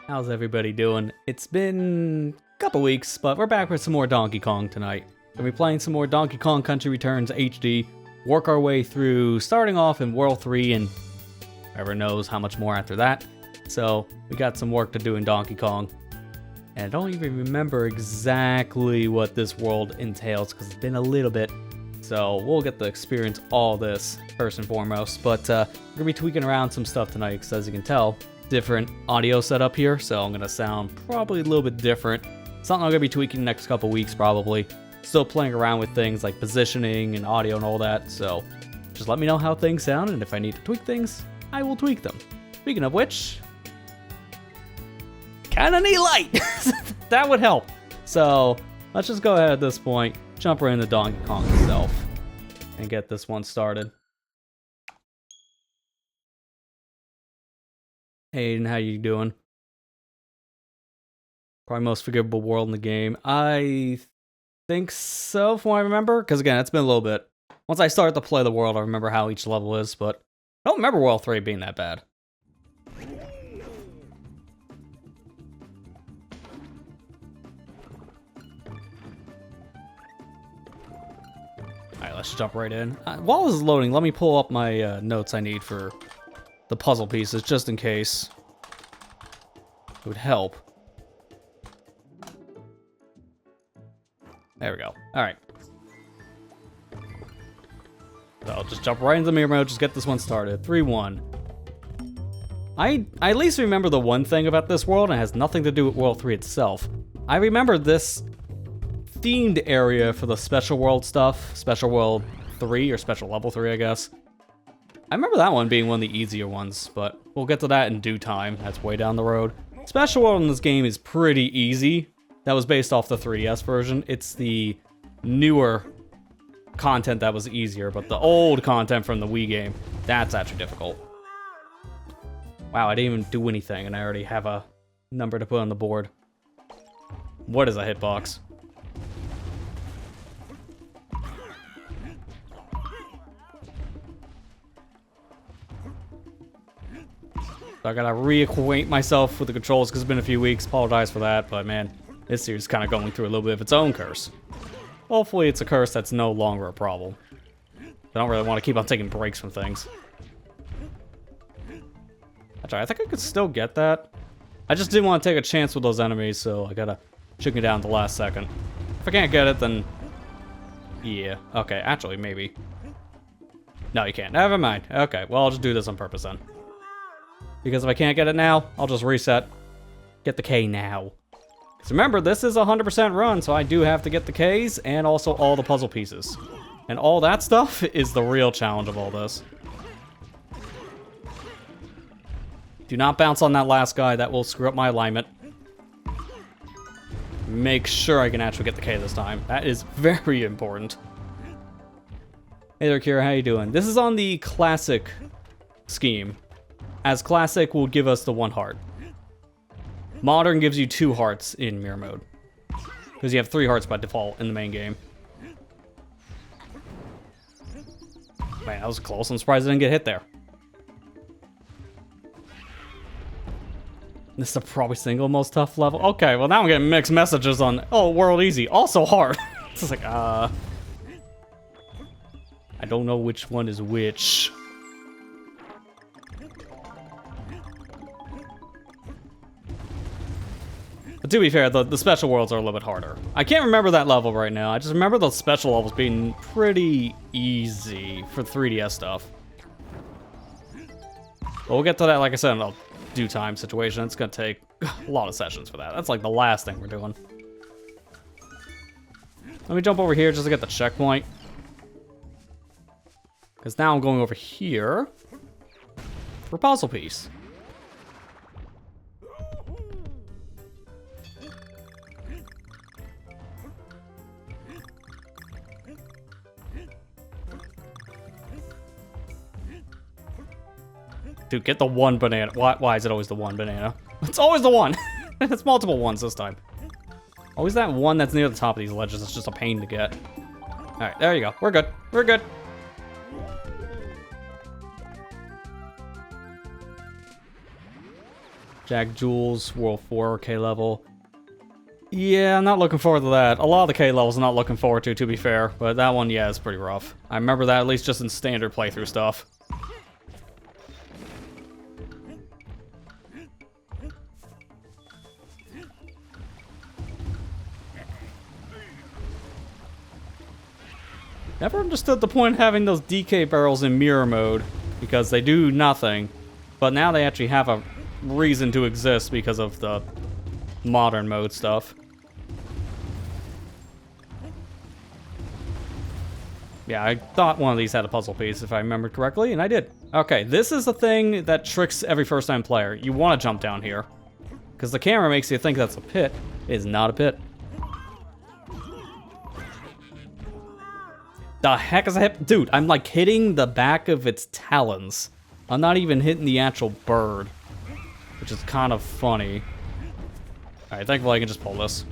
How's everybody doing? It's been a couple weeks, but we're back with some more Donkey Kong tonight. We'll be playing some more Donkey Kong Country Returns HD, work our way through starting off in World 3 and whoever knows how much more after that. So we got some work to do in Donkey Kong. And I don't even remember exactly what this world entails because it's been a little bit. So we'll get to experience all this first and foremost. But we're going to be tweaking around some stuff tonight because as you can tell, different audio setup here. So I'm going to sound probably a little bit different. Something I'm going to be tweaking the next couple weeks probably. Still playing around with things like positioning and audio and all that. So just let me know how things sound. And if I need to tweak things, I will tweak them. Speaking of which, kind of need light. That would help. So let's just go ahead at this point, jump right into Donkey Kong itself, and get this one started. Hey, Aiden, how you doing? Probably most forgivable world in the game. I think so, from what I remember. Because again, it's been a little bit. Once I start to play the world, I remember how each level is, but I don't remember World 3 being that bad. Alright, let's jump right in. While this is loading, let me pull up my notes I need for the puzzle pieces, just in case. It would help. There we go. Alright. So I'll just jump right into the mirror mode, just get this one started. 3-1. I at least remember the one thing about this world, and it has nothing to do with World 3 itself. I remember this themed area for the Special World stuff. Special World 3, or Special Level 3, I guess. I remember that one being one of the easier ones, but we'll get to that in due time. That's way down the road. Special World in this game is pretty easy. That was based off the 3DS version. It's the newer content that was easier, but the old content from the Wii game, that's actually difficult. Wow, I didn't even do anything, and I already have a number to put on the board. What is a hitbox? So I gotta reacquaint myself with the controls because it's been a few weeks. Apologize for that, but man, this series is kind of going through a little bit of its own curse. Hopefully it's a curse that's no longer a problem. I don't really want to keep on taking breaks from things. Actually, I think I could still get that. I just didn't want to take a chance with those enemies, so I gotta chicken down at the last second. If I can't get it, then yeah. Okay, actually, maybe. No, you can't. Never mind. Okay, well, I'll just do this on purpose then. Because if I can't get it now, I'll just reset. Get the K now. Because remember, this is a 100% run, so I do have to get the Ks and also all the puzzle pieces. And all that stuff is the real challenge of all this. Do not bounce on that last guy. That will screw up my alignment. Make sure I can actually get the K this time. That is very important. Hey there, Kira. How you doing? This is on the classic scheme. As classic will give us the 1 heart. Modern gives you 2 hearts in mirror mode. Because you have 3 hearts by default in the main game. Man, that was close. I'm surprised I didn't get hit there. This is the probably single most tough level. Okay, well now I'm getting mixed messages on, oh, World Easy, also hard. It's like, I don't know which one is which. But to be fair, the special worlds are a little bit harder. I can't remember that level right now. I just remember the special levels being pretty easy for 3DS stuff. But we'll get to that, like I said, in a due time situation. It's gonna take a lot of sessions for that. That's like the last thing we're doing. Let me jump over here just to get the checkpoint. Because now I'm going over here for puzzle piece. Dude, get the 1 banana. Why is it always the 1 banana? It's always the 1. It's multiple ones this time. Always that 1 that's near the top of these ledges. It's just a pain to get. All right, there you go. We're good. We're good. Jack Jules, World 4, K level. Yeah, I'm not looking forward to that. A lot of the K levels I'm not looking forward to be fair. But that one, yeah, is pretty rough. I remember that at least just in standard playthrough stuff. Never understood the point of having those DK barrels in mirror mode, because they do nothing, but now they actually have a reason to exist because of the modern mode stuff. Yeah, I thought one of these had a puzzle piece, if I remember correctly, and I did. Okay, this is the thing that tricks every first-time player. You want to jump down here, because the camera makes you think that's a pit. It is not a pit. The heck is a hip? Dude, I'm like hitting the back of its talons. I'm not even hitting the actual bird, which is kind of funny. Alright, thankfully I can just pull this.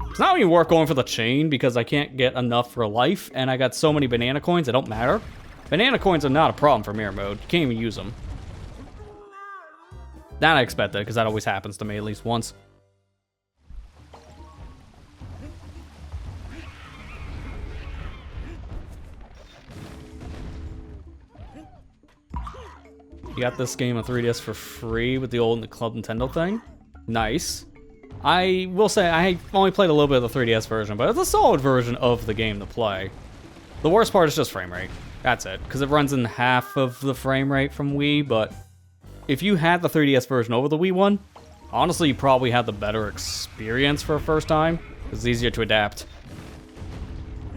It's not even worth going for the chain because I can't get enough for life, and I got so many banana coins, it don't matter. Banana coins are not a problem for mirror mode. You can't even use them. That I expected, because that always happens to me at least once. You got this game on 3DS for free with the old Club Nintendo thing. Nice. I will say, I only played a little bit of the 3DS version, but it's a solid version of the game to play. The worst part is just frame rate. That's it, because it runs in half of the frame rate from Wii, but if you had the 3DS version over the Wii one, honestly, you probably had the better experience for a first time. It's easier to adapt.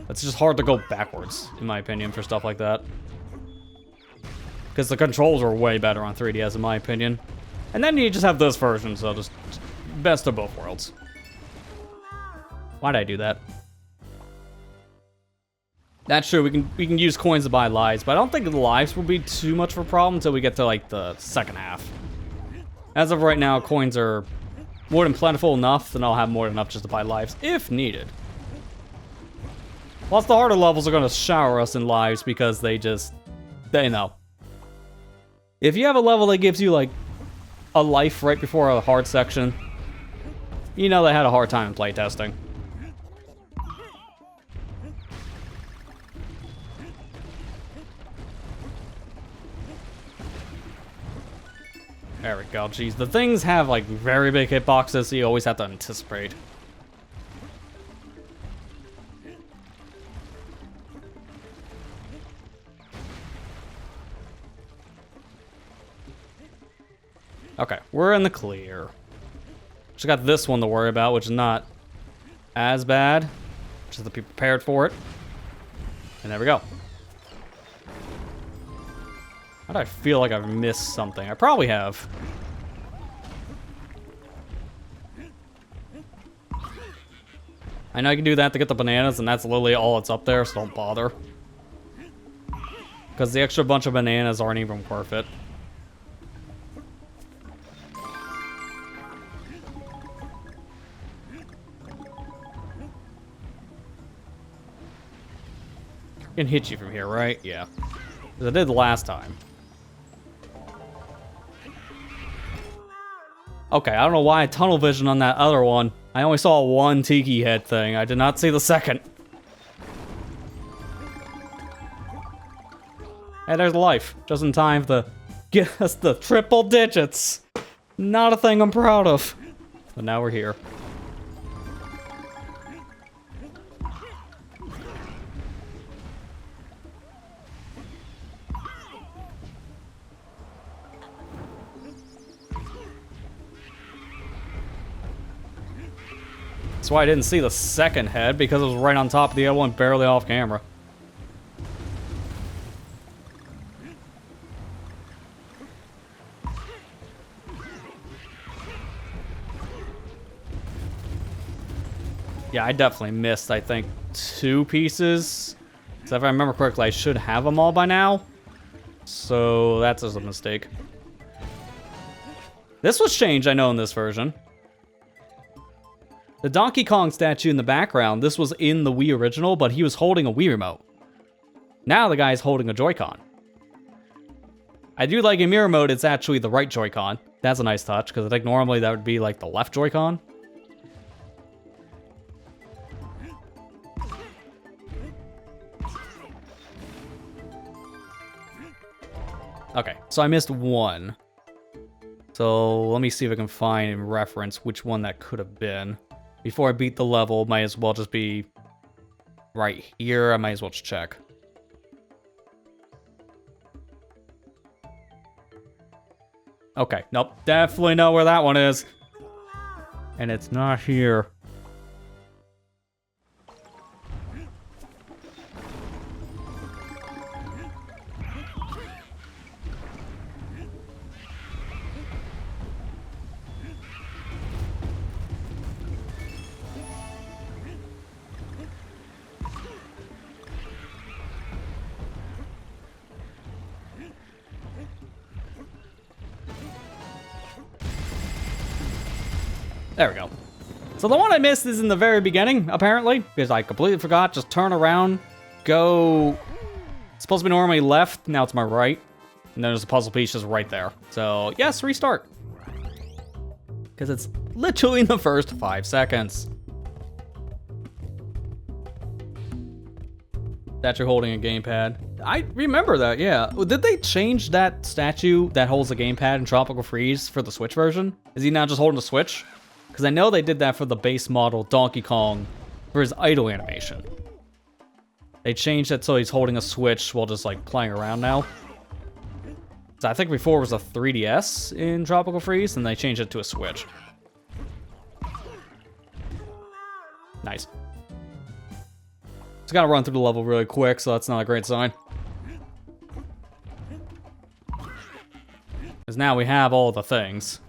It's just hard to go backwards, in my opinion, for stuff like that. Because the controls are way better on 3DS, in my opinion. And then you just have this version, so just best of both worlds. Why'd I do that? That's true, we can use coins to buy lives, but I don't think the lives will be too much of a problem until we get to, like, the second half. As of right now, coins are more than plentiful enough, then I'll have more than enough just to buy lives, if needed. Plus, the harder levels are going to shower us in lives because they know. If you have a level that gives you, like, a life right before a hard section, you know they had a hard time in playtesting. There we go, jeez. The things have, like, very big hitboxes, so you always have to anticipate. Okay, we're in the clear. Just got this one to worry about, which is not as bad. Just to be prepared for it. And there we go. How do I feel like I've missed something? I probably have. I know I can do that to get the bananas, and that's literally all that's up there, so don't bother. Because the extra bunch of bananas aren't even worth it. Can hit you from here, right? Yeah. As I did the last time. Okay, I don't know why I tunnel vision on that other one. I only saw one tiki head thing. I did not see the second. Hey, there's life. Just in time to get us the triple digits. Not a thing I'm proud of. But now we're here. That's why I didn't see the second head, because it was right on top of the other one, barely off camera. Yeah, I definitely missed, I think, 2 pieces. So if I remember correctly, I should have them all by now. So that's just a mistake. This was changed, I know, in this version. The Donkey Kong statue in the background, this was in the Wii original, but he was holding a Wii remote. Now the guy's holding a Joy-Con. I do like in mirror mode, it's actually the right Joy-Con. That's a nice touch, because I think normally that would be like the left Joy-Con. Okay, so I missed one. So let me see if I can find and reference which one that could have been. Before I beat the level, might as well just be right here. I might as well just check. Okay, nope, definitely know where that one is. And it's not here. There we go. So the one I missed is in the very beginning, apparently, because I completely forgot. Just turn around, go... It's supposed to be normally left, now it's my right. And then there's a puzzle piece just right there. So, yes, restart. Because it's literally in the first 5 seconds. That you're holding a gamepad. I remember that, yeah. Did they change that statue that holds a gamepad in Tropical Freeze for the Switch version? Is he now just holding the Switch? Because I know they did that for the base model Donkey Kong for his idle animation. They changed it so he's holding a Switch while just like playing around now. So I think before it was a 3DS in Tropical Freeze, and they changed it to a Switch. Nice. Just gotta run through the level really quick, so that's not a great sign. Because now we have all the things.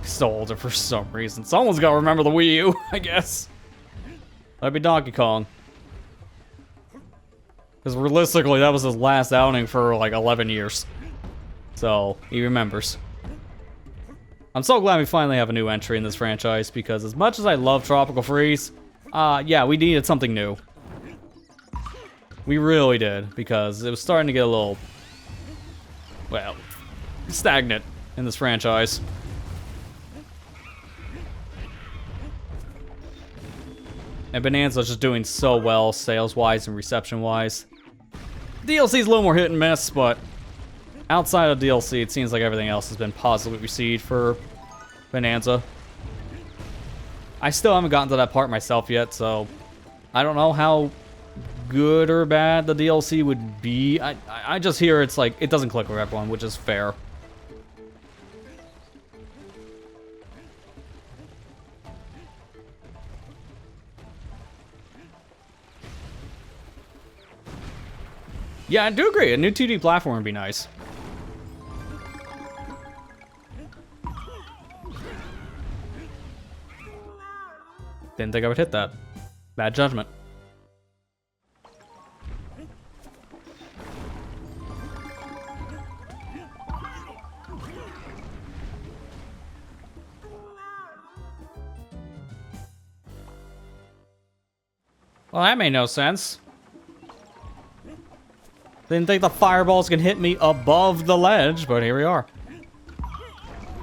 So older for some reason. Someone's gotta remember the Wii U, I guess. That'd be Donkey Kong. Because realistically, that was his last outing for like 11 years. So, he remembers. I'm so glad we finally have a new entry in this franchise, because as much as I love Tropical Freeze, yeah, we needed something new. We really did, because it was starting to get a little, well, stagnant in this franchise. And Bonanza's just doing so well, sales-wise and reception-wise. DLC's a little more hit and miss, but outside of DLC, it seems like everything else has been positively received for Bonanza. I still haven't gotten to that part myself yet, so I don't know how good or bad the DLC would be. I just hear it's like, it doesn't click with everyone, which is fair. Yeah, I do agree. A new 2D platform would be nice. Didn't think I would hit that. Bad judgment. Well, that made no sense. Didn't think the fireballs can hit me above the ledge, but here we are.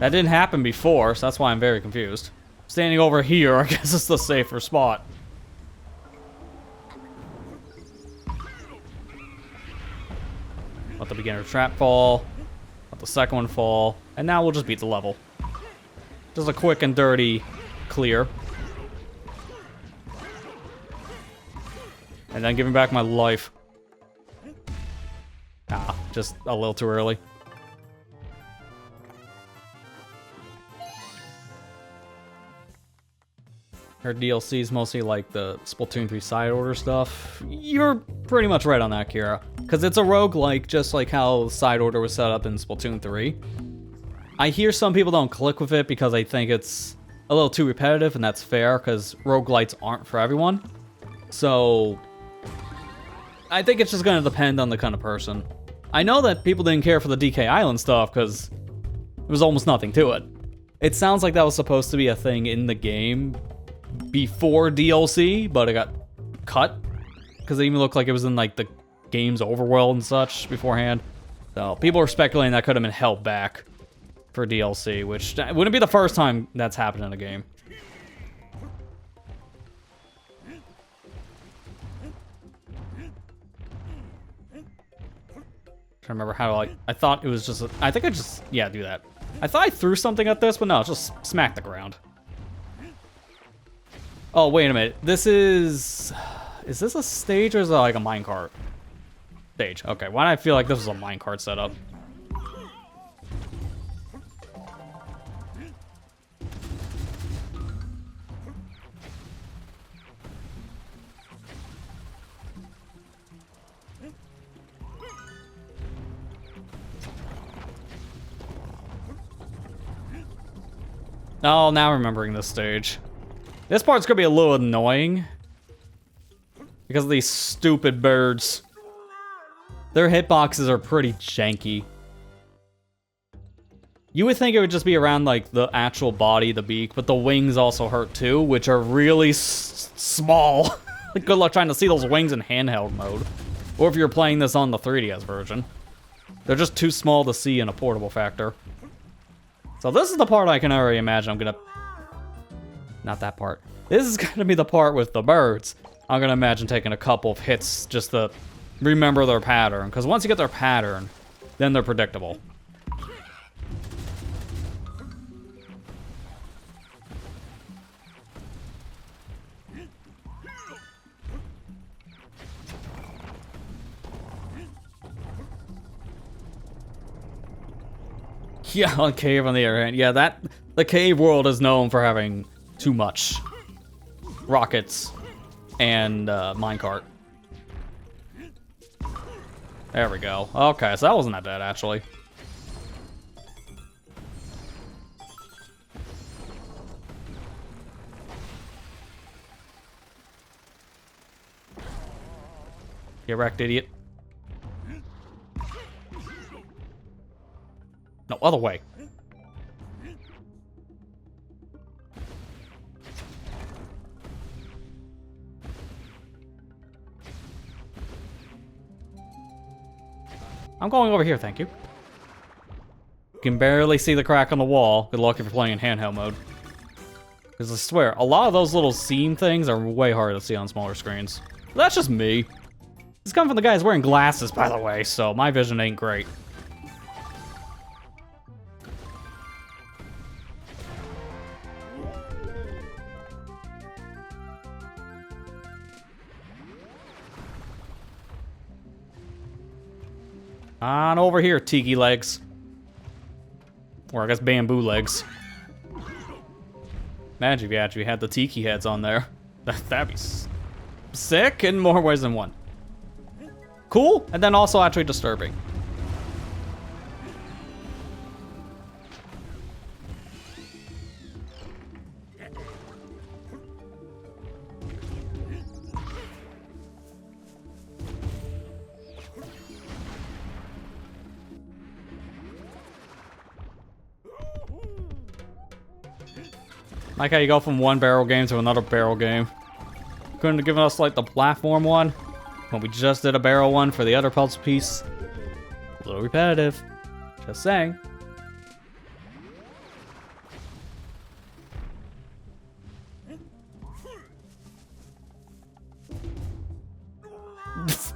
That didn't happen before, so that's why I'm very confused. Standing over here, I guess it's the safer spot. Let the beginner trap fall. Let the second one fall. And now we'll just beat the level. Just a quick and dirty clear. And then giving back my life. Ah, just a little too early. Her DLC is mostly like the Splatoon 3 side order stuff. You're pretty much right on that, Kira. Because it's a roguelike, just like how side order was set up in Splatoon 3. I hear some people don't click with it because they think it's a little too repetitive, and that's fair, because roguelites aren't for everyone. So, I think it's just going to depend on the kind of person. I know that people didn't care for the DK Island stuff because there was almost nothing to it. It sounds like that was supposed to be a thing in the game before DLC, but it got cut because it even looked like it was in like the game's overworld and such beforehand. So people are speculating that could have been held back for DLC, which wouldn't be the first time that's happened in a game. Trying to remember how to, like, I thought it was just, I think I just, yeah, do that. I thought I threw something at this, but no, just smack the ground. Oh, wait a minute. This is this a stage or is it like a minecart? Stage, okay. Why do I feel like this was a minecart setup? Oh, now remembering this stage. This part's gonna be a little annoying because of these stupid birds. Their hitboxes are pretty janky. You would think it would just be around like the actual body, the beak, but the wings also hurt too, which are really small. Good luck trying to see those wings in handheld mode. Or if you're playing this on the 3DS version. They're just too small to see in a portable factor. So this is the part I can already imagine I'm gonna... Not that part. This is gonna be the part with the birds. I'm gonna imagine taking a couple of hits just to remember their pattern. Because once you get their pattern, then they're predictable. Yeah, on cave on the other hand. Yeah, the cave world is known for having too much rockets and minecart. There we go. Okay, so that wasn't that bad actually. Get wrecked, idiot. No, other way. I'm going over here, thank you. You can barely see the crack on the wall. Good luck if you're playing in handheld mode. Because I swear, a lot of those little seam things are way harder to see on smaller screens. That's just me. This is coming from the guy who's wearing glasses, by the way, so my vision ain't great. On over here, tiki legs. Or I guess bamboo legs. Imagine if you actually had the tiki heads on there. That'd be sick in more ways than one. Cool, and then also actually disturbing. Like how you go from one barrel game to another barrel game. Couldn't have given us like the platform one when we just did a barrel one for the other puzzle piece. A little repetitive. Just saying.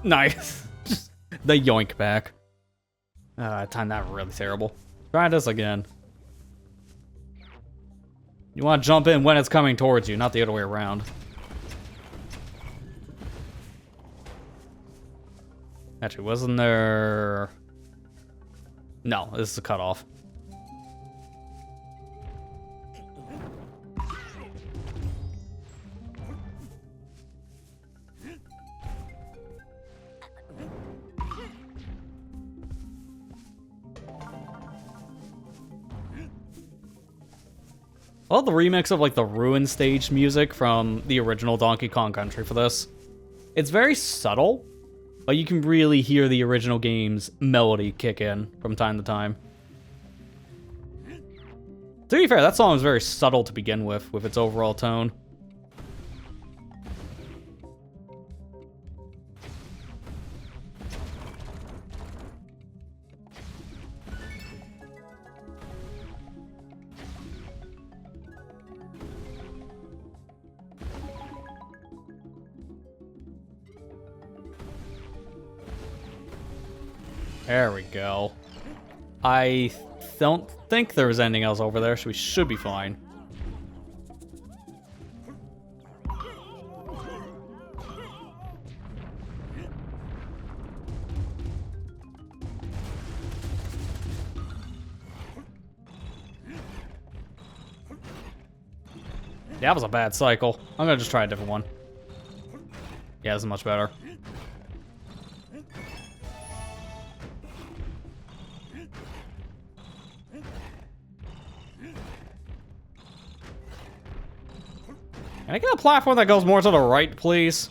Nice. The yoink back. I timed that really terrible. Try this again. You want to jump in when it's coming towards you, not the other way around. Actually, wasn't there... No, this is a cutoff. I love the remix of like the Ruin stage music from the original Donkey Kong Country for this. It's very subtle, but you can really hear the original game's melody kick in from time to time. To be fair, that song was very subtle to begin with its overall tone. There we go. I don't think there was anything else over there, so we should be fine. Yeah, that was a bad cycle. I'm gonna just try a different one. Yeah, this is much better. Can I get a platform that goes more to the right, please?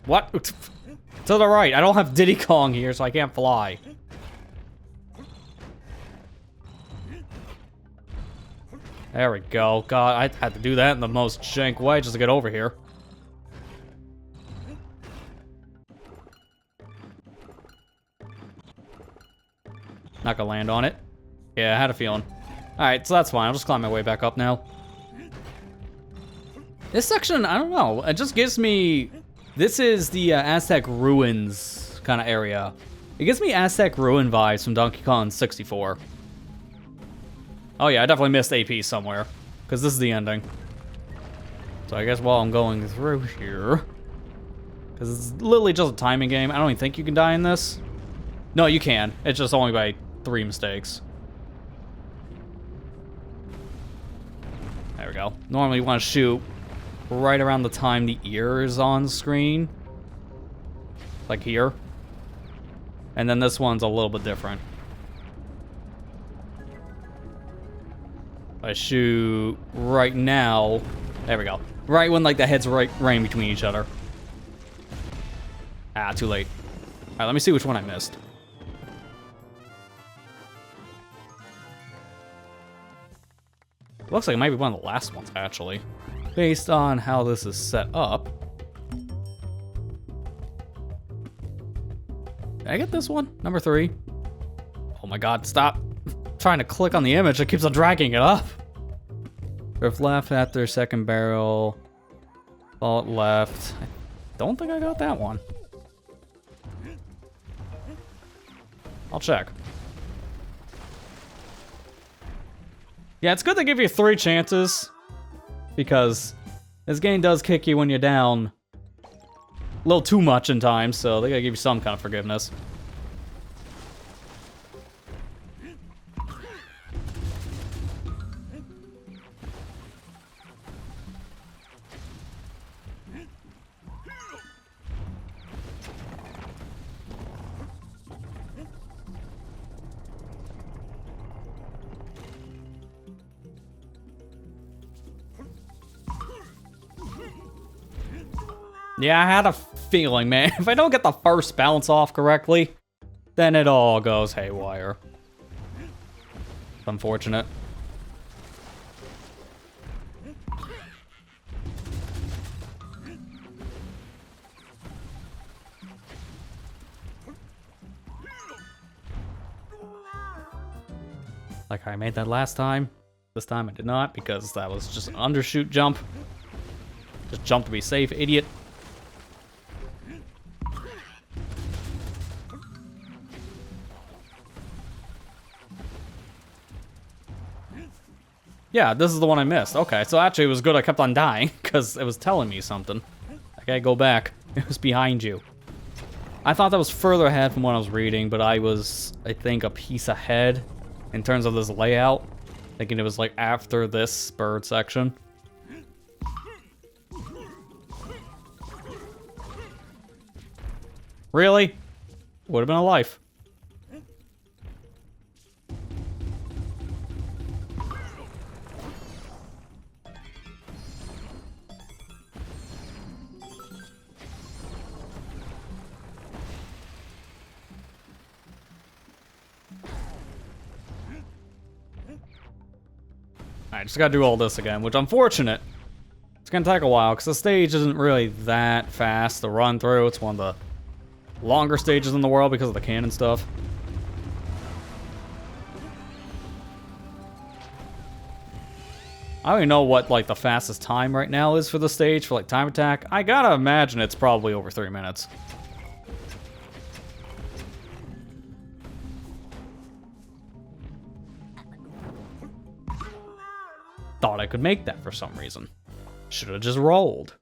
What? To the right. I don't have Diddy Kong here, so I can't fly. There we go. God, I had to do that in the most jank way just to get over here. Not gonna land on it. Yeah, I had a feeling. Alright, so that's fine. I'll just climb my way back up now. This section, I don't know. It just gives me... This is the Aztec Ruins kind of area. It gives me Aztec Ruin vibes from Donkey Kong 64. Oh yeah, I definitely missed AP somewhere. Because this is the ending. So I guess while I'm going through here... Because it's literally just a timing game. I don't even think you can die in this. No, you can. It's just only by 3 mistakes. There we go. Normally you want to shoot right around the time the ear is on screen. Like here. And then this one's a little bit different. I shoot right now. There we go. Right when like the heads right in between each other. Ah, too late. Alright, let me see which one I missed. Looks like it might be one of the last ones, actually. Based on how this is set up. Did I get this one? Number 3. Oh my god, stop trying to click on the image. It keeps on dragging it up. Rift left after second barrel. Vault left. I don't think I got that one. I'll check. Yeah, it's good to give you 3 chances, because this game does kick you when you're down a little too much in time, so they gotta give you some kind of forgiveness. Yeah, I had a feeling, man. If I don't get the first bounce off correctly, then it all goes haywire. It's unfortunate. Like I made that last time. This time I did not, because that was just an undershoot jump. Just jump to be safe, idiot. Yeah, this is the one I missed. Okay, so actually it was good I kept on dying, because it was telling me something. I gotta go back. It was behind you. I thought that was further ahead from what I was reading, but I was, I think, a piece ahead in terms of this layout. Thinking it was like after this bird section. Really? Would have been a life. I just gotta do all this again, which unfortunate. It's gonna take a while, because the stage isn't really that fast to run through. It's one of the longer stages in the world because of the cannon stuff. I don't even know what, like, the fastest time right now is for the stage, for, like, time attack. I gotta imagine it's probably over 3 minutes. Thought I could make that for some reason. Should have just rolled.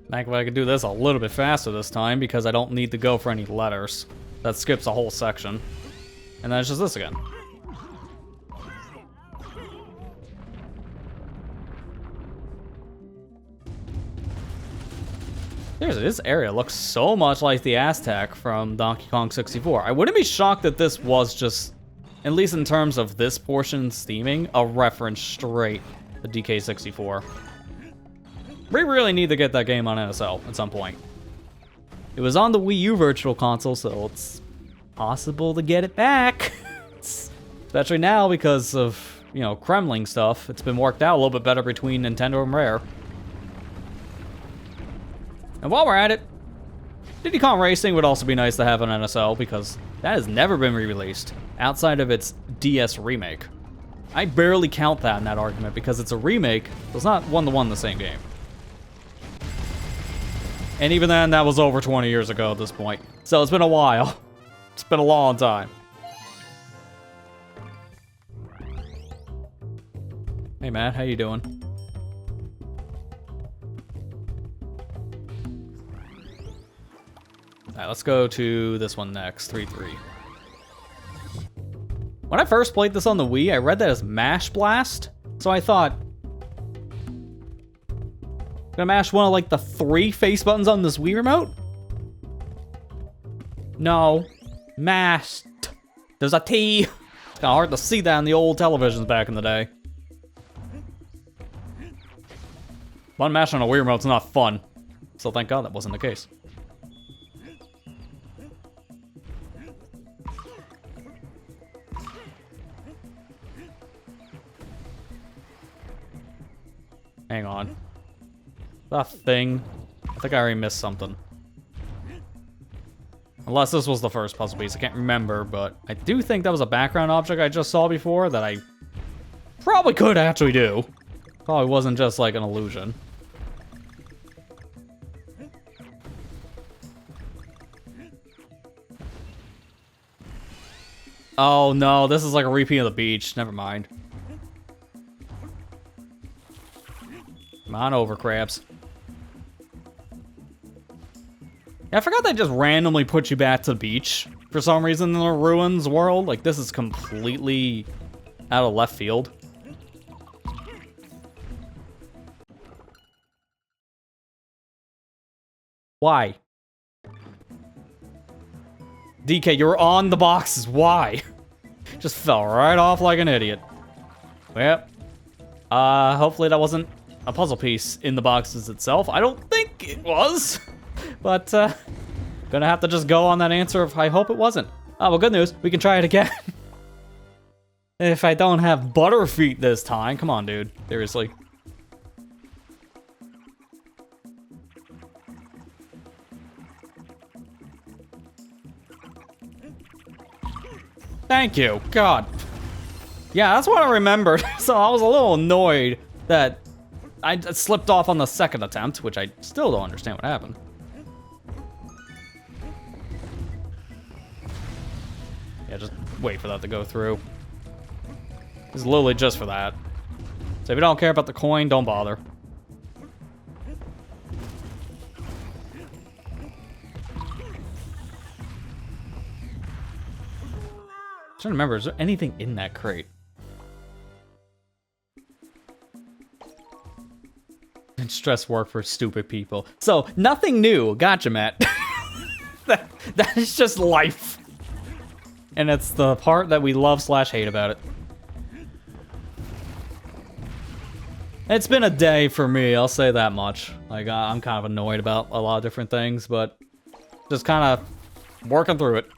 Thankfully I could do this a little bit faster this time because I don't need to go for any letters. That skips a whole section. And then it's just this again. Seriously, this area looks so much like the Aztec from Donkey Kong 64. I wouldn't be shocked that this was just, at least in terms of this portion's theming, a reference straight to DK64. We really need to get that game on NSL at some point. It was on the Wii U Virtual Console, so it's possible to get it back. Especially now because of, you know, Kremling stuff. It's been worked out a little bit better between Nintendo and Rare. And while we're at it, Diddy Kong Racing would also be nice to have on NSL because that has never been re-released outside of its DS remake. I barely count that in that argument because it's a remake, so it's not one-to-one the same game. And even then, that was over 20 years ago at this point. So it's been a while. It's been a long time. Hey, Matt, how you doing? Alright, let's go to this one next, 3-3. When I first played this on the Wii, I read that as Mash Blast, so I thought, gonna mash one of, like, the 3 face buttons on this Wii remote? No. Mashed. There's a T. It's kinda hard to see that on the old televisions back in the day. Button mash on a Wii remote's not fun. So thank God that wasn't the case. Hang on. That thing. I think I already missed something. Unless this was the first puzzle piece. I can't remember, but I do think that was a background object I just saw before that I probably could actually do. Probably wasn't just like an illusion. Oh no, this is like a repeat of the beach. Never mind. Come on over, crabs. Yeah, I forgot they just randomly put you back to the beach for some reason in the ruins world. Like, this is completely out of left field. Why? DK, you're on the boxes. Why? Just fell right off like an idiot. Well, hopefully that wasn't a puzzle piece in the boxes itself. I don't think it was, but gonna have to just go on that answer of I hope it wasn't. Oh, well, good news. We can try it again. If I don't have Butterfeet this time. Come on, dude. Seriously. Thank you. God. Yeah, that's what I remembered. So I was a little annoyed that I slipped off on the second attempt, which I still don't understand what happened. Yeah, just wait for that to go through. It's literally just for that. So if you don't care about the coin, don't bother. trying to remember, is there anything in that crate? Stress work for stupid people. So, nothing new. Gotcha, Matt. that is just life. And it's the part that we love / hate about it. It's been a day for me, I'll say that much. Like, I'm kind of annoyed about a lot of different things, but just kind of working through it.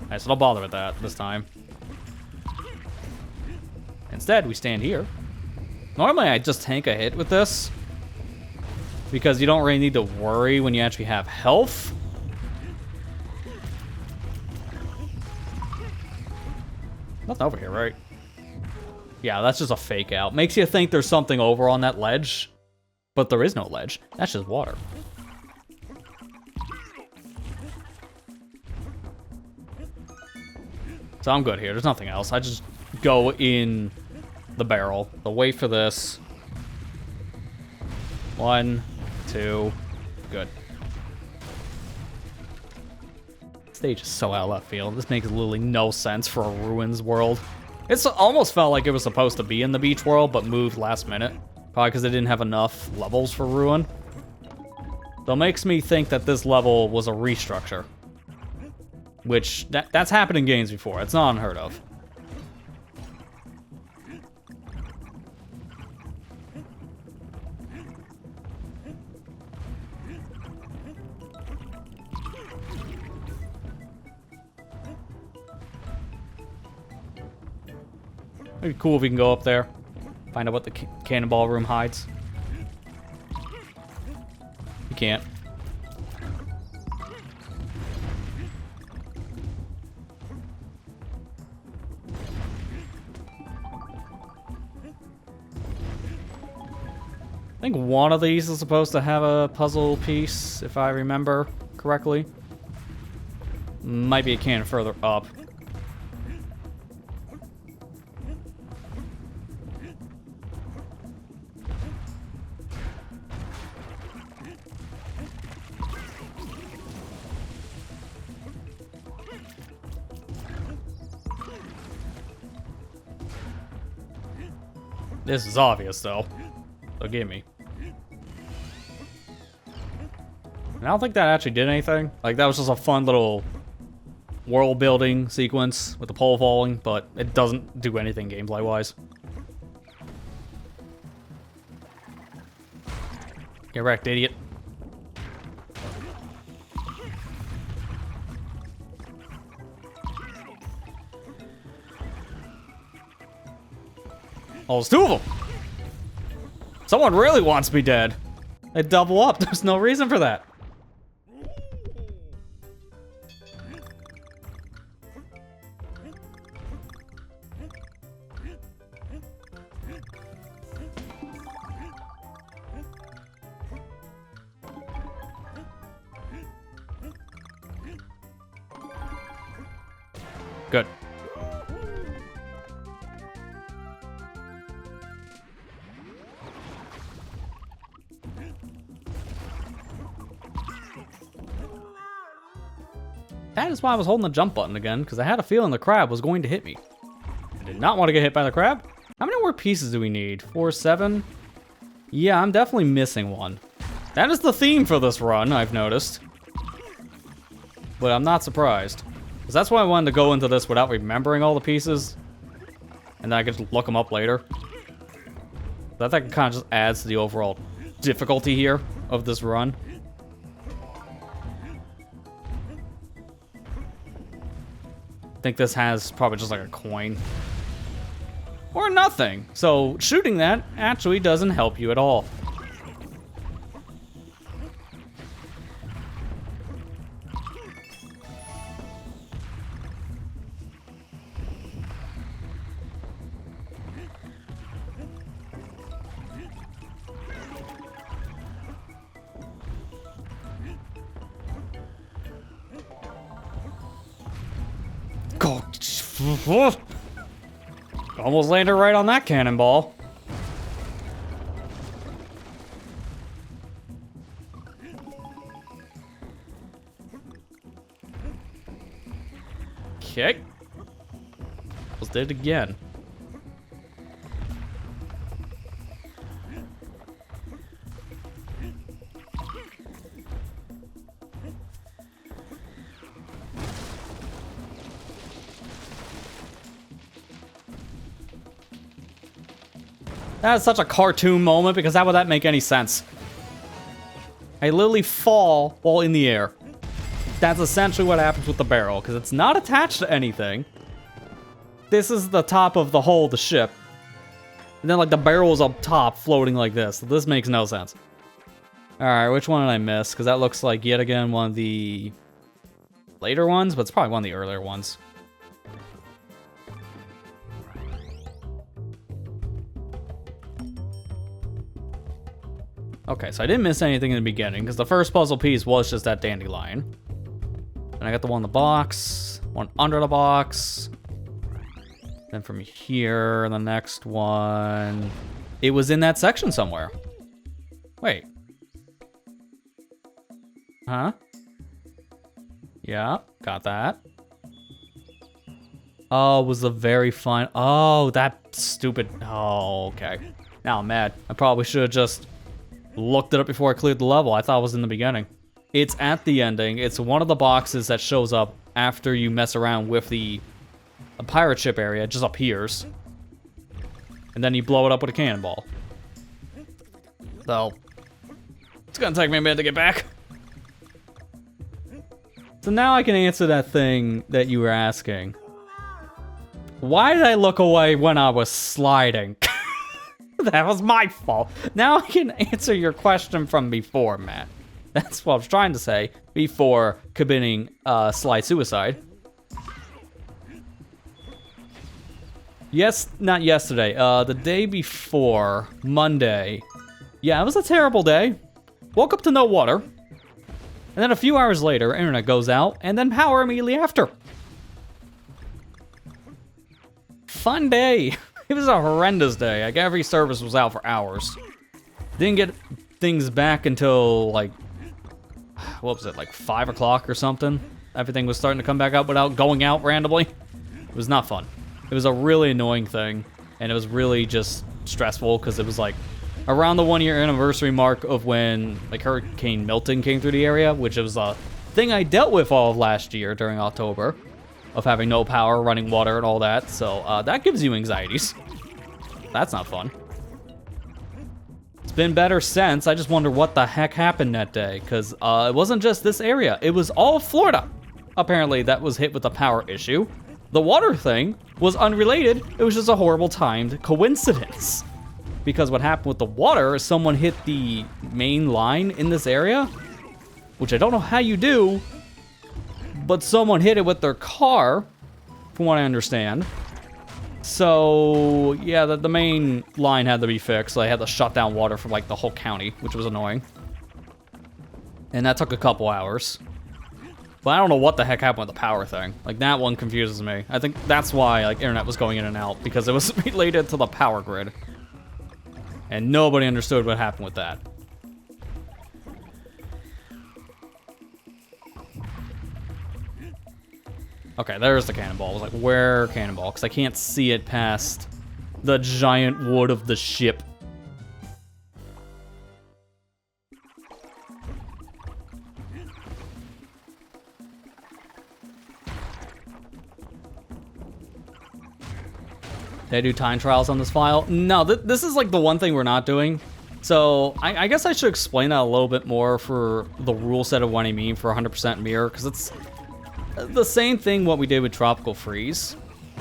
Alright, so don't bother with that this time. Instead, we stand here. Normally, I just tank a hit with this, because you don't really need to worry when you actually have health. Nothing over here, right? Yeah, that's just a fake out. Makes you think there's something over on that ledge, but there is no ledge. That's just water. So I'm good here. There's nothing else. I just go in the barrel. So wait for this. 1, 2, good. Stage is so out of left field. This makes literally no sense for a ruins world. It's almost felt like it was supposed to be in the beach world, but moved last minute. Probably because they didn't have enough levels for ruin. So it makes me think that this level was a restructure. Which, that's happened in games before. It's not unheard of. It'd be cool if we can go up there. Find out what the cannonball room hides. You can't. I think one of these is supposed to have a puzzle piece, if I remember correctly. Might be a cannon further up. This is obvious, though. So give me. And I don't think that actually did anything. Like, that was just a fun little world building sequence with the pole falling, but it doesn't do anything gameplay-wise. Get wrecked, idiot. Oh, there's two of them! Someone really wants me dead. They double up. There's no reason for that. Good. That is why I was holding the jump button again, because I had a feeling the crab was going to hit me. I did not want to get hit by the crab. How many more pieces do we need? 4, 7? Yeah, I'm definitely missing one. That is the theme for this run, I've noticed. But I'm not surprised. Because that's why I wanted to go into this without remembering all the pieces. And then I could just look them up later. I think it kind of just adds to the overall difficulty here of this run. I think this has probably just like a coin. Or nothing. So shooting that actually doesn't help you at all. Almost landed right on that cannonball. Okay. Let's do it again. That's such a cartoon moment, because how would that make any sense? I literally fall while in the air. That's essentially what happens with the barrel, because it's not attached to anything. This is the top of the hull of the ship. And then, like, the barrel is up top, floating like this. So this makes no sense. Alright, which one did I miss? Because that looks like, yet again, one of the later ones, but it's probably one of the earlier ones. Okay, so I didn't miss anything in the beginning, because the first puzzle piece was just that dandelion. And I got the one in the box, one under the box. Then from here, the next one... It was in that section somewhere. Wait. Huh? Yeah, got that. Oh, it was the very fine... Oh, that stupid... Oh, okay. Now I'm mad. I probably should have just looked it up before I cleared the level. I thought it was in the beginning. It's at the ending. It's one of the boxes that shows up after you mess around with the pirate ship area. It just appears. And then you blow it up with a cannonball. So, it's gonna take me a minute to get back. So now I can answer that thing that you were asking. Why did I look away when I was sliding? That was my fault. Now I can answer your question from before, Matt. That's what I was trying to say before committing slide suicide. Yes, not yesterday. The day before, Monday. Yeah, it was a terrible day. Woke up to no water. And then a few hours later, internet goes out, and then power immediately after. Fun day. It was a horrendous day. Like, every service was out for hours. Didn't get things back until, like, what was it, like 5 o'clock or something? Everything was starting to come back up without going out randomly. It was not fun. It was a really annoying thing, and it was really just stressful, because it was, like, around the 1-year anniversary mark of when, like, Hurricane Milton came through the area, which was a thing I dealt with all of last year during October, of having no power, running water, and all that. So that gives you anxieties. That's not fun. It's been better since. I just wonder what the heck happened that day, because it wasn't just this area. It was all of Florida, apparently, that was hit with a power issue. The water thing was unrelated. It was just a horrible timed coincidence. Because what happened with the water is someone hit the main line in this area, which I don't know how you do, but someone hit it with their car, from what I understand. So, yeah, the main line had to be fixed. So they had to shut down water for, like, the whole county, which was annoying. And that took a couple hours. But I don't know what the heck happened with the power thing. Like, that one confuses me. I think that's why, like, internet was going in and out, because it was related to the power grid. And nobody understood what happened with that. Okay, there's the cannonball. I was like, where cannonball? Because I can't see it past the giant wood of the ship. Did I do time trials on this file? No, this is like the one thing we're not doing. So I guess I should explain that a little bit more for the rule set of what I mean for 100% mirror, because it's the same thing what we did with Tropical Freeze,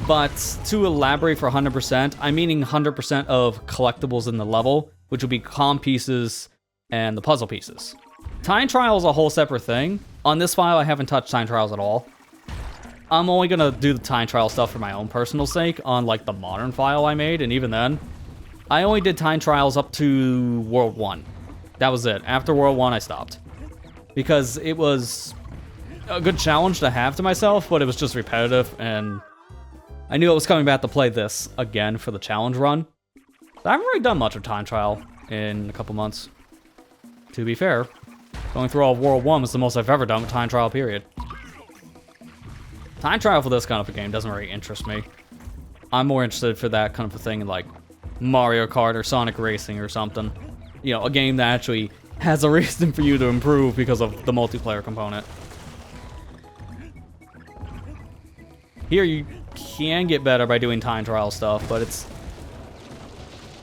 but to elaborate for 100%, I'm meaning 100% of collectibles in the level, which would be comm pieces and the puzzle pieces. Time trial is a whole separate thing. On this file, I haven't touched time trials at all. I'm only gonna do the time trial stuff for my own personal sake on, like, the modern file I made, and even then, I only did time trials up to World 1. That was it. After World 1, I stopped. Because it was a good challenge to have to myself, but it was just repetitive, and I knew I was coming back to play this again for the challenge run. I haven't really done much of time trial in a couple months. To be fair, going through all of World 1 was the most I've ever done with time trial, period. Time trial for this kind of a game doesn't really interest me. I'm more interested for that kind of a thing in like Mario Kart or Sonic Racing or something. You know, a game that actually has a reason for you to improve because of the multiplayer component. Here you can get better by doing time trial stuff, but it's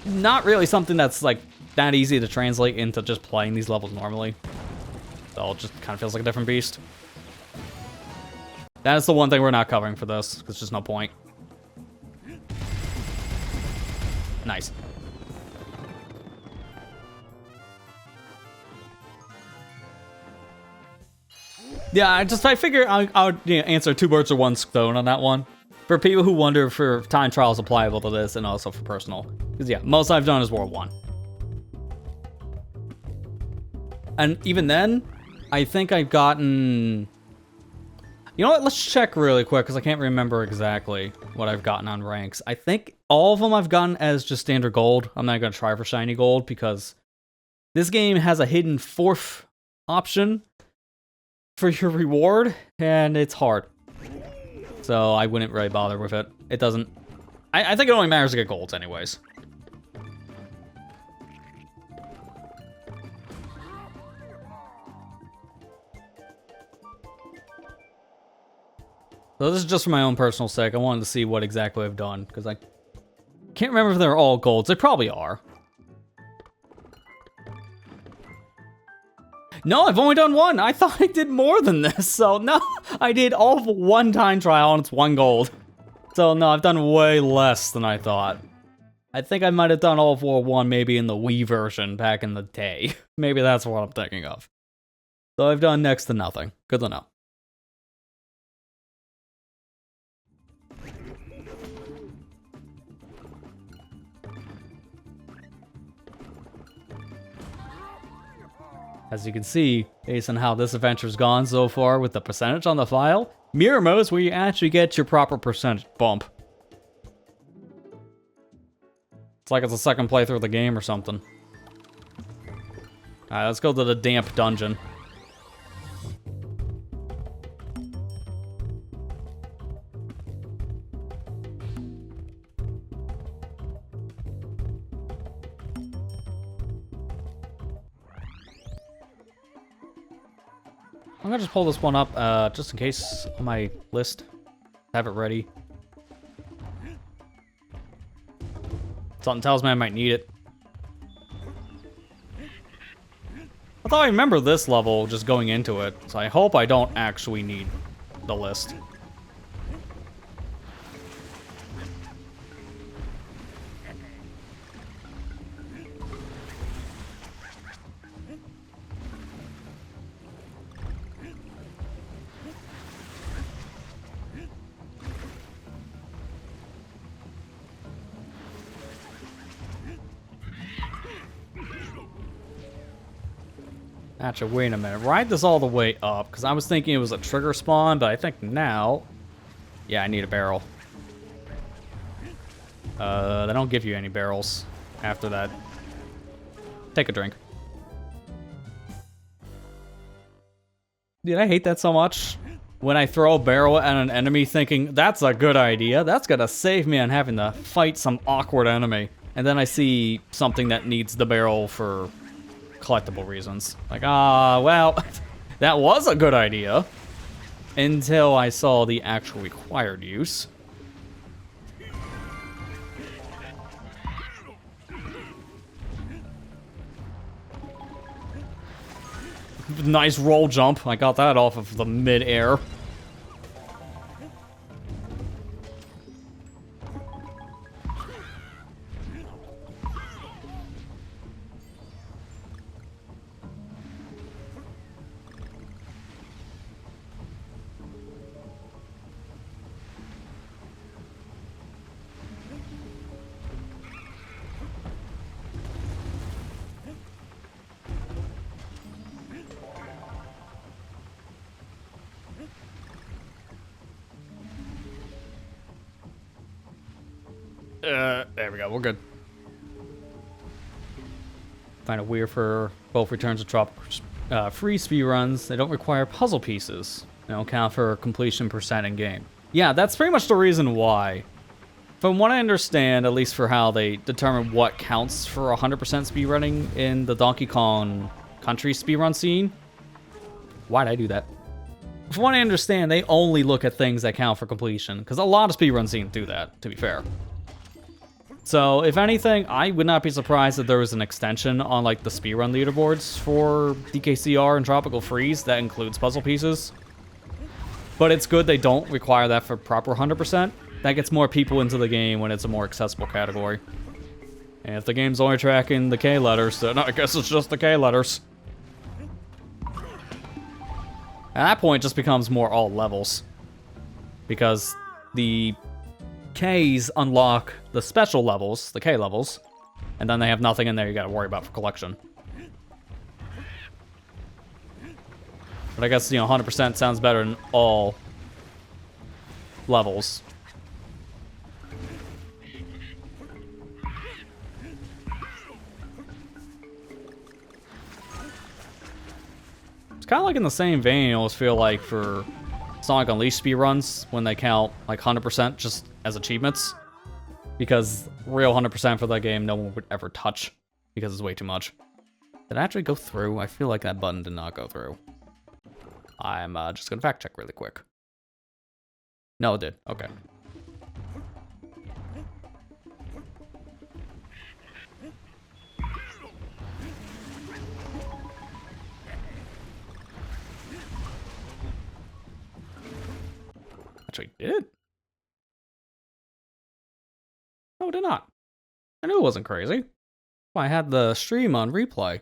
not really something that's like that easy to translate into just playing these levels normally. So it just kind of feels like a different beast. That is the one thing we're not covering for this, because there's just no point. Nice. Yeah, I figure I would answer two birds with one stone on that one. For people who wonder if time trial is applicable to this, and also for personal. Because yeah, most I've done is World 1. And even then, I think I've gotten... You know what, let's check really quick, because I can't remember exactly what I've gotten on ranks. I think all of them I've gotten as just standard gold. I'm not going to try for shiny gold, because this game has a hidden 4th option for your reward, and it's hard. So I wouldn't really bother with it. It doesn't... I think it only matters to get golds anyways. So this is just for my own personal sake. I wanted to see what exactly I've done, because I can't remember if they're all golds. They probably are. No, I've only done one. I thought I did more than this. So no, I did all of one time trial and it's 1 gold. So no, I've done way less than I thought. I think I might have done all of World 1 maybe in the Wii version back in the day. Maybe that's what I'm thinking of. So I've done next to nothing. Good to know. As you can see, based on how this adventure's gone so far with the percentage on the file, mirror mode is where you actually get your proper percentage bump. It's like it's a second playthrough of the game or something. Alright, let's go to the damp dungeon. I'm gonna just pull this one up, just in case on my list. Have it ready. Something tells me I might need it. I thought I remember this level just going into it, so I hope I don't actually need the list. Actually, wait a minute. Ride this all the way up, because I was thinking it was a trigger spawn, but I think now... Yeah, I need a barrel. They don't give you any barrels after that. Take a drink. Dude, I hate that so much. When I throw a barrel at an enemy thinking, that's a good idea. That's gonna save me on having to fight some awkward enemy. And then I see something that needs the barrel for collectible reasons. Like, well, that was a good idea. Until I saw the actual required use. Nice roll jump. I got that off of the mid-air. There we go, we're good. Find it weird for both Returns of Tropical free speedruns. They don't require puzzle pieces. count for completion percent in game. Yeah, that's pretty much the reason why. From what I understand, at least for how they determine what counts for 100% speedrunning in the Donkey Kong Country speedrun scene. Why'd I do that? From what I understand, they only look at things that count for completion, because a lot of speedrun scenes do that, to be fair. So, if anything, I would not be surprised if there was an extension on, like, the speedrun leaderboards for DKCR and Tropical Freeze that includes puzzle pieces. But it's good they don't require that for proper 100%. That gets more people into the game when it's a more accessible category. And if the game's only tracking the K letters, then I guess it's just the K letters. At that point, it just becomes more all levels. Because the Ks unlock the special levels, the K levels, and then they have nothing in there you gotta worry about for collection. But I guess, 100% sounds better than all levels. Kind of like in the same vein, I always feel like for Sonic Unleashed speedruns, when they count like 100% just as achievements. Because real 100% for that game, no one would ever touch, because it's way too much. Did it actually go through? I feel like that button did not go through. I'm just gonna fact check really quick. No, it did. Okay. Actually did. No, it did not. I knew it wasn't crazy. I had the stream on replay.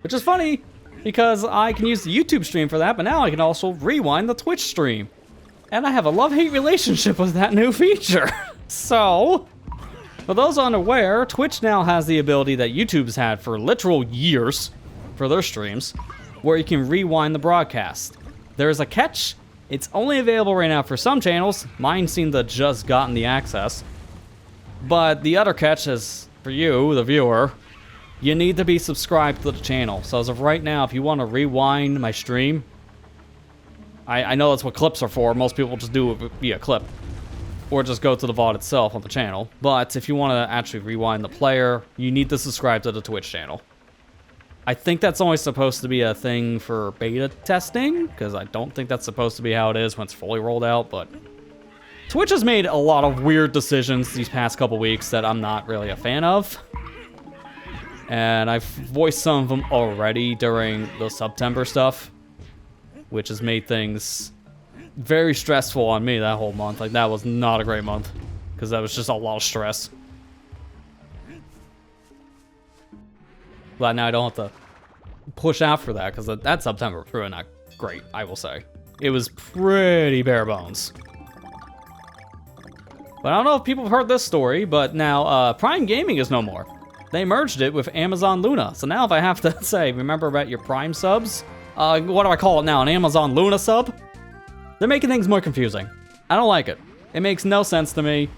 Which is funny, because I can use the YouTube stream for that, but now I can also rewind the Twitch stream. And I have a love-hate relationship with that new feature. So, for those unaware, Twitch now has the ability that YouTube's had for literal years for their streams, where you can rewind the broadcast. There's a catch. It's only available right now for some channels. Mine seem to just gotten the access. But the other catch is, for you, the viewer, you need to be subscribed to the channel. So as of right now, if you want to rewind my stream, I know that's what clips are for. Most people just do it via clip. Or just go to the VOD itself on the channel. But if you want to actually rewind the player, you need to subscribe to the Twitch channel. I think that's only supposed to be a thing for beta testing, because I don't think that's supposed to be how it is when it's fully rolled out, but Twitch has made a lot of weird decisions these past couple weeks that I'm not really a fan of. And I've voiced some of them already during the September stuff, which has made things very stressful on me that whole month. Like, that was not a great month, because that was just a lot of stress. But now I don't have to push out for that, because that September was really not great, I will say. It was pretty bare bones. But I don't know if people have heard this story, but now Prime Gaming is no more. They merged it with Amazon Luna. So now if I have to say, remember about your Prime subs? What do I call it now, an Amazon Luna sub? They're making things more confusing. I don't like it. It makes no sense to me.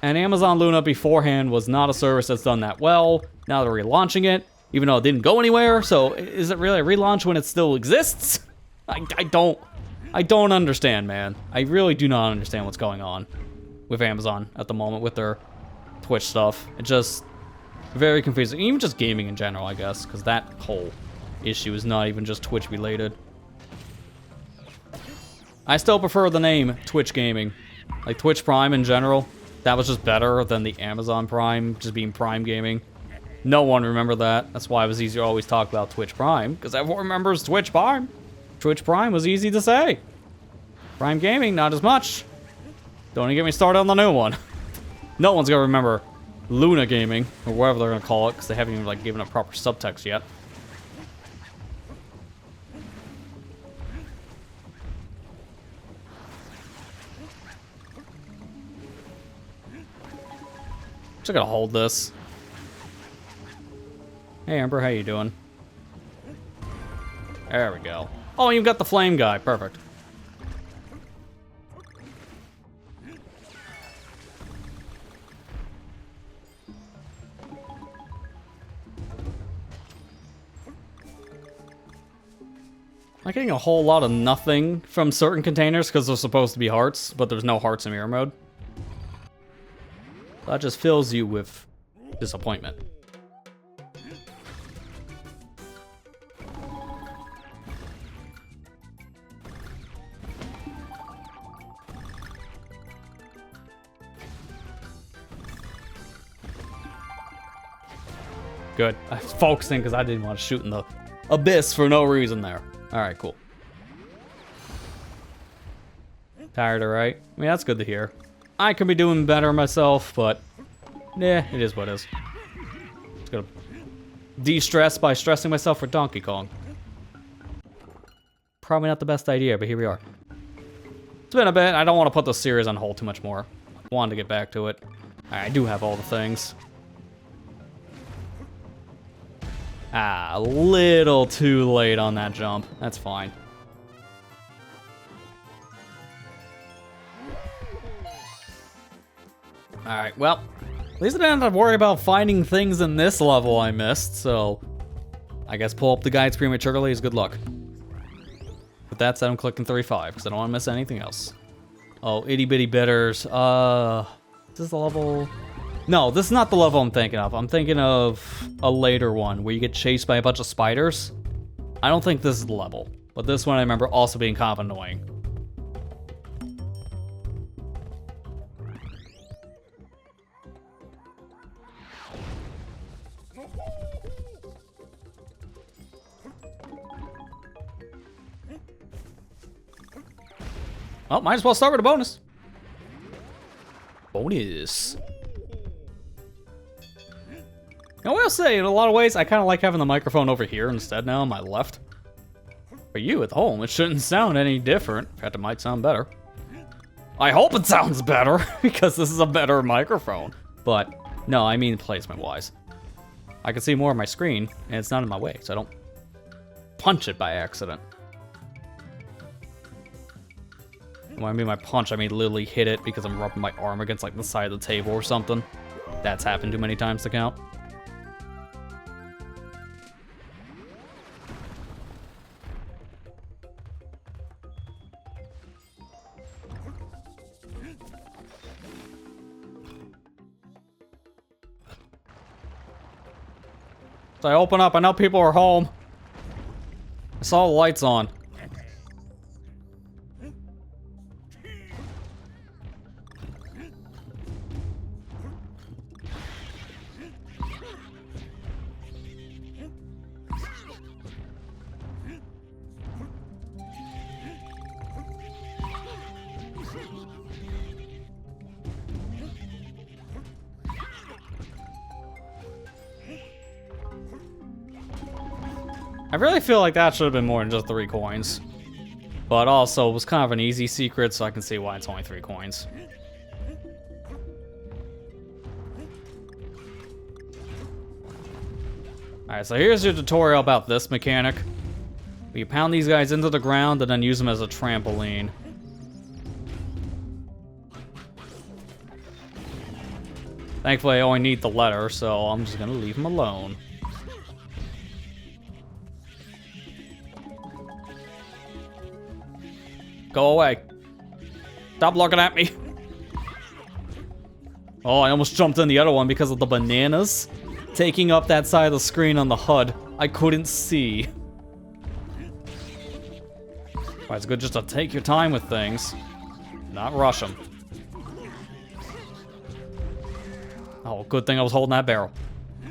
And Amazon Luna beforehand was not a service that's done that well. Now they're relaunching it, even though it didn't go anywhere. So is it really a relaunch when it still exists? I don't understand, man. I really do not understand what's going on with Amazon at the moment with their Twitch stuff. It's just very confusing. Even just gaming in general, I guess, because that whole issue is not even just Twitch related. I still prefer the name Twitch Gaming. Like Twitch Prime in general, that was just better than the Amazon Prime just being Prime Gaming. No one remember that. That's why it was easier to always talk about Twitch Prime, because everyone remembers Twitch Prime. Twitch Prime was easy to say. Prime Gaming, not as much. Don't even get me started on the new one. No one's gonna remember Luna Gaming, or whatever they're gonna call it, because they haven't even like given it proper subtext yet. Just gotta hold this. Hey Amber, how you doing? There we go. Oh, you've got the flame guy. Perfect. I'm getting a whole lot of nothing from certain containers because they're supposed to be hearts, but there's no hearts in mirror mode. That just fills you with disappointment. Good. I was focusing because I didn't want to shoot in the abyss for no reason there. Alright, cool. Tired, alright? I mean, that's good to hear. I could be doing better myself, but yeah, it is what it is. Just gonna de-stress by stressing myself for Donkey Kong. Probably not the best idea, but here we are. It's been a bit. I don't want to put the series on hold too much more. Wanted to get back to it. I do have all the things. Ah, a little too late on that jump. That's fine. Alright, well, at least I didn't have to worry about finding things in this level I missed, so I guess pull up the guides prematurely is good luck. With that said, I'm clicking 35, because I don't want to miss anything else. Oh, itty bitty bitters. Is this the level? No, this is not the level I'm thinking of. I'm thinking of a later one where you get chased by a bunch of spiders. I don't think this is the level, but this one I remember also being kind of annoying. Well, might as well start with a bonus. Bonus. I will say, in a lot of ways, I kind of like having the microphone over here instead now on my left. For you at home, it shouldn't sound any different. In fact, it might sound better. I hope it sounds better, because this is a better microphone. But, no, I mean placement-wise. I can see more of my screen, and it's not in my way, so I don't punch it by accident. When I mean my punch, I mean literally hit it because I'm rubbing my arm against like the side of the table or something. That's happened too many times to count. So I open up, I know people are home. I saw the lights on. I really feel like that should have been more than just 3 coins. But also, it was kind of an easy secret, so I can see why it's only 3 coins. Alright, so here's your tutorial about this mechanic. You pound these guys into the ground and then use them as a trampoline. Thankfully, I only need the letter, so I'm just gonna leave them alone. Go away. Stop looking at me. Oh, I almost jumped in the other one because of the bananas taking up that side of the screen on the HUD. I couldn't see. Well, it's good just to take your time with things. Not rush them. Oh, good thing I was holding that barrel.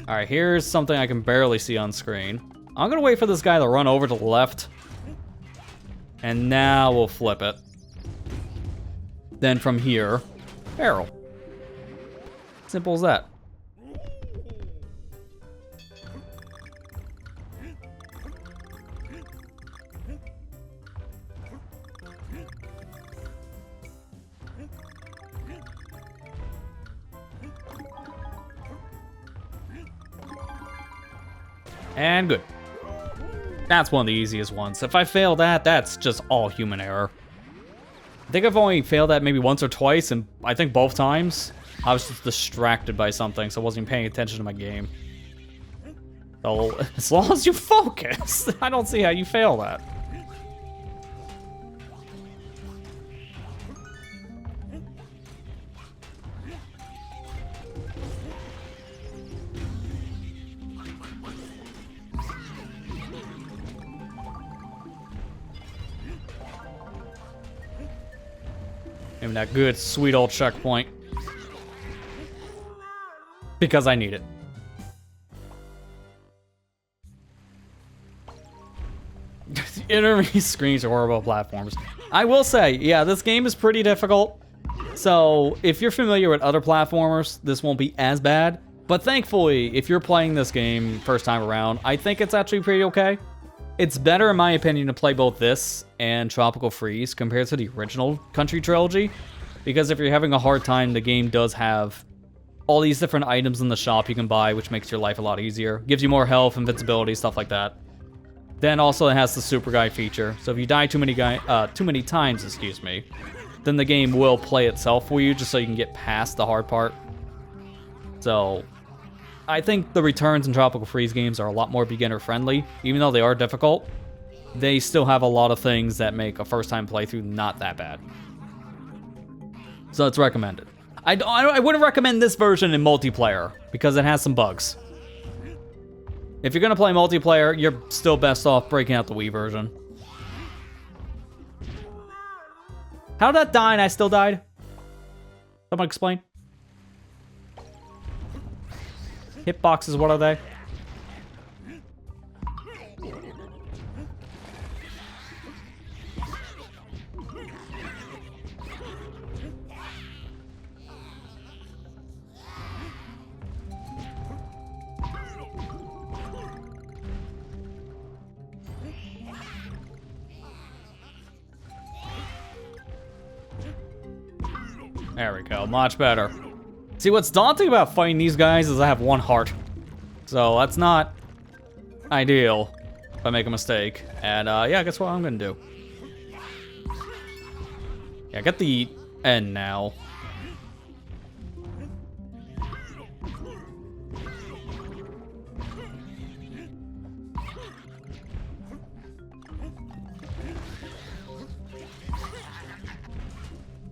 Alright, here's something I can barely see on screen. I'm gonna wait for this guy to run over to the left. And now we'll flip it. Then from here, barrel. Simple as that. And good. That's one of the easiest ones. If I fail that, that's just all human error. I think I've only failed that maybe once or twice, and I think both times I was just distracted by something, so I wasn't even paying attention to my game. So, as long as you focus, I don't see how you fail that. Give me that good, sweet old checkpoint. Because I need it. Enemy screens are horrible platforms. I will say, yeah, this game is pretty difficult. So, if you're familiar with other platformers, this won't be as bad. But thankfully, if you're playing this game first time around, I think it's actually pretty okay. It's better, in my opinion, to play both this and Tropical Freeze compared to the original Country Trilogy. Because if you're having a hard time, the game does have all these different items in the shop you can buy, which makes your life a lot easier. Gives you more health, invincibility, stuff like that. Then also it has the Super Guy feature. So if you die too many times, excuse me, then the game will play itself for you just so you can get past the hard part. So I think the Returns and Tropical Freeze games are a lot more beginner friendly. Even though they are difficult, they still have a lot of things that make a first time playthrough not that bad. So it's recommended. I wouldn't recommend this version in multiplayer because it has some bugs. If you're gonna play multiplayer, you're still best off breaking out the Wii version. How did that die and I still died? Someone explain. Hitboxes, what are they? There we go, much better. See, what's daunting about fighting these guys is I have one heart. So that's not ideal if I make a mistake. And yeah, guess what I'm gonna do? Yeah, get the end now.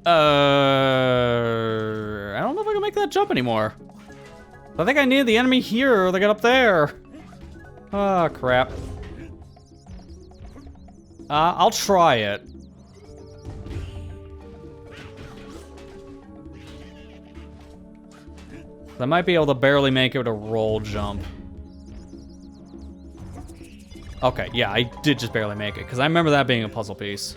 I don't know if I can make that jump anymore. I think I need the enemy here or they get up there. Oh, crap. I'll try it. I might be able to barely make it with a roll jump. Okay, yeah, I did just barely make it, because I remember that being a puzzle piece.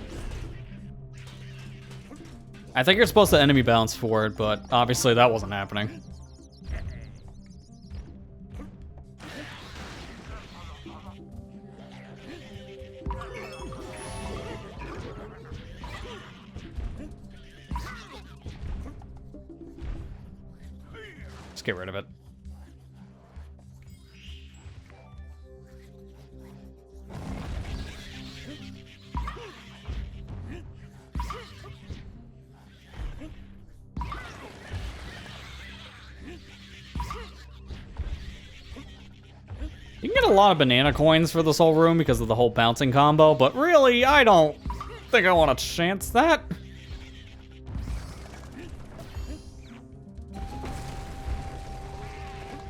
I think you're supposed to enemy bounce for it, but obviously that wasn't happening. Let's get rid of it. You can get a lot of banana coins for this whole room because of the whole bouncing combo, but really, I don't think I want to chance that.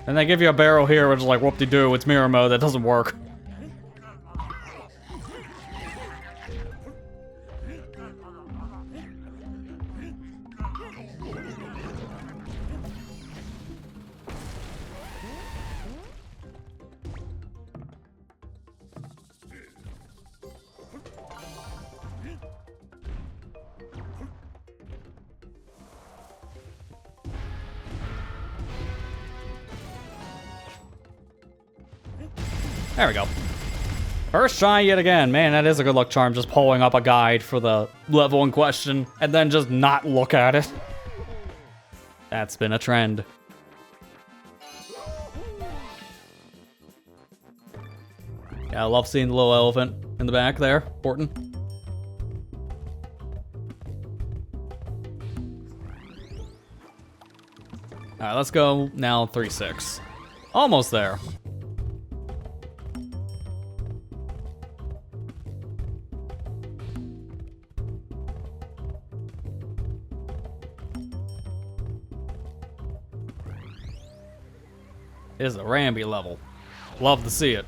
And they give you a barrel here, which is like, whoop-de-doo, it's mirror mode, that doesn't work. There we go. First try yet again. Man, that is a good luck charm, just pulling up a guide for the level in question and then just not look at it. That's been a trend. Yeah, I love seeing the little elephant in the back there, important. Alright, let's go now 3-6. Almost there. This is a Ramby level. Love to see it.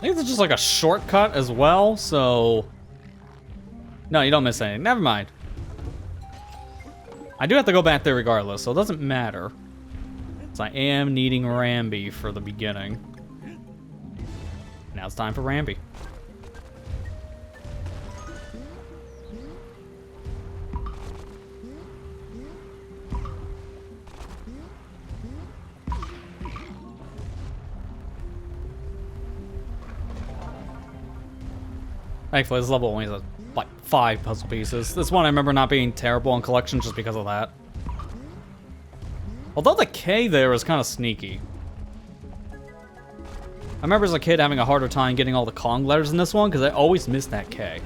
think it's just like a shortcut as well, so... No, you don't miss anything. Never mind. I do have to go back there regardless, so it doesn't matter. So I am needing Rambi for the beginning. Now it's time for Rambi. Thankfully, this level only has like 5 puzzle pieces. This one I remember not being terrible in collection just because of that. Although the K there is kind of sneaky. I remember as a kid having a harder time getting all the Kong letters in this one because I always missed that K.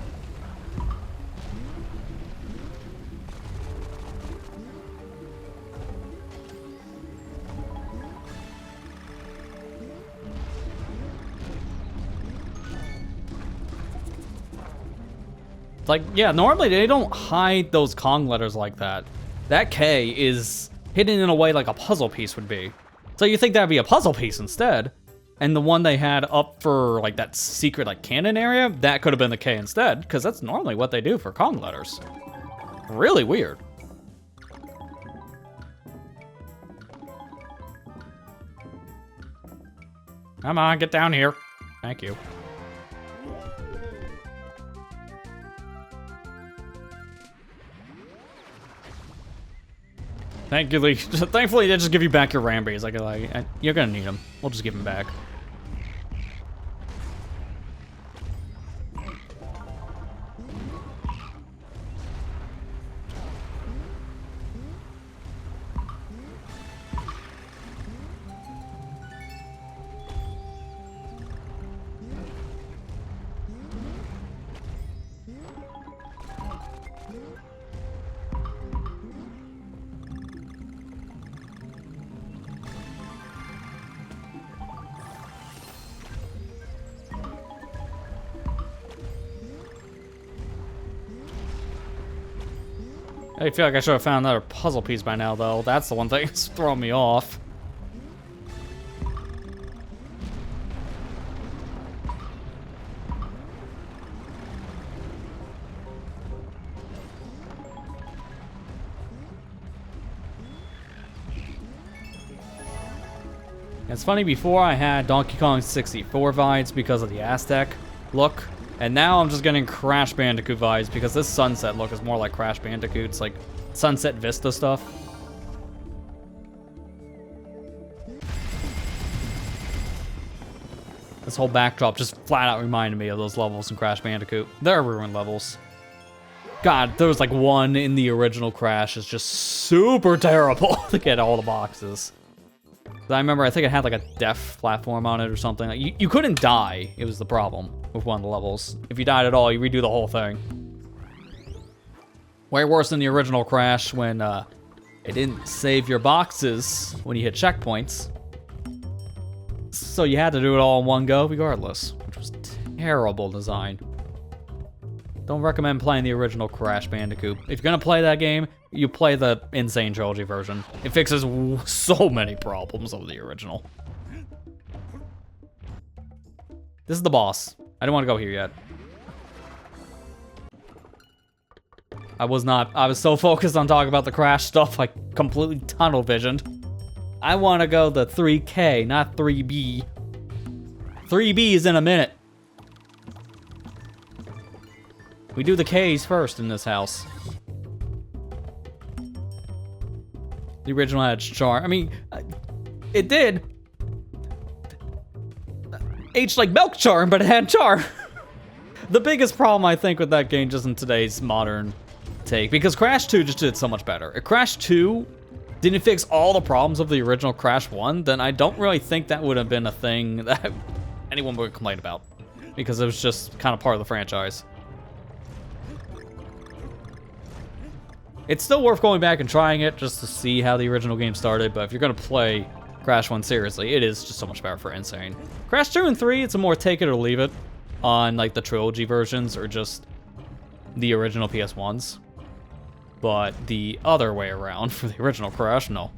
Like, yeah, normally they don't hide those Kong letters like that. That K is hidden in a way like a puzzle piece would be. So you think that'd be a puzzle piece instead. And the one they had up for like that secret like cannon area, that could have been the K instead, because that's normally what they do for Kong letters. Really weird. Come on, get down here. Thank you. Thankfully, they just give you back your Rambis. Like, you're gonna need them. We'll just give them back. I feel like I should have found another puzzle piece by now, though. That's the one thing that's throwing me off. It's funny, before I had Donkey Kong 64 vibes because of the Aztec look. And now I'm just getting Crash Bandicoot vibes because this Sunset look is more like Crash Bandicoot's, like Sunset Vista stuff. This whole backdrop just flat out reminded me of those levels in Crash Bandicoot. They're ruined levels. God, there was like one in the original Crash is just super terrible to get all the boxes. I remember, I think it had like a death platform on it or something. Like, you couldn't die, it was the problem with one of the levels. If you died at all, you redo the whole thing. Way worse than the original Crash when it didn't save your boxes when you hit checkpoints. So you had to do it all in one go regardless, which was terrible design. Don't recommend playing the original Crash Bandicoot. If you're gonna play that game, you play the Insane Trilogy version. It fixes so many problems of the original. This is the boss. I don't want to go here yet. I was so focused on talking about the Crash stuff, I completely tunnel visioned. I want to go the 3K, not 3B. 3B is in a minute. We do the K's first in this house. The original had charm. I mean, it did. H like milk charm, but it had charm. The biggest problem, I think, with that game just in today's modern take, because Crash 2 just did so much better. If Crash 2 didn't fix all the problems of the original Crash 1, then I don't really think that would have been a thing that anyone would complain about, because it was just kind of part of the franchise. It's still worth going back and trying it just to see how the original game started, but if you're gonna play Crash 1 seriously, it is just so much better for Insane. Crash 2 and 3, it's a more take it or leave it on like the trilogy versions or just the original PS1s. But the other way around for the original Crash, no.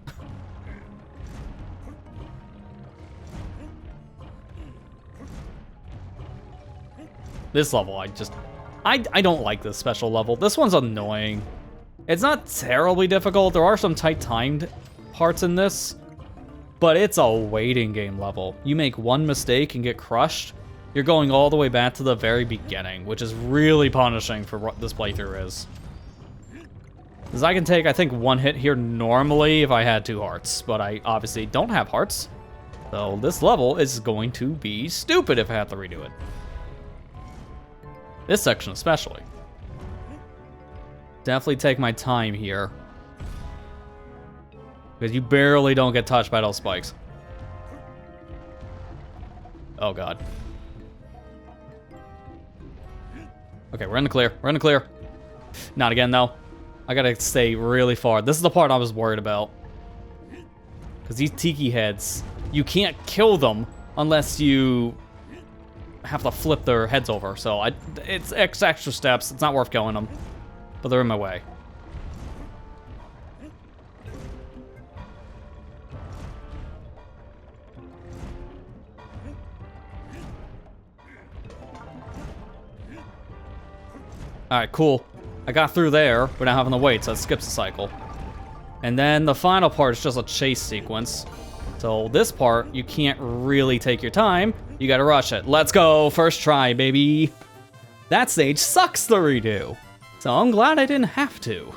This level, I don't like this special level. This one's annoying. It's not terribly difficult. There are some tight timed parts in this, but it's a waiting game level. You make one mistake and get crushed, you're going all the way back to the very beginning, which is really punishing for what this playthrough is. Because I can take, I think, one hit here normally if I had 2 hearts, but I obviously don't have hearts. So this level is going to be stupid if I have to redo it. This section especially. Definitely take my time here. Because you barely don't get touched by those spikes. Oh god. Okay, we're in the clear. We're in the clear. Not again, though. I gotta stay really far. This is the part I was worried about. Because these tiki heads, you can't kill them unless you have to flip their heads over. So it's extra steps. It's not worth killing them. But they're in my way. Alright, cool. I got through there without having to wait, so it skips a cycle. And then the final part is just a chase sequence. So this part, you can't really take your time. You gotta rush it. Let's go, first try, baby. That stage sucks to redo. So I'm glad I didn't have to.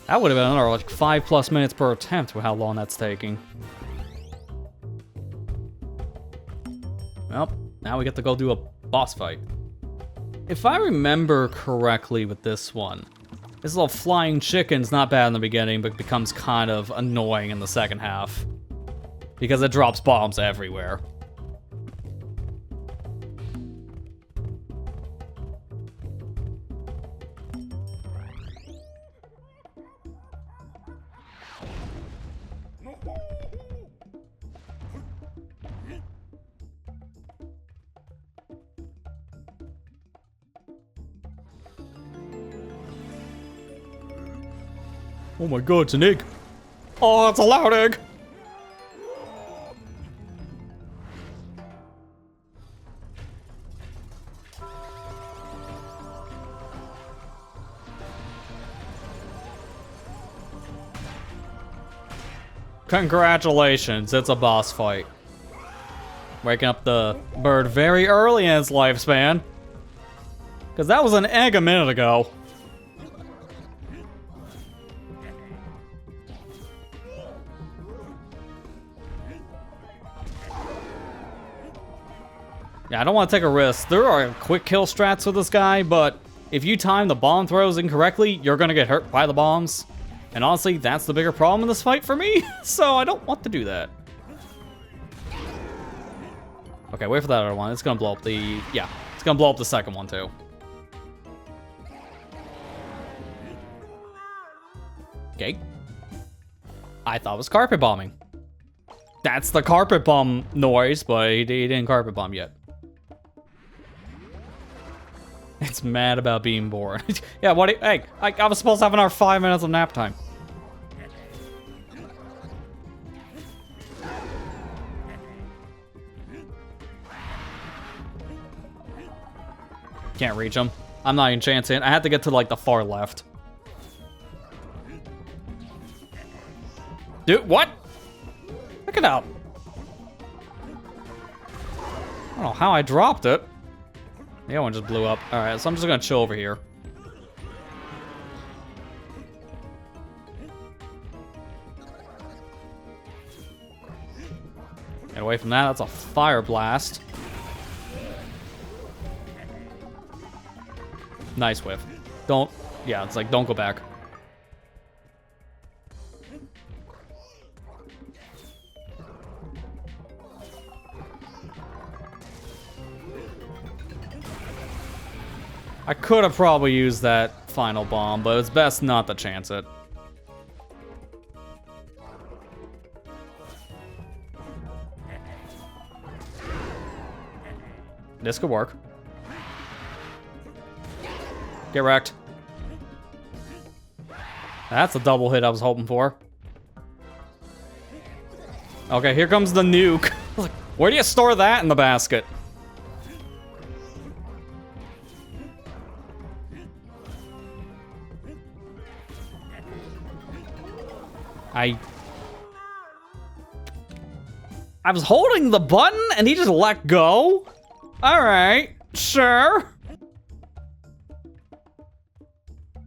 That would have been another like 5+ minutes per attempt with how long that's taking. Well, now we get to go do a boss fight. If I remember correctly with this one, this little flying chicken's not bad in the beginning, but becomes kind of annoying in the second half. Because it drops bombs everywhere. Oh my god, it's an egg. Oh, it's a loud egg. Congratulations, it's a boss fight. Waking up the bird very early in its lifespan. Because that was an egg a minute ago. Yeah, I don't want to take a risk. There are quick kill strats with this guy, but if you time the bomb throws incorrectly, you're going to get hurt by the bombs. And honestly, that's the bigger problem in this fight for me, so I don't want to do that. Okay, wait for that other one. It's going to blow up the... Yeah, it's going to blow up the second one, too. Okay. I thought it was carpet bombing. That's the carpet bomb noise, but he didn't carpet bomb yet. It's mad about being bored. Yeah, what? Hey, I was supposed to have another 5 minutes of nap time. Can't reach him. I'm not even chancing. I had to get to like the far left. Dude, what? Look it up. I don't know how I dropped it. The other one just blew up. Alright, so I'm just gonna chill over here. Get away from that. That's a fire blast. Nice whiff. Don't... Yeah, it's like, don't go back. I could have probably used that final bomb, but it's best not to chance it. This could work. Get wrecked. That's a double hit I was hoping for. Okay, here comes the nuke. Where do you store that in the basket? I was holding the button and he just let go? Alright, sure.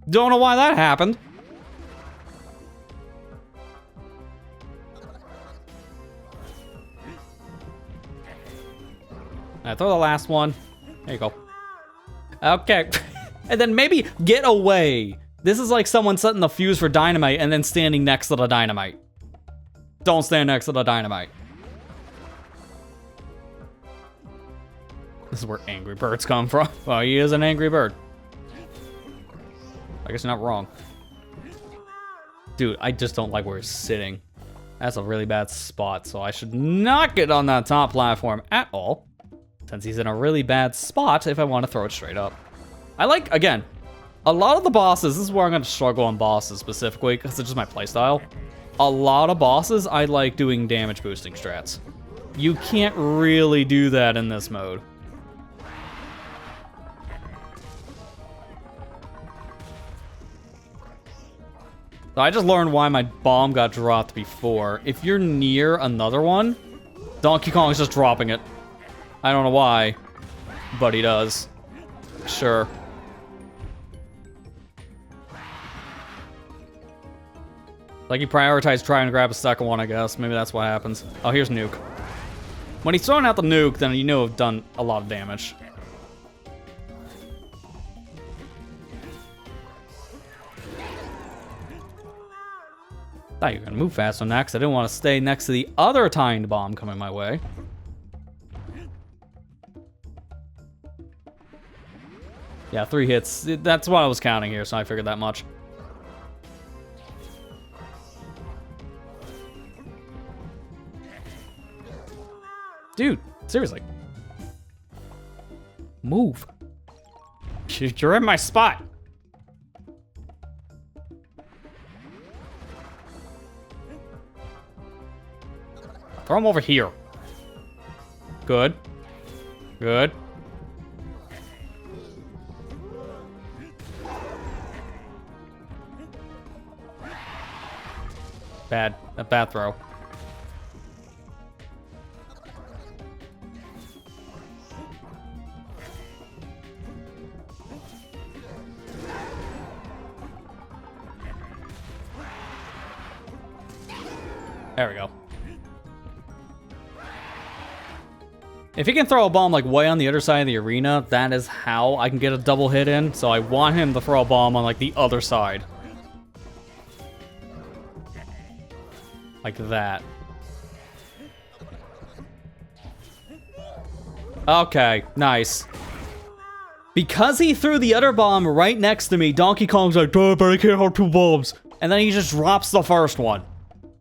Don't know why that happened. Alright, throw the last one. There you go. Okay. And then maybe get away. This is like someone setting the fuse for dynamite and then standing next to the dynamite. Don't stand next to the dynamite. This is where angry birds come from. Well, he is an angry bird. I guess you're not wrong. Dude, I just don't like where he's sitting. That's a really bad spot, so I should not get on that top platform at all. Since he's in a really bad spot if I want to throw it straight up. I like, again, a lot of the bosses, this is where I'm going to struggle on bosses specifically, because it's just my playstyle. A lot of bosses, I like doing damage boosting strats. You can't really do that in this mode. So I just learned why my bomb got dropped before. If you're near another one, Donkey Kong is just dropping it. I don't know why, but he does. Sure. Like he prioritized trying to grab a second one, I guess. Maybe that's what happens. Oh, here's Nuke. When he's throwing out the Nuke, then you know I've done a lot of damage. Thought you were gonna move fast on that because I didn't want to stay next to the other timed bomb coming my way. Yeah, 3 hits. That's what I was counting here, so I figured that much. Dude, seriously. Move. You're in my spot. Throw him over here. Good. Good. Bad. A bad throw. There we go. If he can throw a bomb like way on the other side of the arena, that is how I can get a double hit in. So I want him to throw a bomb on like the other side. Like that. Okay, nice. Because he threw the other bomb right next to me, Donkey Kong's like, duh, but I can't hold 2 bombs. And then he just drops the first one.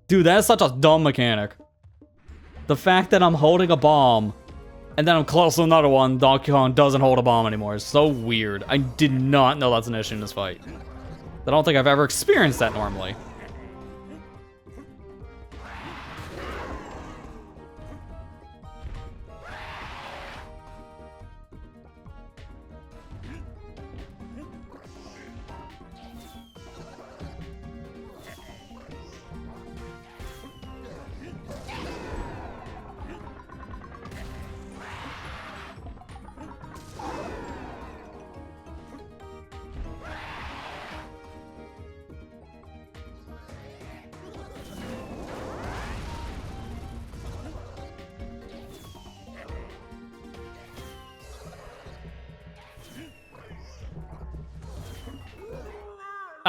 Dude, that is such a dumb mechanic. The fact that I'm holding a bomb, and then I'm close to another one, Donkey Kong doesn't hold a bomb anymore. It's so weird. I did not know that's an issue in this fight. I don't think I've ever experienced that normally.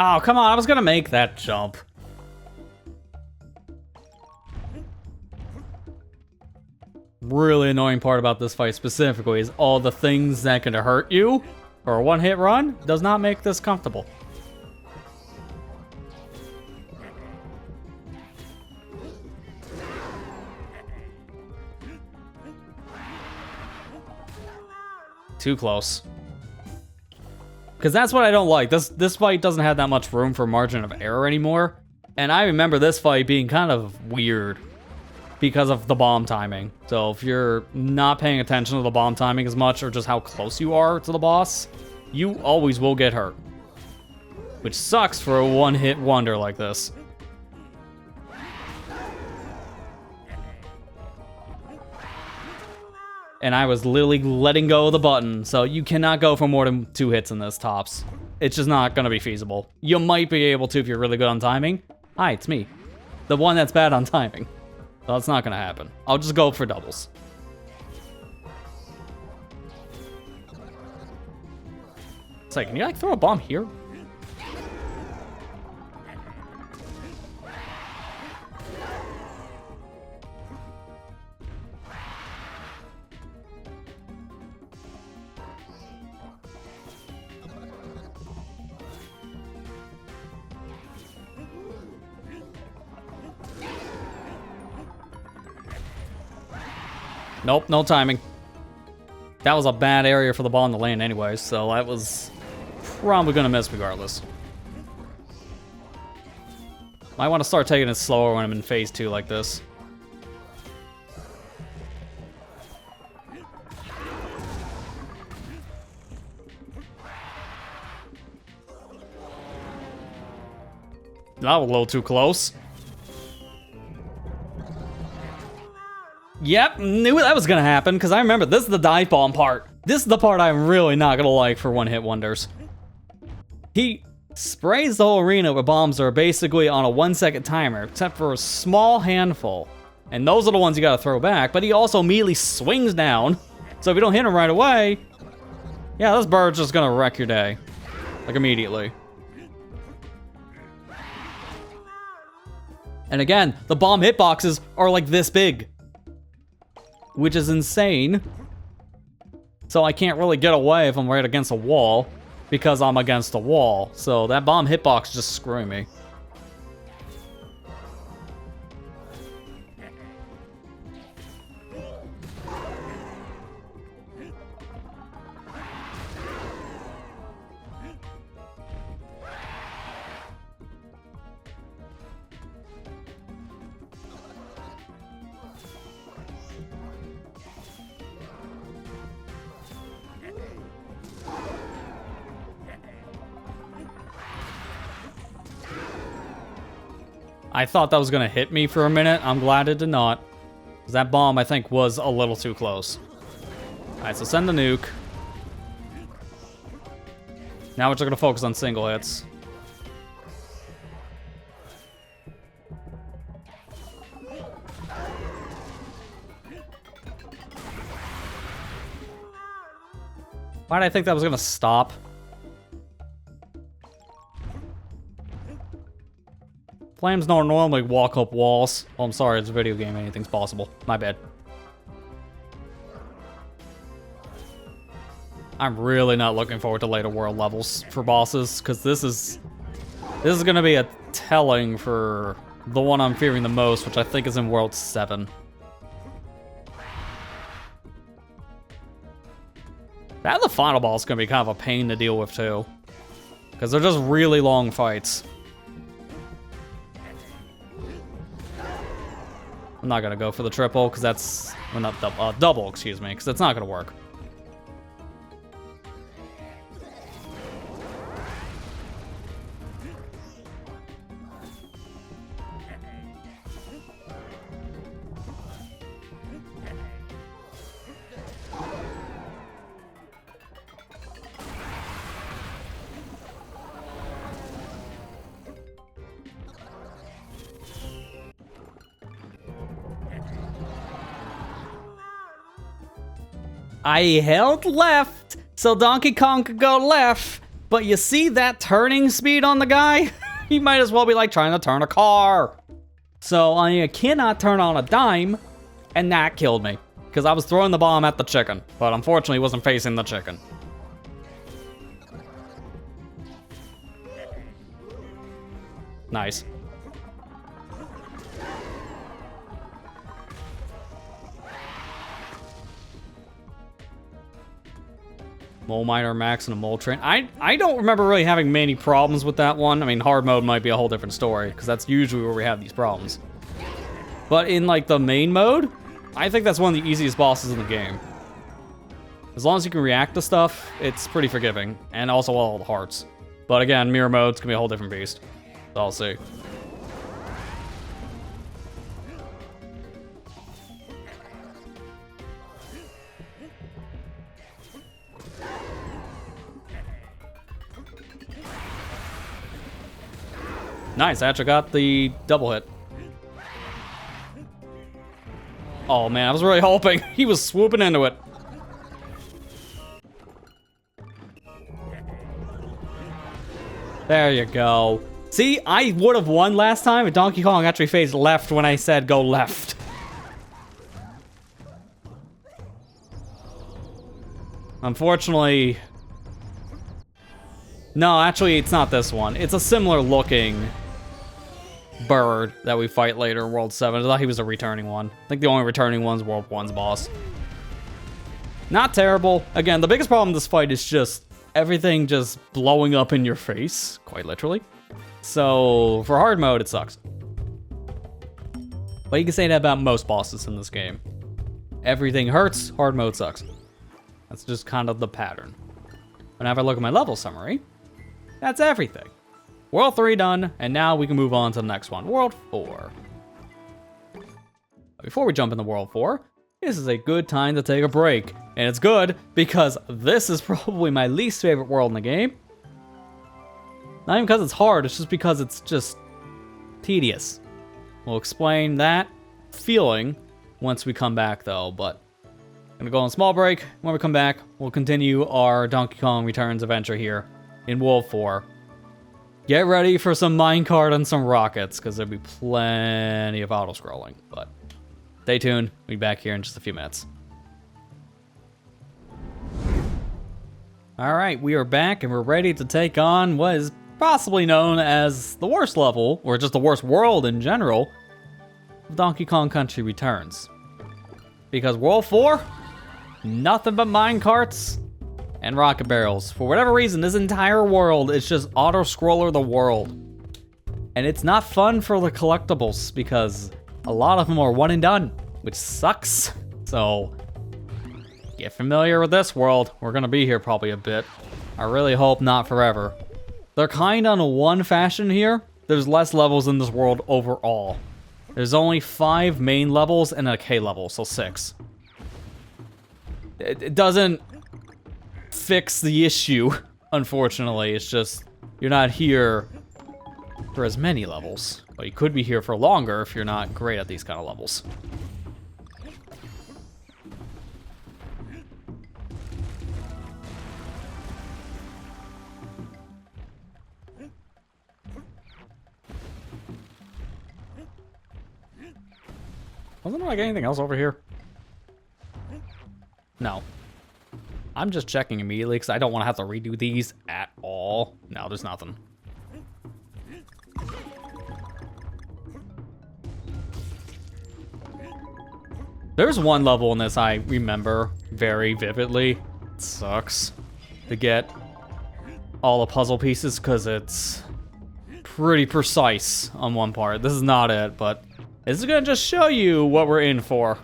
Oh, come on, I was gonna make that jump. Really annoying part about this fight specifically is all the things that can hurt you for a one-hit run does not make this comfortable. Too close. Because that's what I don't like. This fight doesn't have that much room for margin of error anymore. And I remember this fight being kind of weird because of the bomb timing. So if you're not paying attention to the bomb timing as much or just how close you are to the boss, you always will get hurt. Which sucks for a one-hit wonder like this. and I was literally letting go of the button, so you cannot go for more than 2 hits in this, tops. It's just not gonna be feasible. You might be able to if you're really good on timing. Hi, it's me. The one that's bad on timing. So that's not gonna happen. I'll just go for doubles. Say, can you like throw a bomb here? Nope, no timing. That was a bad area for the ball in the lane anyway, so that was probably gonna miss regardless. Might want to start taking it slower when I'm in phase 2 like this. That was a little too close. Yep, knew that was gonna happen, because I remember this is the dive bomb part. This is the part I'm really not gonna like for one-hit wonders. He sprays the whole arena with bombs that are basically on a 1-second timer, except for a small handful. And those are the ones you gotta throw back, but he also immediately swings down. So if you don't hit him right away, yeah, this bird's just gonna wreck your day. Like, immediately. And again, the bomb hitboxes are like this big, which is insane. So I can't really get away if I'm right against a wall, because I'm against a wall. So that bomb hitbox is just screwing me. I thought that was gonna hit me for a minute. I'm glad it did not. Because that bomb, I think, was a little too close. Alright, so send the nuke. Now we're just gonna focus on single hits. Why did I think that was gonna stop? Flames don't normally walk up walls. Oh, I'm sorry, it's a video game. Anything's possible. My bad. I'm really not looking forward to later world levels for bosses, because this is gonna be a telling for the one I'm fearing the most, which I think is in World 7. That the final boss is gonna be kind of a pain to deal with too, because they're just really long fights. I'm not gonna go for the triple, because that's, well, not double, excuse me, because that's not gonna work. I held left so Donkey Kong could go left, but you see that turning speed on the guy? He might as well be like trying to turn a car. So I cannot turn on a dime, and that killed me, because I was throwing the bomb at the chicken, but unfortunately it wasn't facing the chicken. Nice. Mole Miner Max and a Mole Train. I don't remember really having many problems with that one. I mean, hard mode might be a whole different story, because that's usually where we have these problems. But in, like, the main mode, I think that's one of the easiest bosses in the game. As long as you can react to stuff, it's pretty forgiving. And also all the hearts. But again, mirror mode's gonna be a whole different beast. So I'll see. Nice, I actually got the double hit. Oh man, I was really hoping. He was swooping into it. There you go. See, I would have won last time if Donkey Kong actually faced left when I said go left. Unfortunately... No, actually, it's not this one. It's a similar looking bird that we fight later in World 7. I thought he was a returning one. I think the only returning one's World 1's boss. Not terrible. Again, the biggest problem in this fight is just everything just blowing up in your face, quite literally. So, for hard mode, it sucks. But you can say that about most bosses in this game. Everything hurts, hard mode sucks. That's just kind of the pattern. Whenever I look at my level summary, that's everything. World 3 done, and now we can move on to the next one, World 4. Before we jump into World 4, this is a good time to take a break. And it's good because this is probably my least favorite world in the game. Not even because it's hard, it's just because it's just tedious. We'll explain that feeling once we come back though, but I'm gonna go on a small break. When we come back, we'll continue our Donkey Kong Returns adventure here in World 4. Get ready for some minecart and some rockets, because there'll be plenty of auto-scrolling, but stay tuned. We'll be back here in just a few minutes. Alright, we are back and we're ready to take on what is possibly known as the worst level, or just the worst world in general, of Donkey Kong Country Returns. Because World 4, nothing but minecarts and rocket barrels. For whatever reason, this entire world is just auto-scroller the world. And it's not fun for the collectibles, because a lot of them are one and done, which sucks. So, get familiar with this world. We're gonna be here probably a bit. I really hope not forever. They're kind of on one fashion here. There's less levels in this world overall. There's only 5 main levels and a K level, so 6. It doesn't fix the issue, unfortunately. It's just, you're not here for as many levels. But you could be here for longer if you're not great at these kind of levels. Wasn't there like anything else over here? No. I'm just checking immediately because I don't want to have to redo these at all. No, there's nothing. There's one level in this I remember very vividly. It sucks to get all the puzzle pieces because it's pretty precise on one part. This is not it, but this is gonna just show you what we're in for.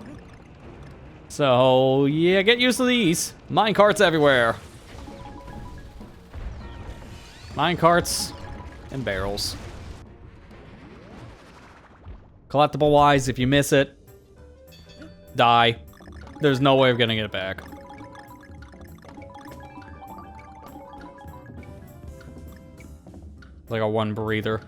So, yeah, get used to these. Minecarts everywhere. Minecarts and barrels. Collectible-wise, if you miss it, die. There's no way of getting it back. Like a one breather.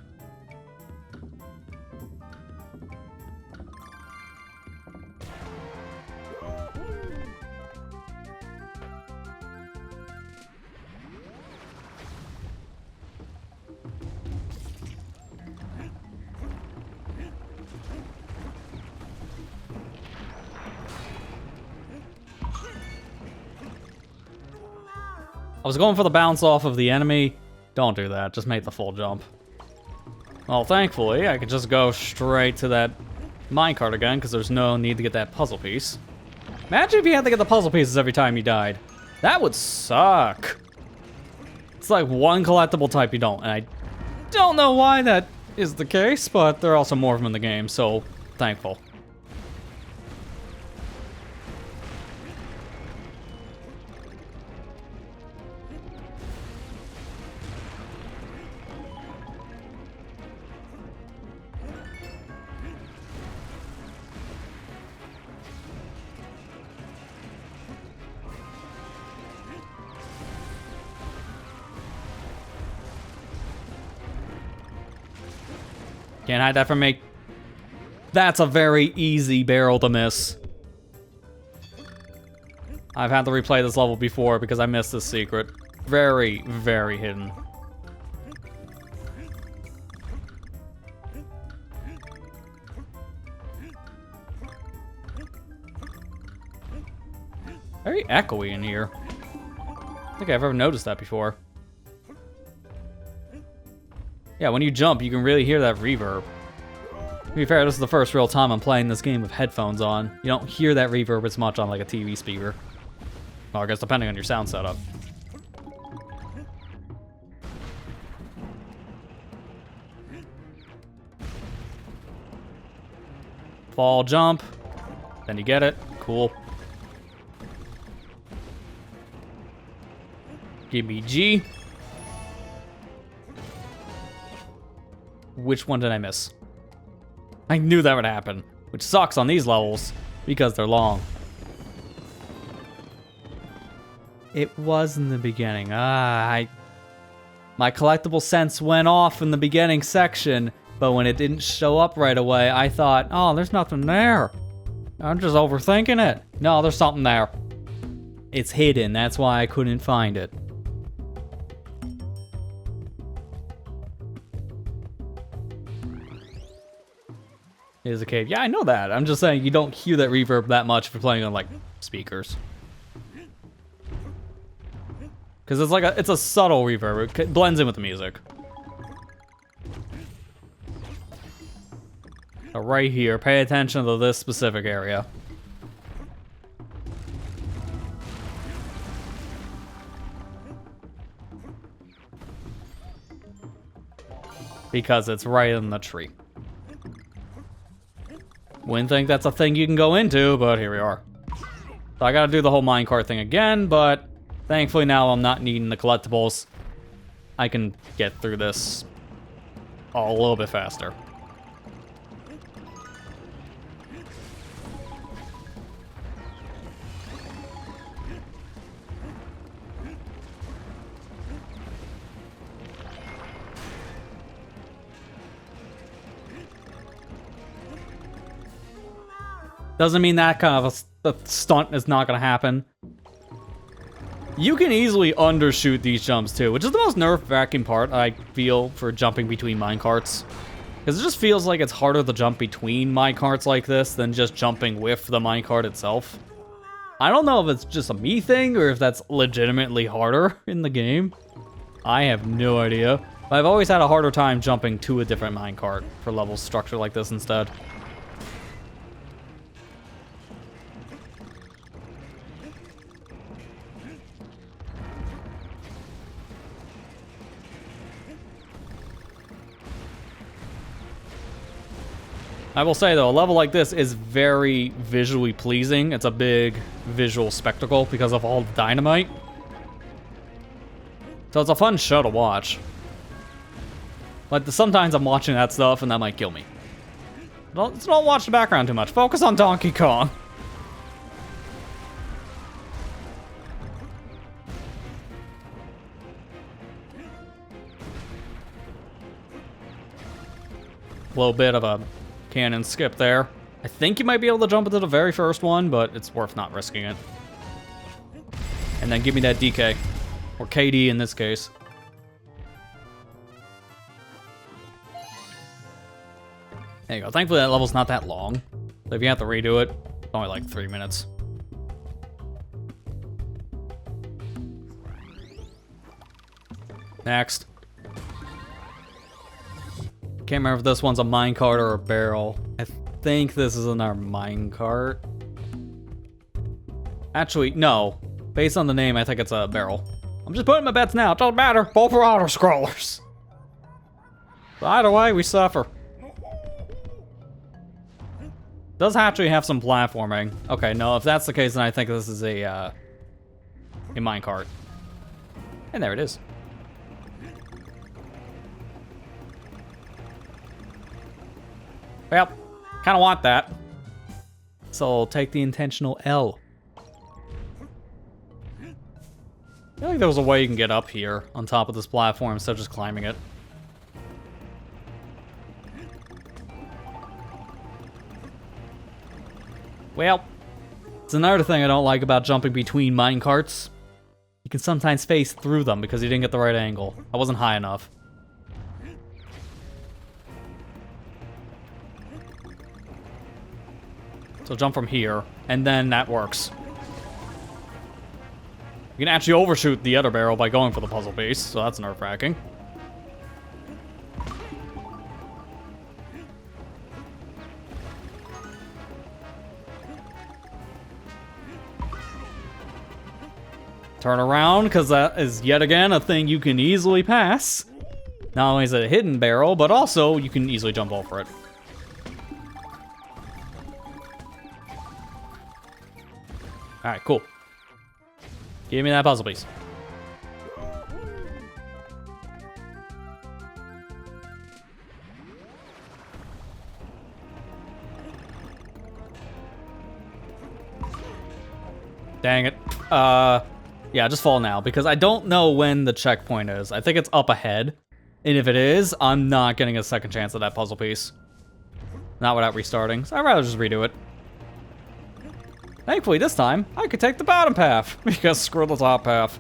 I was going for the bounce off of the enemy. Don't do that, just make the full jump. Well, thankfully, I could just go straight to that minecart again, because there's no need to get that puzzle piece. Imagine if you had to get the puzzle pieces every time you died. That would suck. It's like one collectible type you don't, and I don't know why that is the case, but there are also more of them in the game, so thankful. Can't hide that from me. That's a very easy barrel to miss. I've had to replay this level before because I missed this secret. Very, very hidden. Very echoey in here. I don't think I've ever noticed that before. Yeah, when you jump, you can really hear that reverb. To be fair, this is the first real time I'm playing this game with headphones on. You don't hear that reverb as much on like a TV speaker. Well, I guess depending on your sound setup. Fall, jump. Then you get it. Cool. Give me G. Which one did I miss? I knew that would happen, which sucks on these levels because they're long. It was in the beginning. My collectible sense went off in the beginning section, but when it didn't show up right away, I thought, oh, there's nothing there. I'm just overthinking it. No, there's something there. It's hidden, that's why I couldn't find it. Is a cave. Yeah, I know that. I'm just saying you don't hear that reverb that much if you're playing on like speakers. Because it's a subtle reverb. It blends in with the music. So right here, pay attention to this specific area. Because it's right in the tree. Wouldn't think that's a thing you can go into, but here we are. So I gotta do the whole minecart thing again, but thankfully now I'm not needing the collectibles. I can get through this a little bit faster. Doesn't mean that kind of a stunt is not going to happen. You can easily undershoot these jumps too, which is the most nerve-wracking part, I feel, for jumping between minecarts. Because it just feels like it's harder to jump between minecarts like this than just jumping with the minecart itself. I don't know if it's just a me thing or if that's legitimately harder in the game. I have no idea. But I've always had a harder time jumping to a different minecart for levels structured like this instead. I will say though, a level like this is very visually pleasing. It's a big visual spectacle because of all the dynamite. So it's a fun show to watch. But sometimes I'm watching that stuff and that might kill me. Don't watch the background too much. Focus on Donkey Kong. A little bit of a cannon skip there. I think you might be able to jump into the very first one, but it's worth not risking it. And then give me that DK. Or KD in this case. There you go. Thankfully that level's not that long. So if you have to redo it, it's only like 3 minutes. Next. Can't remember if this one's a minecart or a barrel. I think this is in our minecart. Actually, no. Based on the name, I think it's a barrel. I'm just putting my bets now. It doesn't matter. Both are auto-scrollers. So either way, we suffer. Does actually have some platforming. Okay, no, if that's the case, then I think this is a minecart. And there it is. Well, kind of want that. So I'll take the intentional L. I feel like there was a way you can get up here on top of this platform instead of just climbing it. Well, it's another thing I don't like about jumping between minecarts. You can sometimes phase through them because you didn't get the right angle. I wasn't high enough. So jump from here, and then that works. You can actually overshoot the other barrel by going for the puzzle piece, so that's nerve-wracking. Turn around, because that is yet again a thing you can easily pass. Not only is it a hidden barrel, but also you can easily jump over it. Alright, cool. Give me that puzzle piece. Dang it. Yeah, just fall now, because I don't know when the checkpoint is. I think it's up ahead. And if it is, I'm not getting a second chance at that puzzle piece. Not without restarting, so I'd rather just redo it. Thankfully, this time, I could take the bottom path, because screw the top path.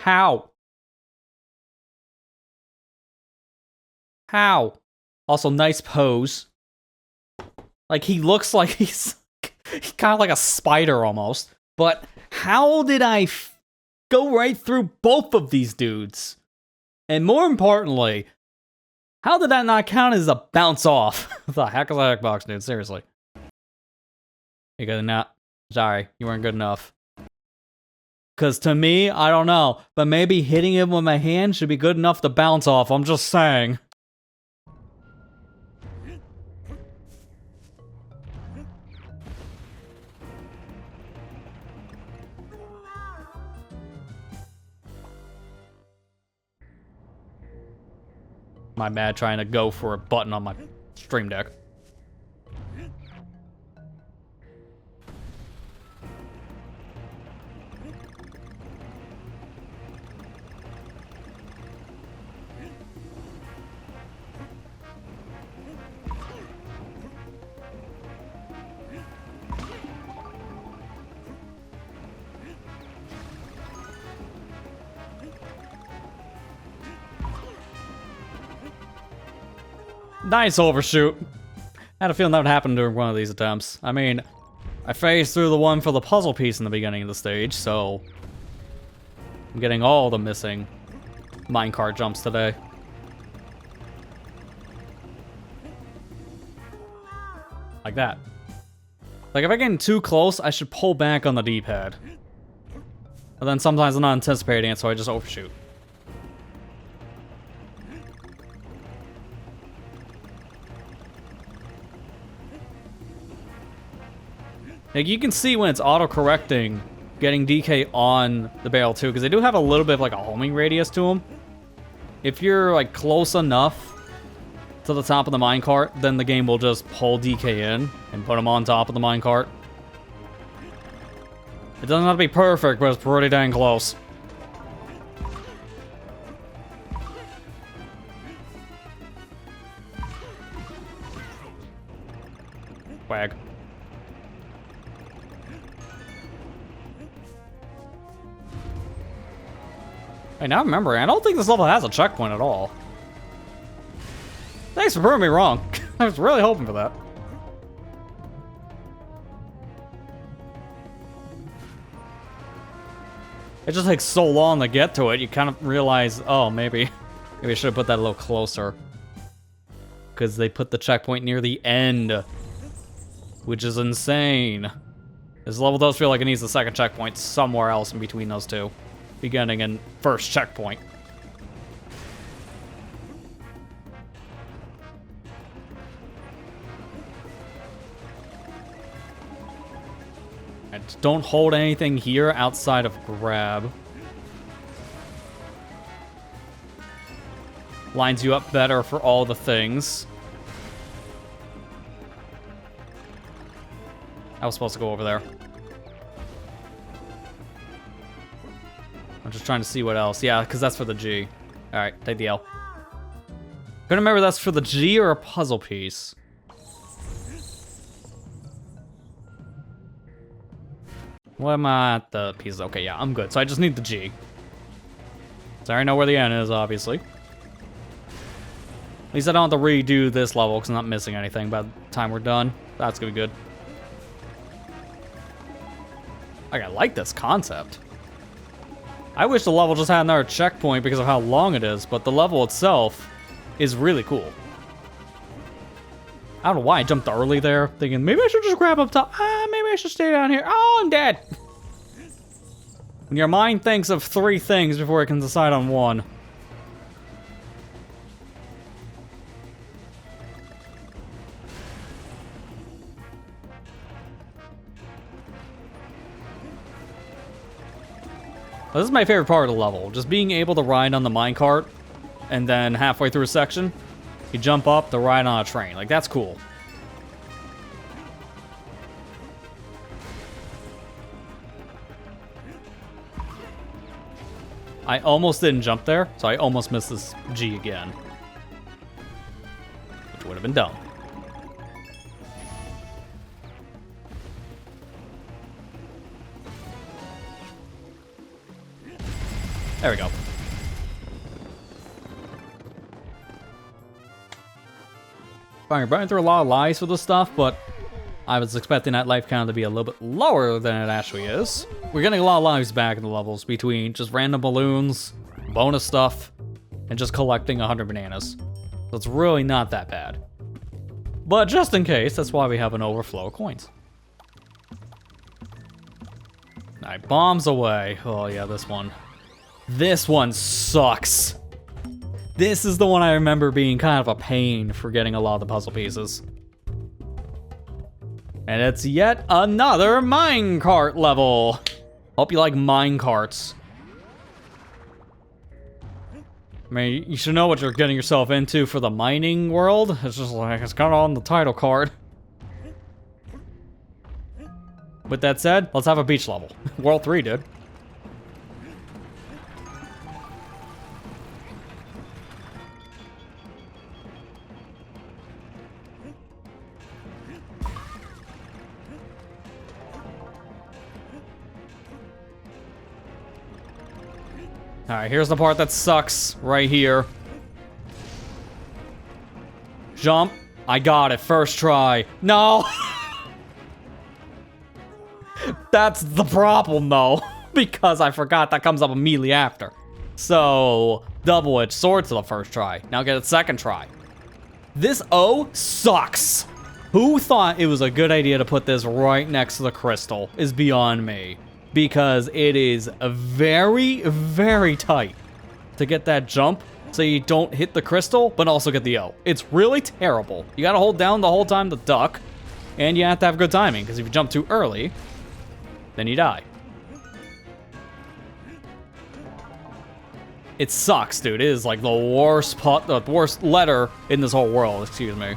How? How? Also, nice pose. Like, he looks like he's kind of like a spider almost. But how did I go right through both of these dudes? And more importantly, how did that not count as a bounce off? The heck is a Hackbox, dude? Seriously. You good enough? Sorry, you weren't good enough. Because to me, I don't know, but maybe hitting him with my hand should be good enough to bounce off. I'm just saying. My bad trying to go for a button on my stream deck. Nice overshoot. I had a feeling that would happen during one of these attempts. I mean, I phased through the one for the puzzle piece in the beginning of the stage, so I'm getting all the missing minecart jumps today. Like that. Like, if I get too close, I should pull back on the D-pad. And then sometimes I'm not anticipating it, so I just overshoot. Like, you can see when it's auto-correcting, getting DK on the barrel too, because they do have a little bit of like a homing radius to them. If you're like close enough to the top of the minecart, then the game will just pull DK in and put him on top of the minecart. It doesn't have to be perfect, but it's pretty dang close. Wag. Hey, now I'm remembering, I don't think this level has a checkpoint at all. Thanks for proving me wrong. I was really hoping for that. It just takes so long to get to it, you kind of realize, oh, maybe I should have put that a little closer. Because they put the checkpoint near the end, which is insane. This level does feel like it needs a second checkpoint somewhere else in between those two. Beginning and first checkpoint. Just don't hold anything here outside of grab. Lines you up better for all the things. I was supposed to go over there. I'm just trying to see what else. Yeah, because that's for the G. Alright, take the L. Couldn't remember that's for the G or a puzzle piece. What am I at the pieces? Okay, yeah, I'm good. So I just need the G. So I already know where the N is, obviously. At least I don't have to redo this level because I'm not missing anything by the time we're done. That's gonna be good. I like this concept. I wish the level just had another checkpoint because of how long it is, but the level itself is really cool. I don't know why I jumped early there, thinking maybe I should just grab up top. Maybe I should stay down here. Oh, I'm dead. When your mind thinks of 3 things before it can decide on one. Well, this is my favorite part of the level, just being able to ride on the minecart, and then halfway through a section, you jump up to ride on a train. Like, that's cool. I almost didn't jump there, so I almost missed this G again. Which would have been dumb. There we go. Fine, you're burning through a lot of lives for this stuff, but I was expecting that life count to be a little bit lower than it actually is. We're getting a lot of lives back in the levels between just random balloons, bonus stuff, and just collecting 100 bananas. So it's really not that bad. But just in case, that's why we have an overflow of coins. Alright, bombs away. Oh yeah, this one. This one sucks. This is the one I remember being kind of a pain for getting a lot of the puzzle pieces. And it's yet another minecart level. Hope you like minecarts. I mean, you should know what you're getting yourself into for the mining world. It's just like, it's kind of on the title card. With that said, let's have a beach level. World 3, dude. Alright, here's the part that sucks. Right here. Jump. I got it. First try. No! That's the problem, though. Because I forgot that comes up immediately after. So, double-edged sword to the first try. Now get a second try. This O sucks. Who thought it was a good idea to put this right next to the crystal is beyond me. Because it is very, very tight to get that jump so you don't hit the crystal, but also get the O. It's really terrible. You gotta hold down the whole time to duck, and you have to have good timing, because if you jump too early, then you die. It sucks, dude. It is like the worst letter in this whole world, excuse me.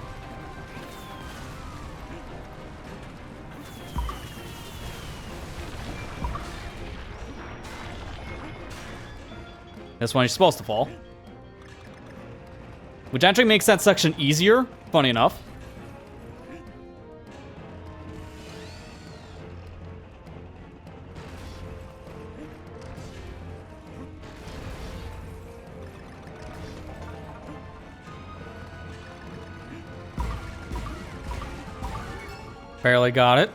This one you're supposed to fall. Which actually makes that section easier, funny enough. Barely got it.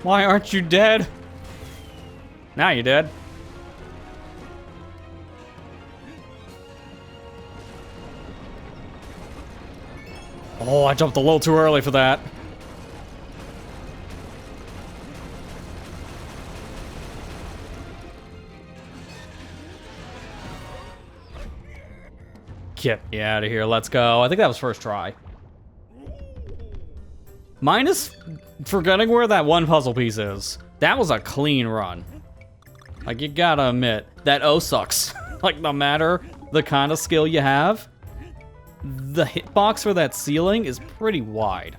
Why aren't you dead? Now you're dead. Oh, I jumped a little too early for that. Get me out of here. Let's go. I think that was first try. Minus forgetting where that one puzzle piece is. That was a clean run. Like, you gotta admit, that O sucks. Like, no matter the kind of skill you have, the hitbox for that ceiling is pretty wide.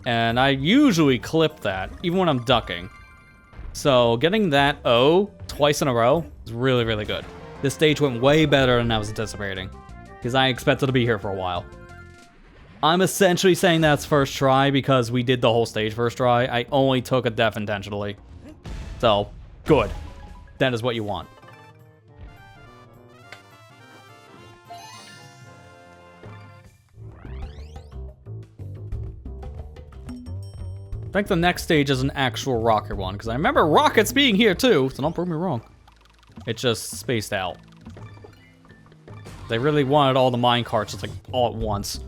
And I usually clip that, even when I'm ducking. So getting that O twice in a row is really, really good. This stage went way better than I was anticipating, because I expected to be here for a while. I'm essentially saying that's first try because we did the whole stage first try. I only took a death intentionally. So, good. That is what you want. I think the next stage is an actual rocket one, because I remember rockets being here too, so don't prove me wrong. It's just spaced out. They really wanted all the minecarts just like all at once.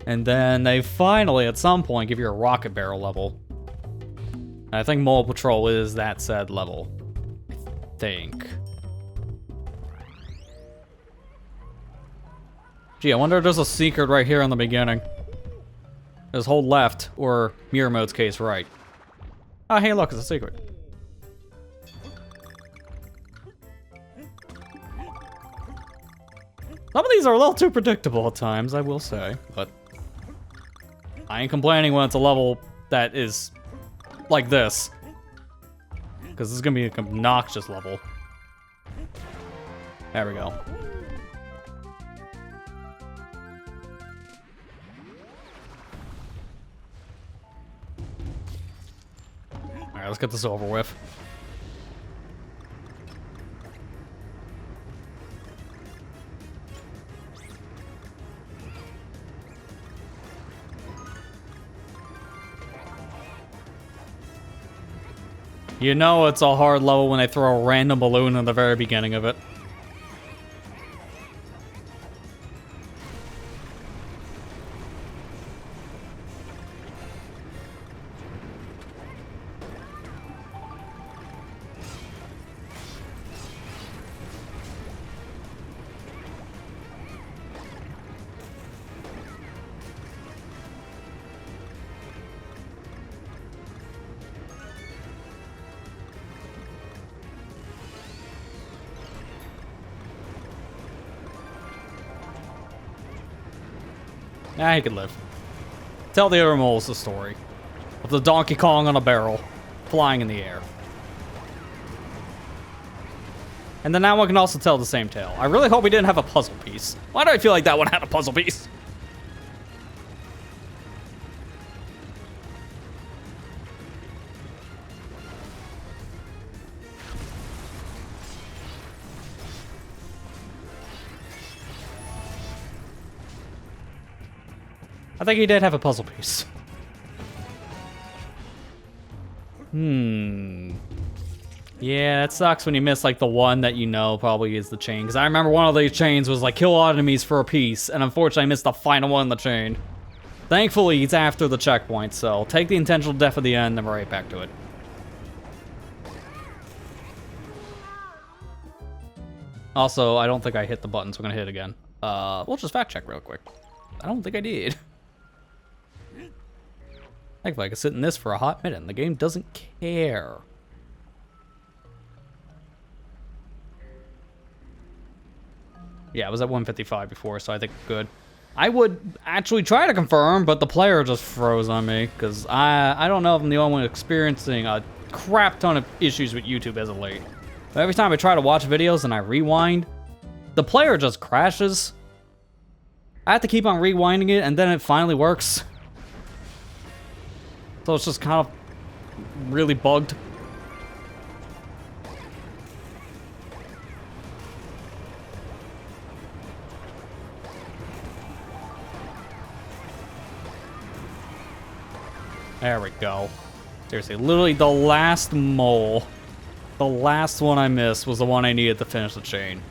And then they finally, at some point, give you a rocket barrel level. And I think Mole Patrol is that said level. I think. Gee, I wonder if there's a secret right here in the beginning. There's hold left, or mirror mode's case right. Oh, hey, look, it's a secret. Some of these are a little too predictable at times, I will say, but I ain't complaining when it's a level that is like this. Because this is gonna be an obnoxious level. There we go. Alright, let's get this over with. You know it's a hard level when they throw a random balloon in the very beginning of it. Nah, he could live. Tell the other moles the story of the Donkey Kong on a barrel, flying in the air. And then that one can also tell the same tale. I really hope we didn't have a puzzle piece. Why do I feel like that one had a puzzle piece? I think he did have a puzzle piece. Yeah, that sucks when you miss like the one that you know probably is the chain. Because I remember one of these chains was like kill all enemies for a piece, and unfortunately I missed the final one in the chain. Thankfully, it's after the checkpoint, so take the intentional death at the end, and we're right back to it. Also, I don't think I hit the button, so I'm gonna hit it again. We'll just fact check real quick. I don't think I did. Thankfully, I could sit in this for a hot minute, and the game doesn't care. Yeah, I was at 155 before, so I think good. I would actually try to confirm, but the player just froze on me, because I don't know if I'm the only one experiencing a crap ton of issues with YouTube as of late. But every time I try to watch videos and I rewind, the player just crashes. I have to keep on rewinding it, and then it finally works. So it's just kind of really bugged. There we go. Seriously, literally the last mole, the last one I missed was the one I needed to finish the chain.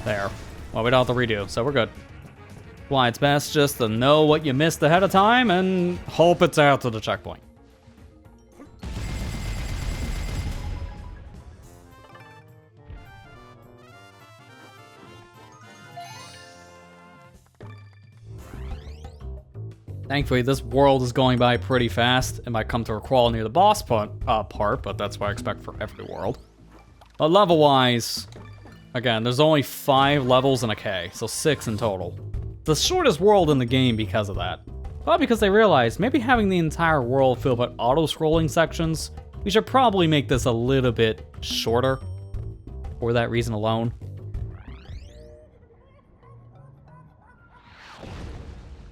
There. Well, we don't have to redo, so we're good. Why it's best just to know what you missed ahead of time and hope it's out to the checkpoint. Thankfully, this world is going by pretty fast. It might come to a crawl near the boss part, but that's what I expect for every world. But level-wise, again, there's only 5 levels in a K, so 6 in total. The shortest world in the game because of that. Well, because they realized maybe having the entire world filled with auto-scrolling sections, we should probably make this a little bit shorter for that reason alone.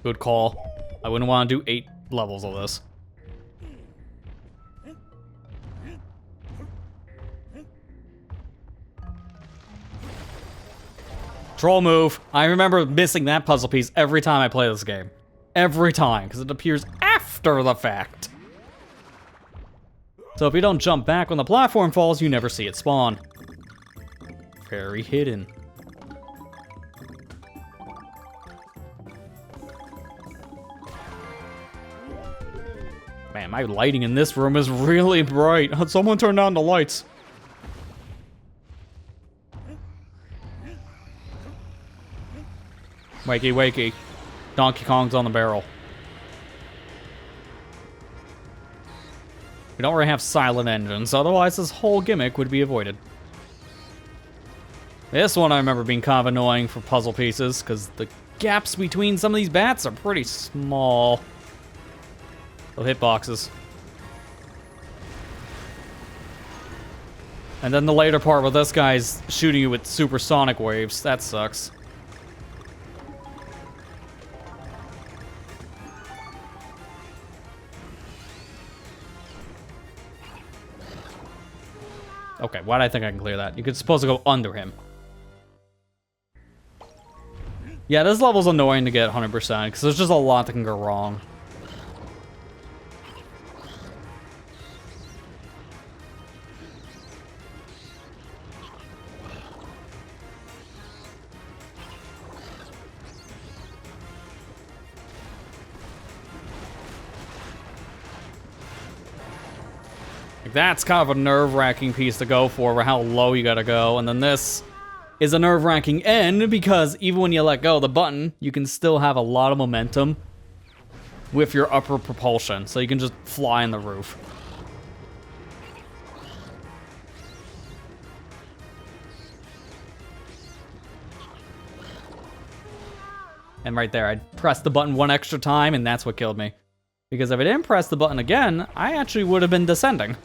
Good call. I wouldn't want to do 8 levels of this. Troll move. I remember missing that puzzle piece every time I play this game. Every time, because it appears after the fact. So if you don't jump back when the platform falls, you never see it spawn. Very hidden. Man, my lighting in this room is really bright. Someone turn on the lights. Wakey, wakey. Donkey Kong's on the barrel. We don't really have silent engines, otherwise this whole gimmick would be avoided. This one I remember being kind of annoying for puzzle pieces, because the gaps between some of these bats are pretty small. They'll hit boxes. And then the later part where this guy's shooting you with supersonic waves. That sucks. Okay, why do I think I can clear that? You could supposed to go under him. Yeah, this level's annoying to get 100% because there's just a lot that can go wrong. That's kind of a nerve-wracking piece to go for how low you gotta go. And then this is a nerve-wracking end because even when you let go of the button, you can still have a lot of momentum with your upper propulsion. So you can just fly in the roof. And right there, I pressed the button one extra time and that's what killed me. Because if I didn't press the button again, I actually would have been descending.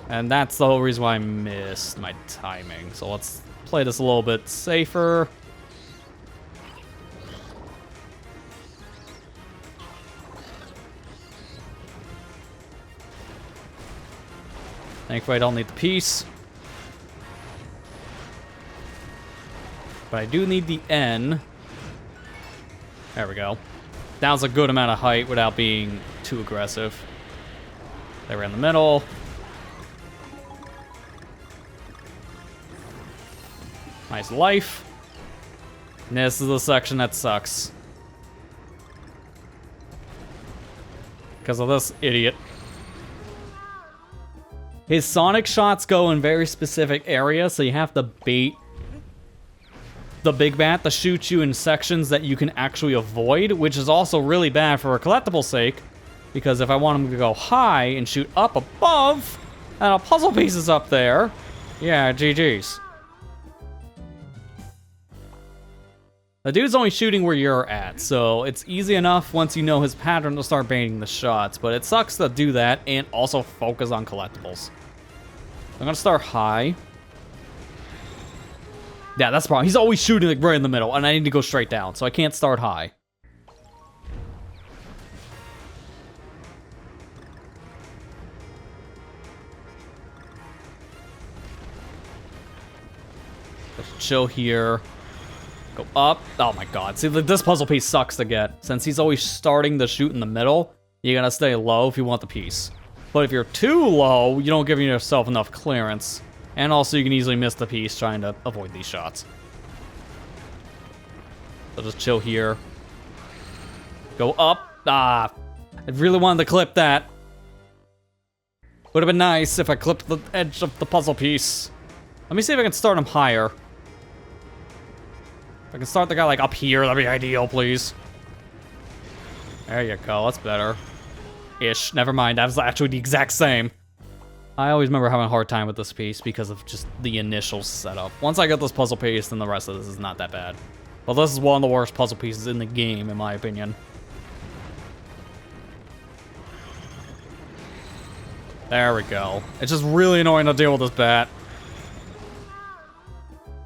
And that's the whole reason why I missed my timing. So let's play this a little bit safer. Thankfully I don't need the piece. But I do need the N. There we go. That was a good amount of height without being too aggressive. They were in the middle. Nice life. And this is the section that sucks. Because of this idiot. His sonic shots go in very specific areas, so you have to bait the big bat to shoot you in sections that you can actually avoid, which is also really bad for a collectible's sake, because if I want him to go high and shoot up above, and a puzzle piece is up there, yeah, GG's. The dude's only shooting where you're at, so it's easy enough once you know his pattern to start baiting the shots, but it sucks to do that and also focus on collectibles. I'm gonna start high. Yeah, that's the problem. He's always shooting like right in the middle, and I need to go straight down, so I can't start high. Let's chill here. Go up. Oh my god. See, this puzzle piece sucks to get. Since he's always starting to shoot in the middle, you gotta stay low if you want the piece. But if you're too low, you don't give yourself enough clearance. And also, you can easily miss the piece trying to avoid these shots. So just chill here. Go up. Ah, I really wanted to clip that. Would have been nice if I clipped the edge of the puzzle piece. Let me see if I can start him higher. If I can start the guy like up here, that'd be ideal, please. There you go, that's better. Ish, never mind, that was actually the exact same. I always remember having a hard time with this piece because of just the initial setup. Once I get this puzzle piece, then the rest of this is not that bad. But this is one of the worst puzzle pieces in the game, in my opinion. There we go. It's just really annoying to deal with this bat.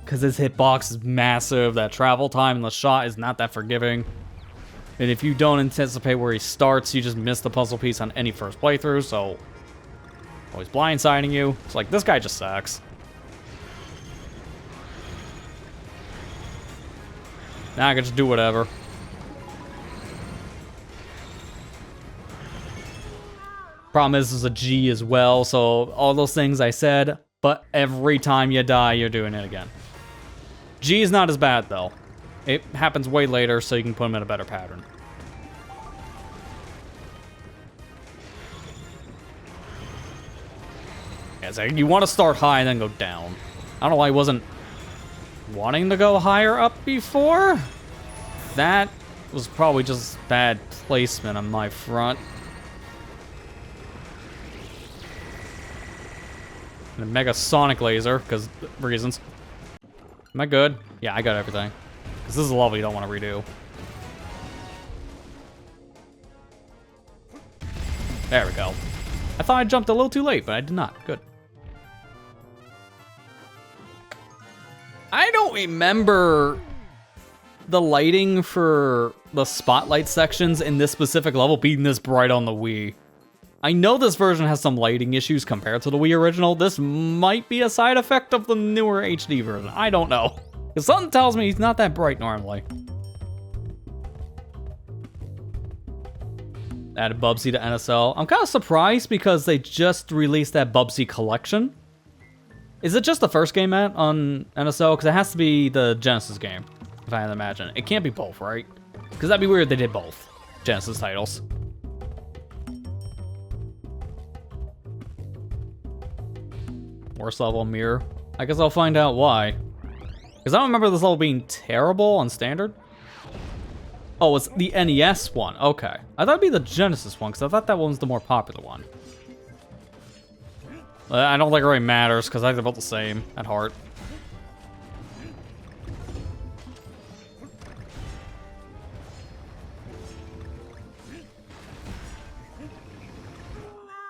Because his hitbox is massive, that travel time in the shot is not that forgiving. And if you don't anticipate where he starts, you just miss the puzzle piece on any first playthrough, so... always blindsiding you. It's like, this guy just sucks. Now I can just do whatever. Problem is, there's a G as well, so all those things I said, but every time you die, you're doing it again. G is not as bad, though. It happens way later, so you can put them in a better pattern. Yeah, so you want to start high and then go down. I don't know why I wasn't wanting to go higher up before. That was probably just bad placement on my front. And a mega sonic laser, because reasons. Am I good? Yeah, I got everything. This is a level you don't want to redo. There we go. I thought I jumped a little too late, but I did not. Good. I don't remember the lighting for the spotlight sections in this specific level being this bright on the Wii. I know this version has some lighting issues compared to the Wii original. This might be a side effect of the newer HD version. I don't know. Because something tells me he's not that bright normally. Added Bubsy to NSL. I'm kind of surprised because they just released that Bubsy collection. Is it just the first game on NSL? Because it has to be the Genesis game, if I had to imagine. It can't be both, right? Because that'd be weird if they did both Genesis titles. Worst level mirror. I guess I'll find out why. Because I don't remember this level being terrible on standard. Oh, it's the NES one. Okay. I thought it'd be the Genesis one, because I thought that one was the more popular one. I don't think it really matters, because I think they're both the same at heart.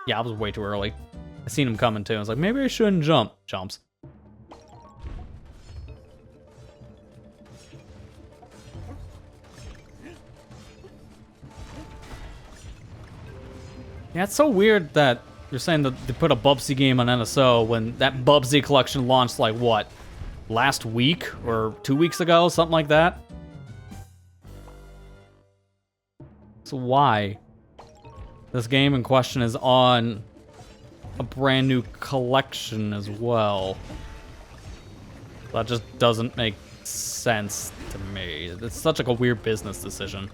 Yeah, I was way too early. I seen him coming too. I was like, maybe I shouldn't jump. Jumps. Yeah, it's so weird that you're saying that they put a Bubsy game on NSO when that Bubsy collection launched like what? Last week or 2 weeks ago? Something like that? So why? This game in question is on a brand new collection as well. That just doesn't make sense to me. It's such like a weird business decision.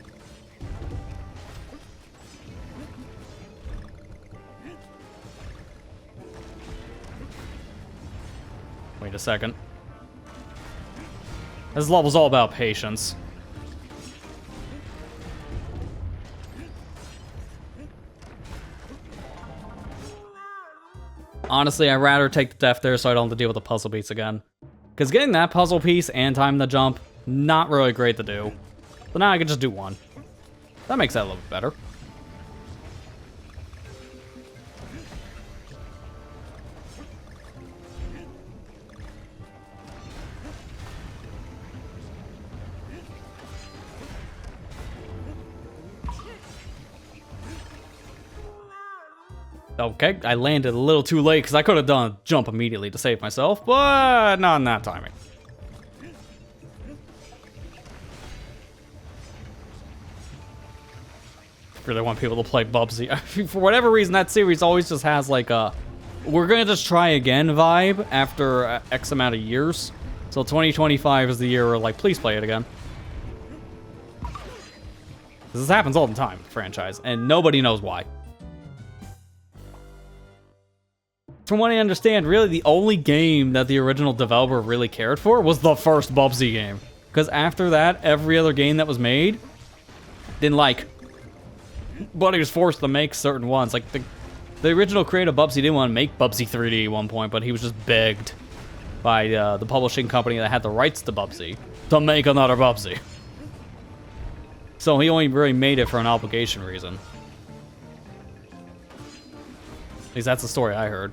Wait a second. This level's all about patience. Honestly, I'd rather take the death there so I don't have to deal with the puzzle piece again. Because getting that puzzle piece and time the jump, not really great to do. But now I can just do one. That makes that a little bit better. Okay, I landed a little too late because I could have done a jump immediately to save myself, but not in that timing. Really want people to play Bubsy. For whatever reason, that series always just has like a we're gonna just try again vibe after X amount of years. So 2025 is the year where like, please play it again. This happens all the time in the franchise, and nobody knows why. From what I understand, really the only game that the original developer really cared for was the first Bubsy game. Because after that, every other game that was made didn't like. But he was forced to make certain ones. Like the original creator of Bubsy didn't want to make Bubsy 3D at one point, but he was just begged by the publishing company that had the rights to Bubsy to make another Bubsy. So he only really made it for an obligation reason. At least that's the story I heard.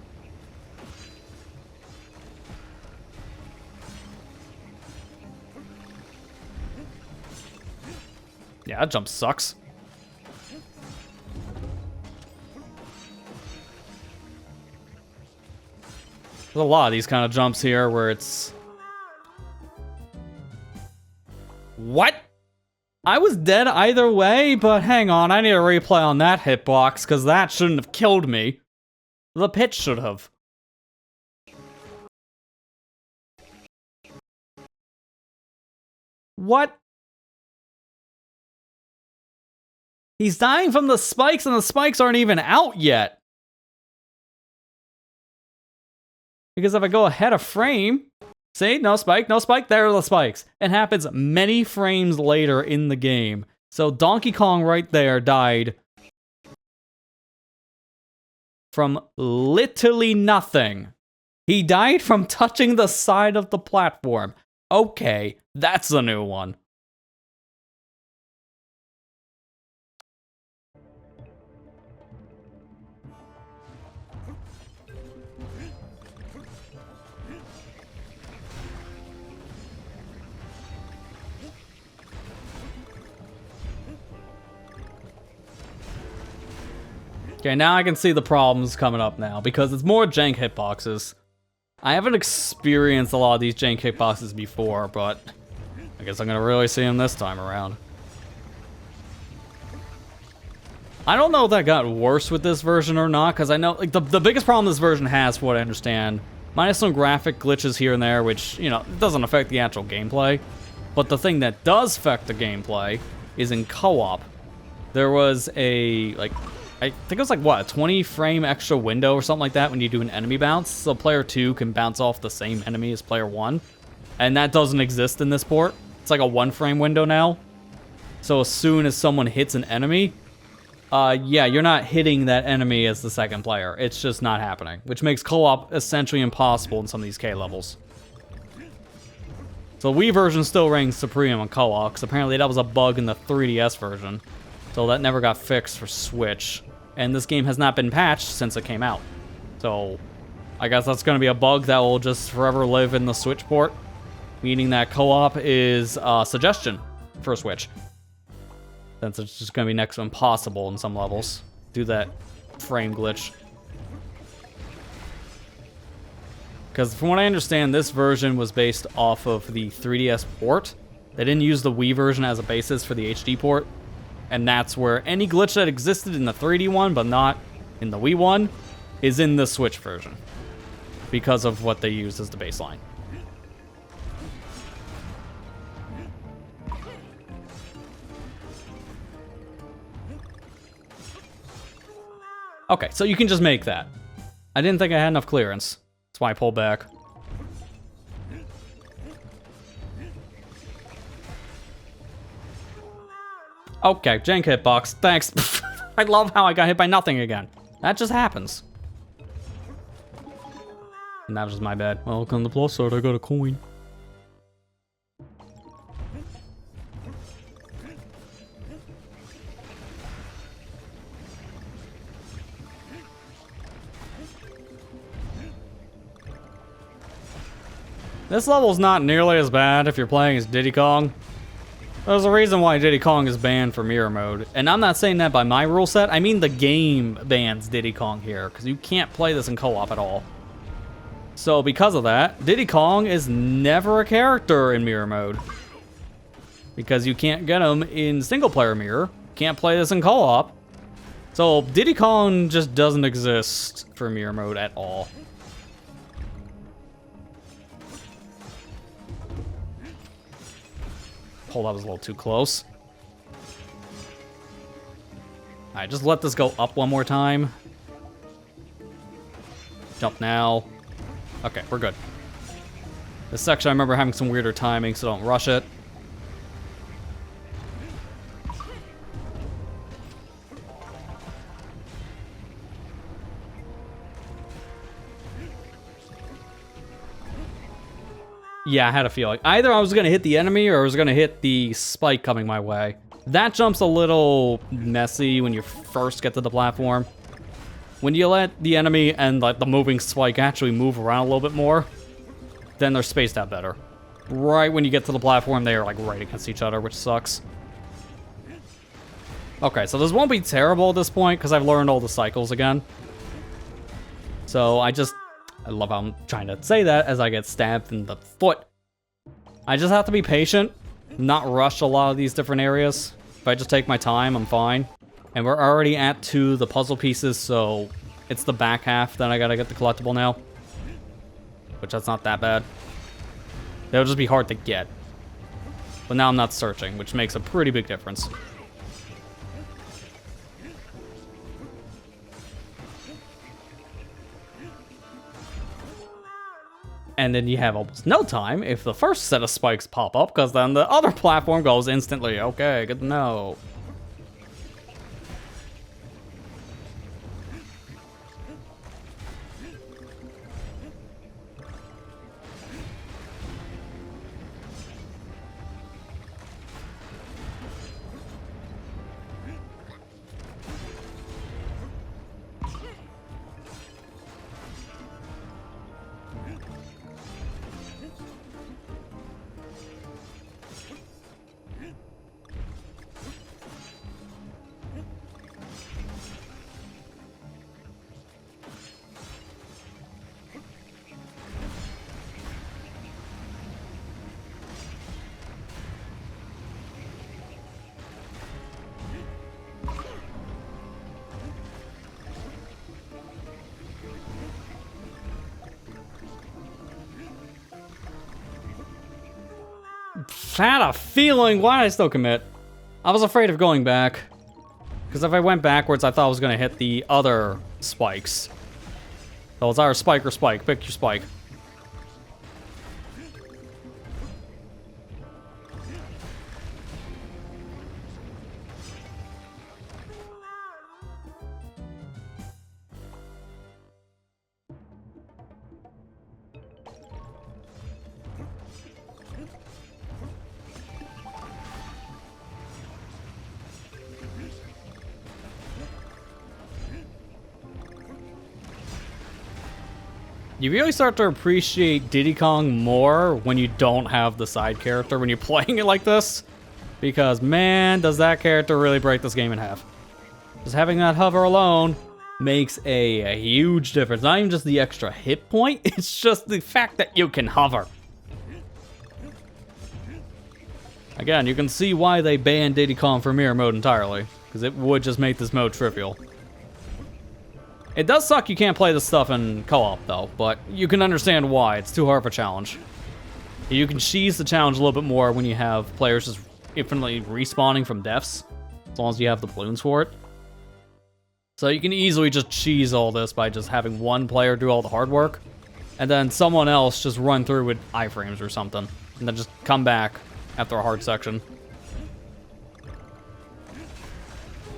Yeah, that jump sucks. There's a lot of these kind of jumps here where it's... What? I was dead either way, but hang on, I need a replay on that hitbox, because that shouldn't have killed me. The pitch should have. What? He's dying from the spikes, and the spikes aren't even out yet. Because if I go ahead a frame, see, no spike, there are the spikes. It happens many frames later in the game. So Donkey Kong right there died from literally nothing. He died from touching the side of the platform. Okay, that's a new one. Okay, now I can see the problems coming up now, because it's more jank hitboxes. I haven't experienced a lot of these jank hitboxes before, but I guess I'm gonna really see them this time around. I don't know if that got worse with this version or not, because I know, like, the biggest problem this version has, from what I understand, minus some graphic glitches here and there, which, you know, doesn't affect the actual gameplay, but the thing that does affect the gameplay is in co-op. There was a, like, I think it was like, what, a 20 frame extra window or something like that when you do an enemy bounce, so player 2 can bounce off the same enemy as player 1, and that doesn't exist in this port. It's like a 1 frame window now, so as soon as someone hits an enemy, yeah, you're not hitting that enemy as the second player. It's just not happening, which makes co-op essentially impossible in some of these K levels. So the Wii version still reigns supreme on co-op, because apparently that was a bug in the 3DS version, so that never got fixed for Switch. And this game has not been patched since it came out. So I guess that's going to be a bug that will just forever live in the Switch port, meaning that co-op is a suggestion for Switch, since it's just going to be next to impossible in some levels. Do that frame glitch. Because from what I understand, this version was based off of the 3DS port. They didn't use the Wii version as a basis for the HD port. And that's where any glitch that existed in the 3D one, but not in the Wii one, is in the Switch version, because of what they used as the baseline. Okay, so you can just make that. I didn't think I had enough clearance. That's why I pulled back. Okay, jank hitbox, thanks. I love how I got hit by nothing again. That just happens. And that was just my bad. Well, look on the plus side, I got a coin. This level's not nearly as bad if you're playing as Diddy Kong. There's a reason why Diddy Kong is banned from mirror mode. And I'm not saying that by my rule set, I mean the game bans Diddy Kong here, because you can't play this in co-op at all. So because of that, Diddy Kong is never a character in mirror mode, because you can't get him in single player mirror. Can't play this in co-op. So Diddy Kong just doesn't exist for mirror mode at all. Oh, that was a little too close. Alright, just let this go up one more time. Jump now. Okay, we're good. This section I remember having some weirder timing, so don't rush it. Yeah, I had a feeling. Either I was going to hit the enemy or I was going to hit the spike coming my way. That jump's a little messy when you first get to the platform. When you let the enemy and like the moving spike actually move around a little bit more, then they're spaced out better. Right when you get to the platform, they are like right against each other, which sucks. Okay, so this won't be terrible at this point because I've learned all the cycles again. So I love how I'm trying to say that as I get stabbed in the foot. I just have to be patient, not rush a lot of these different areas. If I just take my time, I'm fine. And we're already at 2 the puzzle pieces, so it's the back half that I gotta get the collectible now. Which that's not that bad. It'll just be hard to get. But now I'm not searching, which makes a pretty big difference. And then you have almost no time if the first set of spikes pop up, because then the other platform goes instantly. Okay, good to know. Had a feeling. Why did I still commit? I was afraid of going back. Because if I went backwards, I thought I was going to hit the other spikes. So it's either spike or spike. Pick your spike. You really start to appreciate Diddy Kong more when you don't have the side character when you're playing it like this. Because, man, does that character really break this game in half. Just having that hover alone makes a huge difference. Not even just the extra hit point, it's just the fact that you can hover. Again, you can see why they banned Diddy Kong from mirror mode entirely. Because it would just make this mode trivial. It does suck you can't play this stuff in co-op, though, but you can understand why. It's too hard of a challenge. You can cheese the challenge a little bit more when you have players just infinitely respawning from deaths, as long as you have the balloons for it. So you can easily just cheese all this by just having one player do all the hard work, and then someone else just run through with iframes or something, and then just come back after a hard section.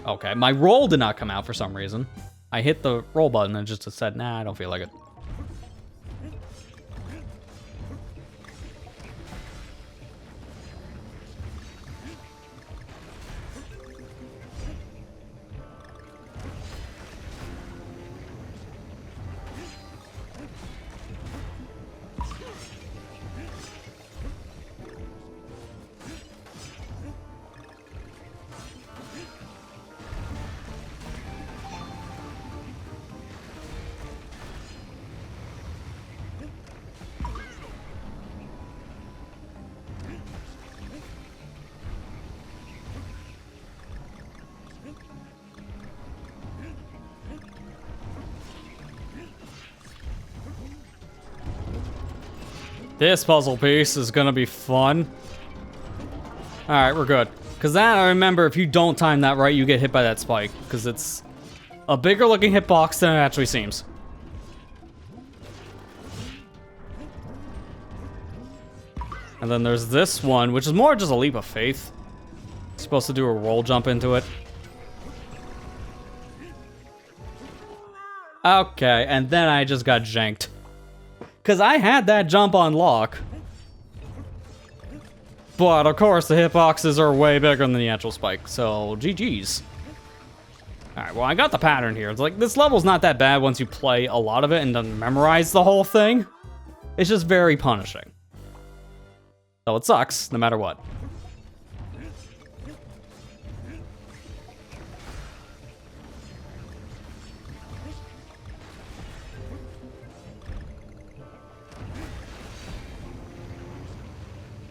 Okay, my roll did not come out for some reason. I hit the roll button and just said, nah, I don't feel like it. This puzzle piece is gonna be fun. Alright, we're good. Because that, I remember, if you don't time that right, you get hit by that spike. Because it's a bigger looking hitbox than it actually seems. And then there's this one, which is more just a leap of faith. You're supposed to do a roll jump into it. Okay, and then I just got janked. Because I had that jump on lock. But, of course, the hitboxes are way bigger than the actual spike, so GG's. Alright, well, I got the pattern here. It's like, this level's not that bad once you play a lot of it and then memorize the whole thing. It's just very punishing. So it sucks, no matter what.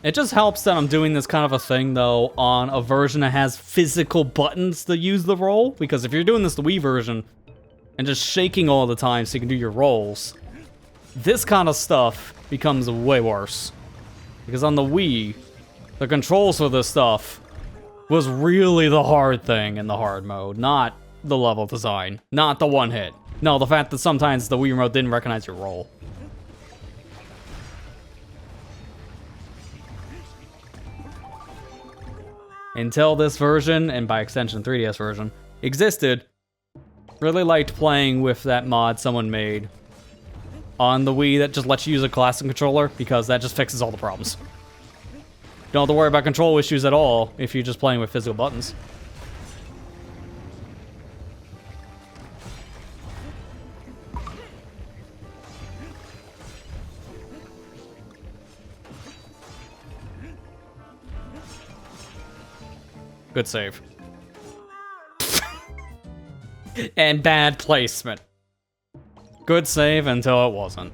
It just helps that I'm doing this kind of a thing, though, on a version that has physical buttons to use the roll. Because if you're doing this the Wii version, and just shaking all the time so you can do your rolls, this kind of stuff becomes way worse. Because on the Wii, the controls for this stuff was really the hard thing in the hard mode, not the level design, not the one hit. No, the fact that sometimes the Wii remote didn't recognize your roll. Until this version, and by extension 3DS version, existed, really liked playing with that mod someone made on the Wii that just lets you use a classic controller, because that just fixes all the problems. You don't have to worry about control issues at all if you're just playing with physical buttons. Good save. And bad placement. Good save until it wasn't.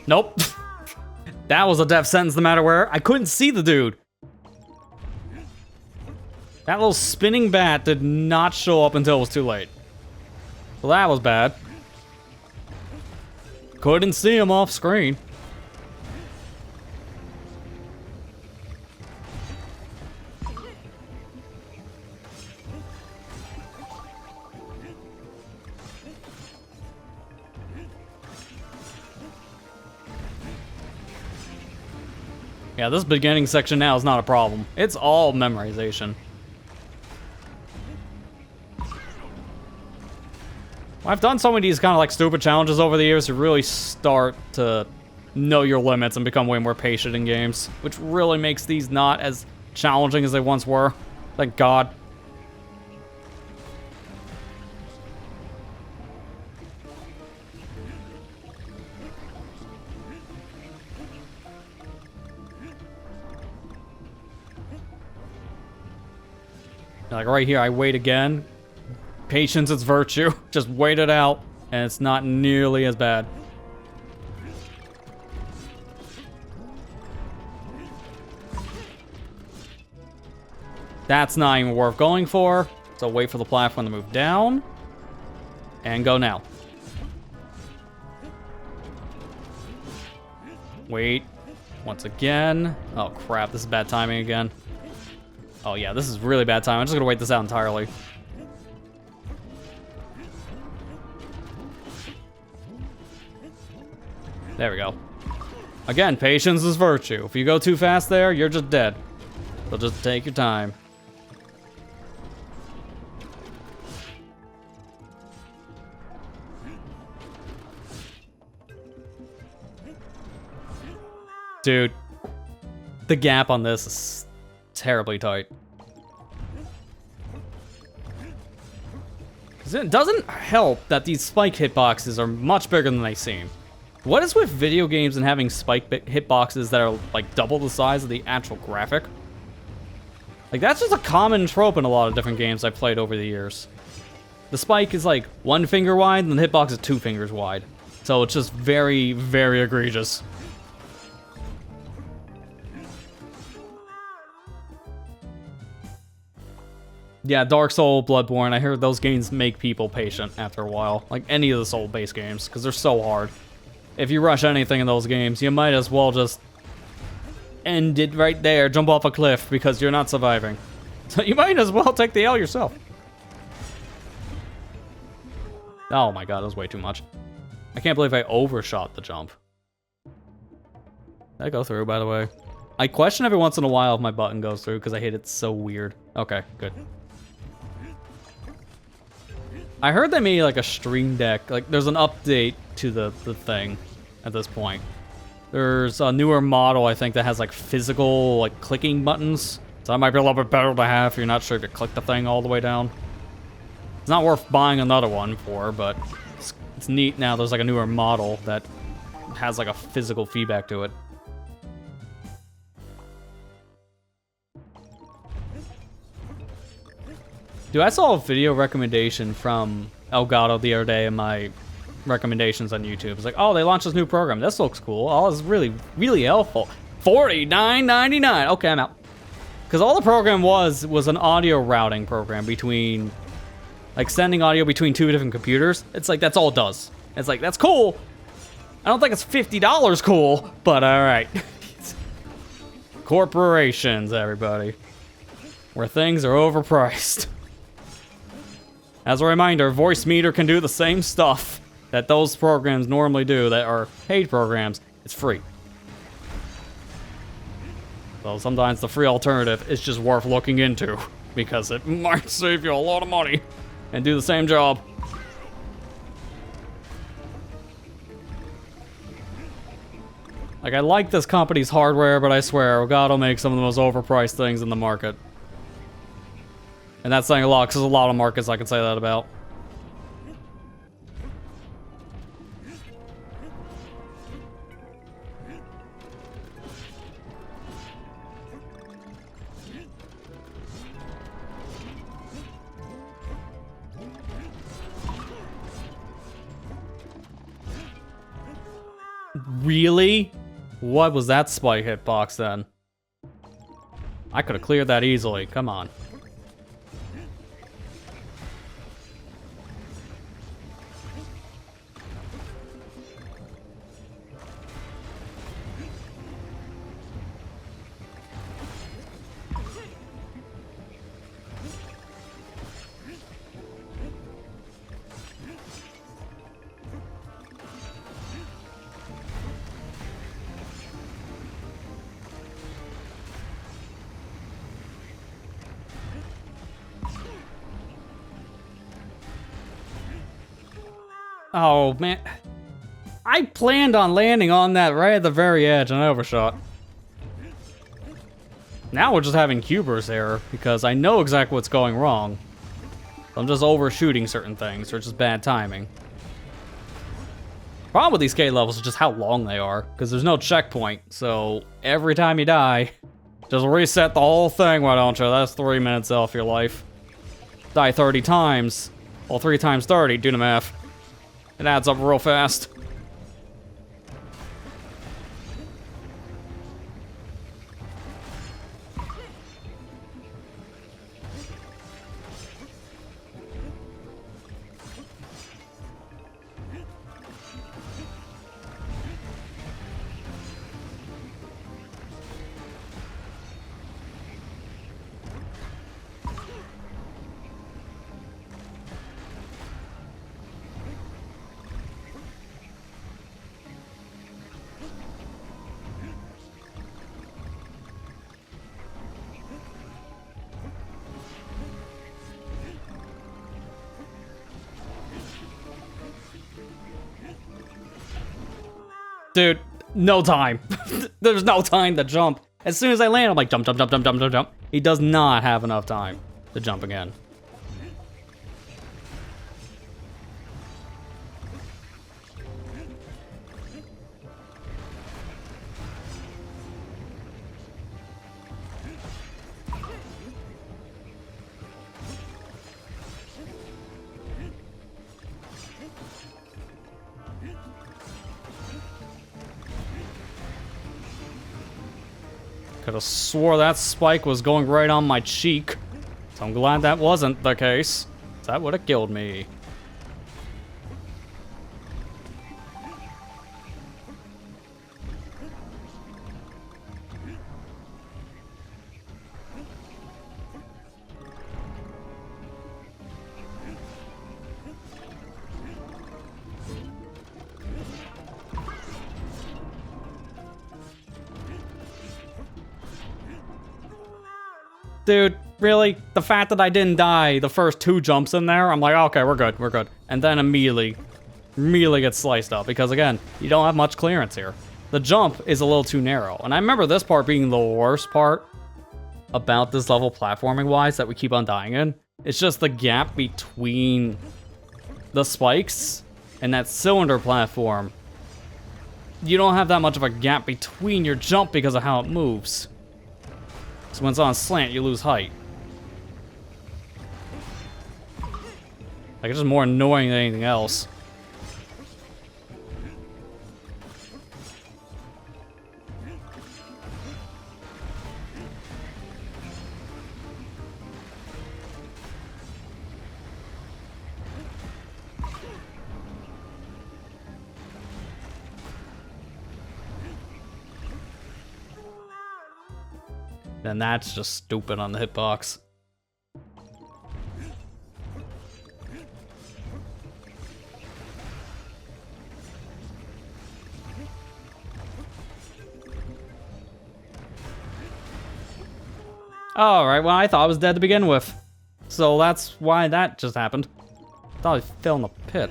Nope. That was a death sentence no matter where. I couldn't see the dude. That little spinning bat did not show up until it was too late. Well, that was bad. Couldn't see him off screen. Yeah, this beginning section now is not a problem. It's all memorization. I've done so many of these kind of like stupid challenges over the years to really start to know your limits and become way more patient in games, which really makes these not as challenging as they once were. Thank God. Like right here, I wait again. Patience is virtue. Just wait it out, and it's not nearly as bad. That's not even worth going for. So wait for the platform to move down. And go now. Wait. Once again. Oh crap, this is bad timing again. Oh yeah, this is really bad time. I'm just gonna wait this out entirely. There we go. Again, patience is virtue. If you go too fast there, you're just dead. So just take your time. Dude, the gap on this is terribly tight. It doesn't help that these spike hitboxes are much bigger than they seem. What is with video games and having spike hitboxes that are like double the size of the actual graphic? Like, that's just a common trope in a lot of different games I've played over the years. The spike is like 1 finger wide, and the hitbox is 2 fingers wide. So it's just very, very egregious. Yeah, Dark Souls, Bloodborne, I heard those games make people patient after a while. Like any of the Soul-based games, because they're so hard. If you rush anything in those games, you might as well just end it right there, jump off a cliff, because you're not surviving. So you might as well take the L yourself. Oh my god, that was way too much. I can't believe I overshot the jump. Did I go through, by the way? I question every once in a while if my button goes through, because I hit it so weird. Okay, good. I heard they made like a Stream Deck, like there's an update to the thing at this point. There's a newer model, I think, that has like physical like clicking buttons. So that might be a little bit better to have if you're not sure if you click the thing all the way down. It's not worth buying another one for, but it's neat now. There's like a newer model that has like a physical feedback to it. Dude, I saw a video recommendation from Elgato the other day in my recommendations on YouTube. It's like, oh, they launched this new program. This looks cool. Oh, this is really, really helpful. $49.99. Okay, I'm out. Because all the program was an audio routing program between, like, sending audio between 2 different computers. It's like, that's all it does. It's like, that's cool. I don't think it's $50 cool, but all right. Corporations, everybody. Where things are overpriced. As a reminder, Voice Meter can do the same stuff that those programs normally do that are paid programs. It's free. So sometimes the free alternative is just worth looking into because it might save you a lot of money and do the same job. Like, I like this company's hardware, but I swear, Elgato makes some of the most overpriced things in the market. And that's saying a lot, because there's a lot of markets I can say that about. Really? What was that spike hitbox then? I could have cleared that easily. Come on. Oh, man. I planned on landing on that right at the very edge and I overshot. Now we're just having Q-burst error because I know exactly what's going wrong. I'm just overshooting certain things or just bad timing. Problem with these K levels is just how long they are because there's no checkpoint. So every time you die, just reset the whole thing, why don't you? That's 3 minutes off your life. Die 30 times. Well, 3 times 30, do the math. It adds up real fast. Dude, no time. There's no time to jump. As soon as I land, I'm like, jump, jump, jump, jump, jump, jump, jump. He does not have enough time to jump again. Could have swore that spike was going right on my cheek. So I'm glad that wasn't the case. That would have killed me. Dude, really? The fact that I didn't die the first 2 jumps in there, I'm like, okay, we're good, we're good. And then immediately get sliced up because, again, you don't have much clearance here. The jump is a little too narrow. And I remember this part being the worst part about this level platforming-wise that we keep on dying in. It's just the gap between the spikes and that cylinder platform. You don't have that much of a gap between your jump because of how it moves. So when it's on slant, you lose height. Like, it's just more annoying than anything else. And that's just stupid on the hitbox. Alright, well, I thought I was dead to begin with. So that's why that just happened. I thought I fell in the pit.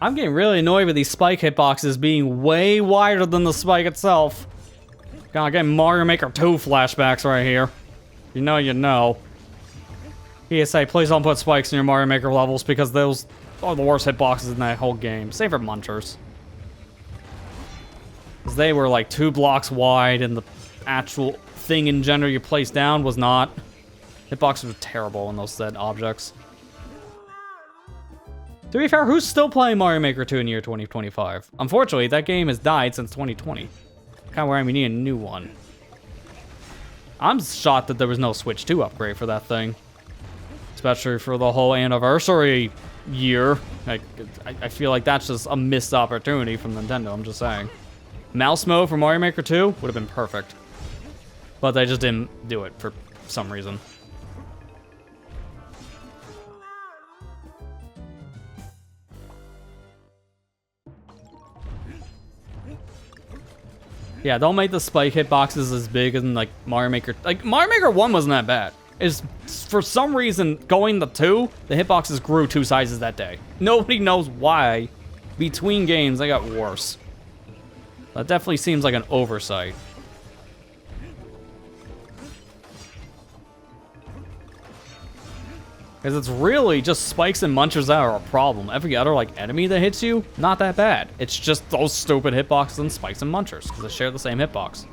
I'm getting really annoyed with these spike hitboxes being way wider than the spike itself. God, I'm getting Mario Maker 2 flashbacks right here. You know you know. PSA, please don't put spikes in your Mario Maker levels because those are the worst hitboxes in that whole game. Same for Munchers. Because they were like 2 blocks wide and the actual thing in general you place down was not. Hitboxes were terrible in those said objects. To be fair, who's still playing Mario Maker 2 in the year 2025? Unfortunately, that game has died since 2020. Kind of where we need a new one. I'm shocked that there was no Switch 2 upgrade for that thing. Especially for the whole anniversary year. Like, I feel like that's just a missed opportunity from Nintendo, I'm just saying. Mouse mode for Mario Maker 2 would have been perfect. But they just didn't do it for some reason. Yeah, don't make the spike hitboxes as big as in, like, Mario Maker. Like, Mario Maker 1 wasn't that bad. It's, for some reason, going to 2, the hitboxes grew 2 sizes that day. Nobody knows why. Between games, they got worse. That definitely seems like an oversight. Because it's really just spikes and munchers that are a problem. Every other, like, enemy that hits you, not that bad. It's just those stupid hitboxes and spikes and munchers, because they share the same hitbox.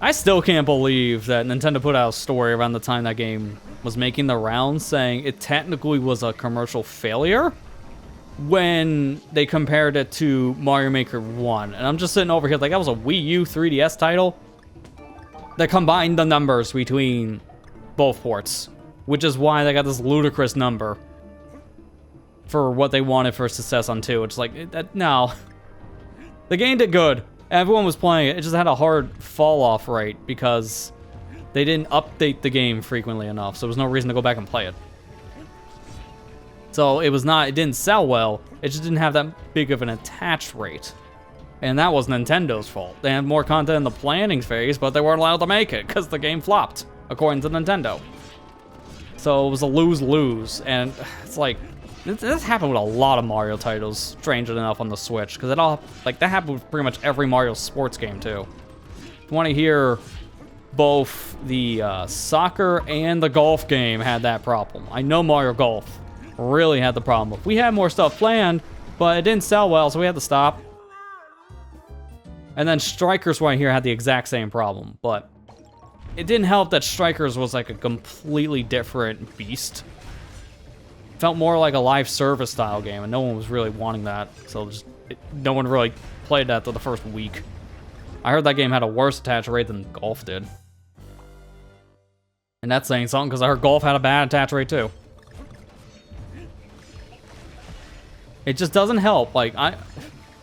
I still can't believe that Nintendo put out a story around the time that game was making the rounds saying it technically was a commercial failure when they compared it to Mario Maker 1. And I'm just sitting over here like that was a Wii U 3DS title that combined the numbers between both ports, which is why they got this ludicrous number. for what they wanted for success on 2. It's like, no. The game did good. Everyone was playing it. It just had a hard fall-off rate because they didn't update the game frequently enough, so there was no reason to go back and play it. So it didn't sell well. It just didn't have that big of an attach rate. And that was Nintendo's fault. They had more content in the planning phase, but they weren't allowed to make it because the game flopped, according to Nintendo. So it was a lose-lose, and it's like, this happened with a lot of Mario titles, strangely enough, on the Switch, because that happened with pretty much every Mario sports game, too. If you want to hear, both the soccer and the golf game had that problem. I know Mario Golf really had the problem. We had more stuff planned, but it didn't sell well, so we had to stop. And then Strikers right here had the exact same problem, but it didn't help that Strikers was like a completely different beast. Felt more like a live service style game, and no one was really wanting that, so no one really played that for the first week. I heard that game had a worse attach rate than Golf did. And that's saying something, because I heard Golf had a bad attach rate too. It just doesn't help. Like,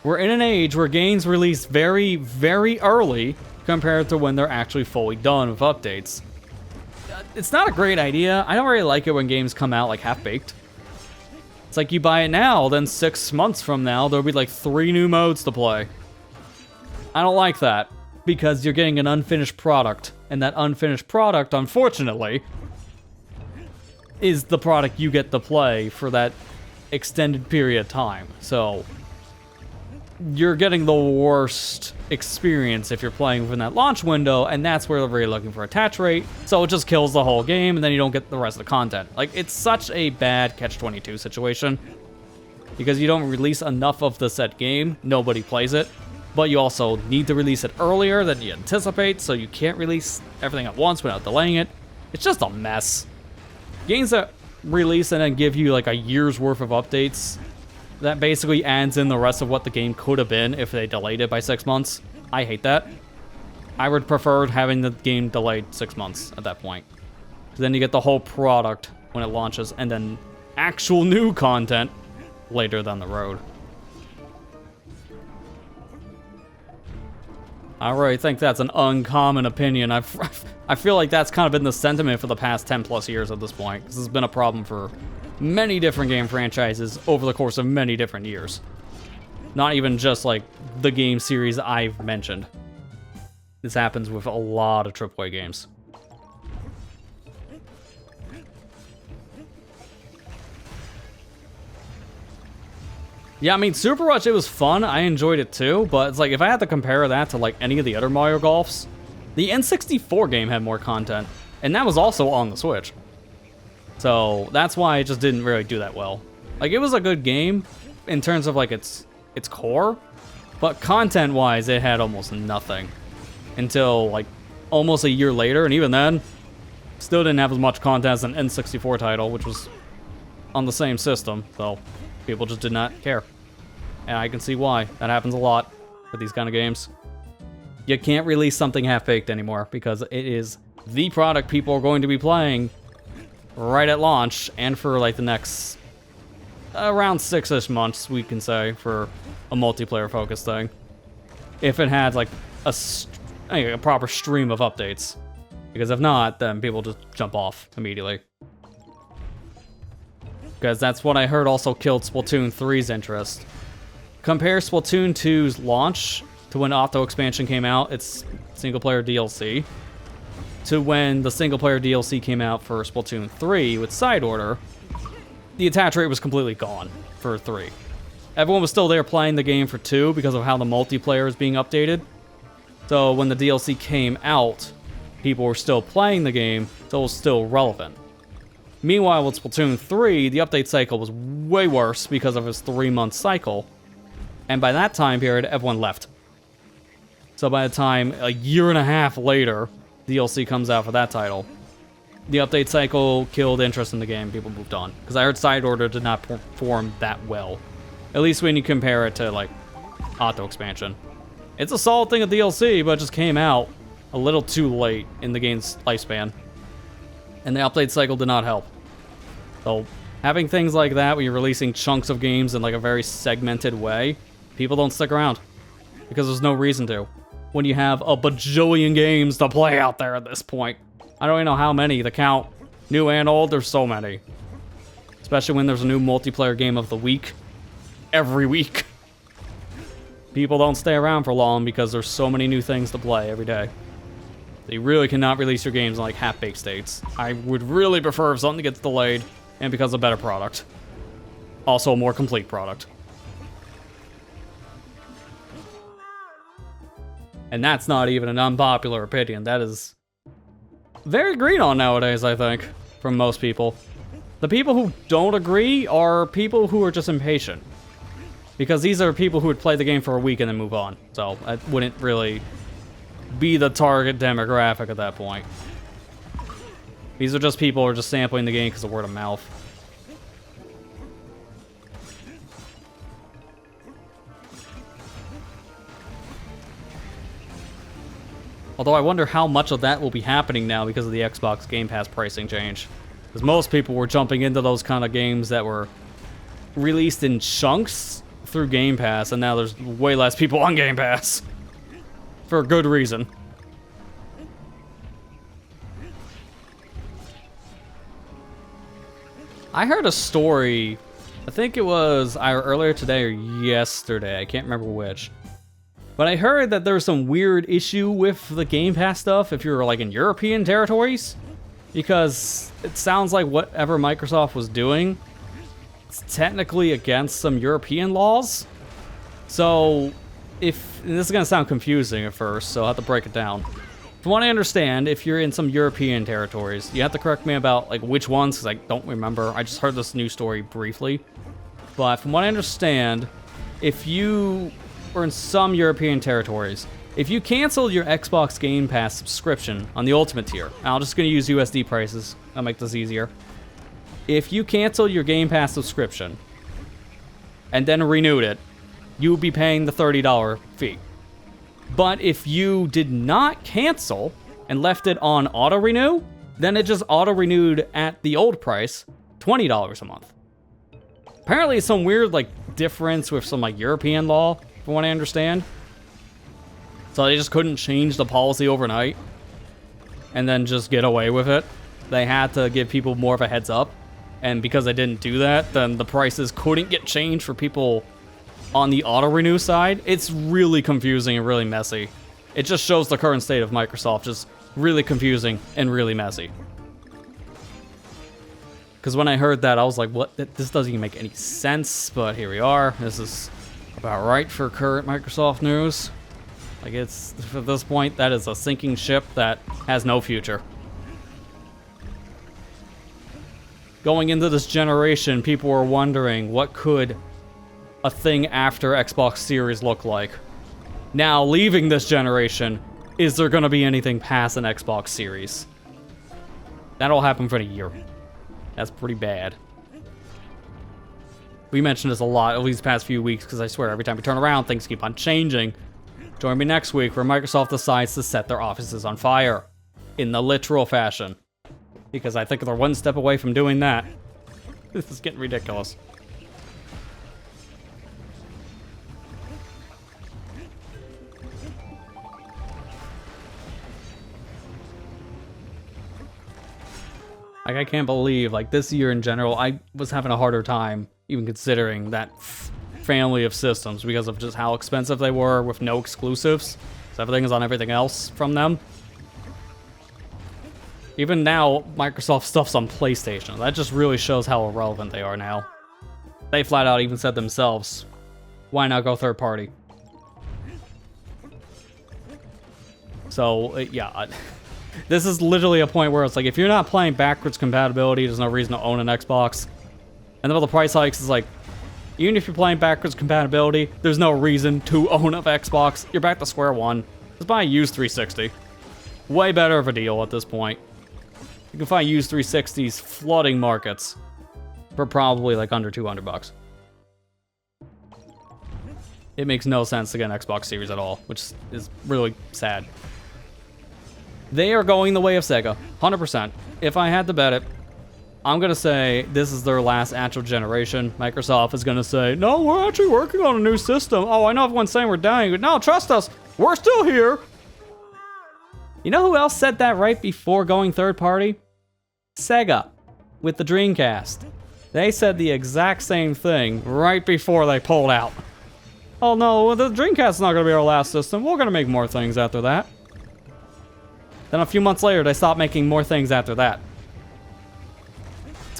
we're in an age where games release very, very early compared to when they're actually fully done with updates. It's not a great idea. I don't really like it when games come out like half-baked. It's like you buy it now, then 6 months from now, there'll be like 3 new modes to play. I don't like that, because you're getting an unfinished product, and that unfinished product, unfortunately, is the product you get to play for that extended period of time. So you're getting the worst experience if you're playing within that launch window, and that's where they're really looking for attach rate, so it just kills the whole game, and then you don't get the rest of the content. Like, it's such a bad catch-22 situation, because you don't release enough of the set game, nobody plays it, but you also need to release it earlier than you anticipate, so you can't release everything at once without delaying it. It's just a mess. Games that release and then give you like a year's worth of updates, that basically adds in the rest of what the game could have been if they delayed it by 6 months. I hate that. I would prefer having the game delayed 6 months at that point. Then you get the whole product when it launches, and then actual new content later down the road. I really think that's an uncommon opinion. I feel like that's kind of been the sentiment for the past 10 plus years at this point. This has been a problem for many different game franchises over the course of many different years. Not even just like the game series I've mentioned. This happens with a lot of AAA games. Yeah, I mean, Super Rush, it was fun. I enjoyed it too, but it's like, if I had to compare that to like any of the other Mario Golfs, the N64 game had more content, and that was also on the Switch. So that's why it just didn't really do that well. Like, it was a good game in terms of like its core, but content-wise, it had almost nothing until like almost a year later, and even then, still didn't have as much content as an N64 title, which was on the same system, so people just did not care. And I can see why. That happens a lot with these kind of games. You can't release something half-baked anymore, because it is the product people are going to be playing right at launch, and for like the next around 6-ish months, we can say, for a multiplayer-focused thing. If it had like a proper stream of updates. Because if not, then people just jump off immediately. Because that's what I heard also killed Splatoon 3's interest. Compare Splatoon 2's launch to when Auto Expansion came out, its single-player DLC, to when the single-player DLC came out for Splatoon 3 with Side Order. The attach rate was completely gone for 3. Everyone was still there playing the game for 2 because of how the multiplayer is being updated. So when the DLC came out, people were still playing the game, so it was still relevant. Meanwhile, with Splatoon 3, the update cycle was way worse because of its 3-month cycle. And by that time period, everyone left. So by the time, a year and a half later, DLC comes out for that title, the update cycle killed interest in the game, people moved on. Because I heard Side Order did not perform that well. At least when you compare it to, like, Auto Expansion. It's a solid thing of DLC, but it just came out a little too late in the game's lifespan. And the update cycle did not help. So, Having things like that when you're releasing chunks of games in like a very segmented way, people don't stick around because there's no reason to. When you have a bajillion games to play out there at this point. I don't even know how many, the count, new and old, there's so many. Especially when there's a new multiplayer game of the week, every week. People don't stay around for long because there's so many new things to play every day. You really cannot release your games in like half-baked states. I would really prefer if something gets delayed and becomes a better product. Also a more complete product. And that's not even an unpopular opinion. That is very agreed on nowadays, I think, from most people. The people who don't agree are people who are just impatient. Because these are people who would play the game for a week and then move on. So that wouldn't really be the target demographic at that point. These are just people who are just sampling the game because of word of mouth. Although I wonder how much of that will be happening now because of the Xbox Game Pass pricing change. Because most people were jumping into those kind of games that were released in chunks through Game Pass, and now there's way less people on Game Pass. For a good reason. I heard a story, I think it was either earlier today or yesterday, I can't remember which. But I heard that there was some weird issue with the Game Pass stuff if you're like in European territories. Because it sounds like whatever Microsoft was doing, it's technically against some European laws. So, and this is going to sound confusing at first, so I'll have to break it down. From what I understand, if you're in some European territories, you have to correct me about like which ones, because I don't remember. I just heard this news story briefly. But from what I understand, if you were in some European territories, if you cancel your Xbox Game Pass subscription on the Ultimate tier, I'm just going to use USD prices, I'll make this easier. If you cancel your Game Pass subscription and then renewed it, you would be paying the $30 fee. But if you did not cancel and left it on auto-renew, then it just auto-renewed at the old price, $20 a month. Apparently it's some weird like difference with some like European law, from what I understand. So they just couldn't change the policy overnight and then just get away with it. They had to give people more of a heads up. And because they didn't do that, then the prices couldn't get changed for people on the auto-renew side. It's really confusing and really messy. It just shows the current state of Microsoft, just really confusing and really messy. Because when I heard that, I was like, what? This doesn't even make any sense, but here we are. This is about right for current Microsoft news. Like, it's, at this point, that is a sinking ship that has no future. Going into this generation, people were wondering, what could a thing after Xbox Series look like? Now, leaving this generation, is there going to be anything past an Xbox Series? That'll happen for a year. That's pretty bad. We mentioned this a lot over these past few weeks, because I swear, every time we turn around, things keep on changing. Join me next week where Microsoft decides to set their offices on fire. In the literal fashion. Because I think they're one step away from doing that. This is getting ridiculous. Like, I can't believe, like, this year in general, I was having a harder time even considering that family of systems because of just how expensive they were with no exclusives. So everything is on everything else from them. Even now, Microsoft stuff's on PlayStation. That just really shows how irrelevant they are now. They flat out even said themselves, why not go third party? So, yeah. This is literally a point where it's like, if you're not playing backwards compatibility, there's no reason to own an Xbox. And then with the price hikes, it's like, even if you're playing backwards compatibility, there's no reason to own an Xbox. You're back to square one. Just buy a used 360. Way better of a deal at this point. You can find used 360s flooding markets for probably like under $200. It makes no sense to get an Xbox Series at all, which is really sad. They are going the way of Sega, 100%. If I had to bet it, I'm gonna say this is their last actual generation. Microsoft is gonna say, no, we're actually working on a new system. Oh, I know everyone's saying we're dying, but no, trust us, we're still here. You know who else said that right before going third party? Sega, with the Dreamcast. They said the exact same thing right before they pulled out. Oh no, the Dreamcast's not gonna be our last system. We're gonna make more things after that. Then a few months later, they stopped making more things after that.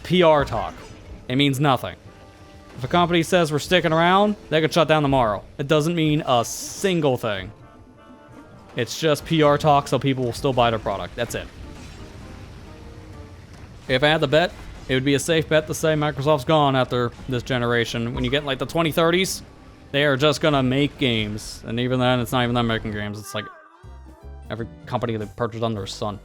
PR talk. It means nothing. If a company says we're sticking around, they could shut down tomorrow. It doesn't mean a single thing. It's just PR talk so people will still buy their product. That's it. If I had to bet, it would be a safe bet to say Microsoft's gone after this generation. When you get like the 2030s, they are just gonna make games. And even then, it's not even them making games. It's like every company they purchased under the sun.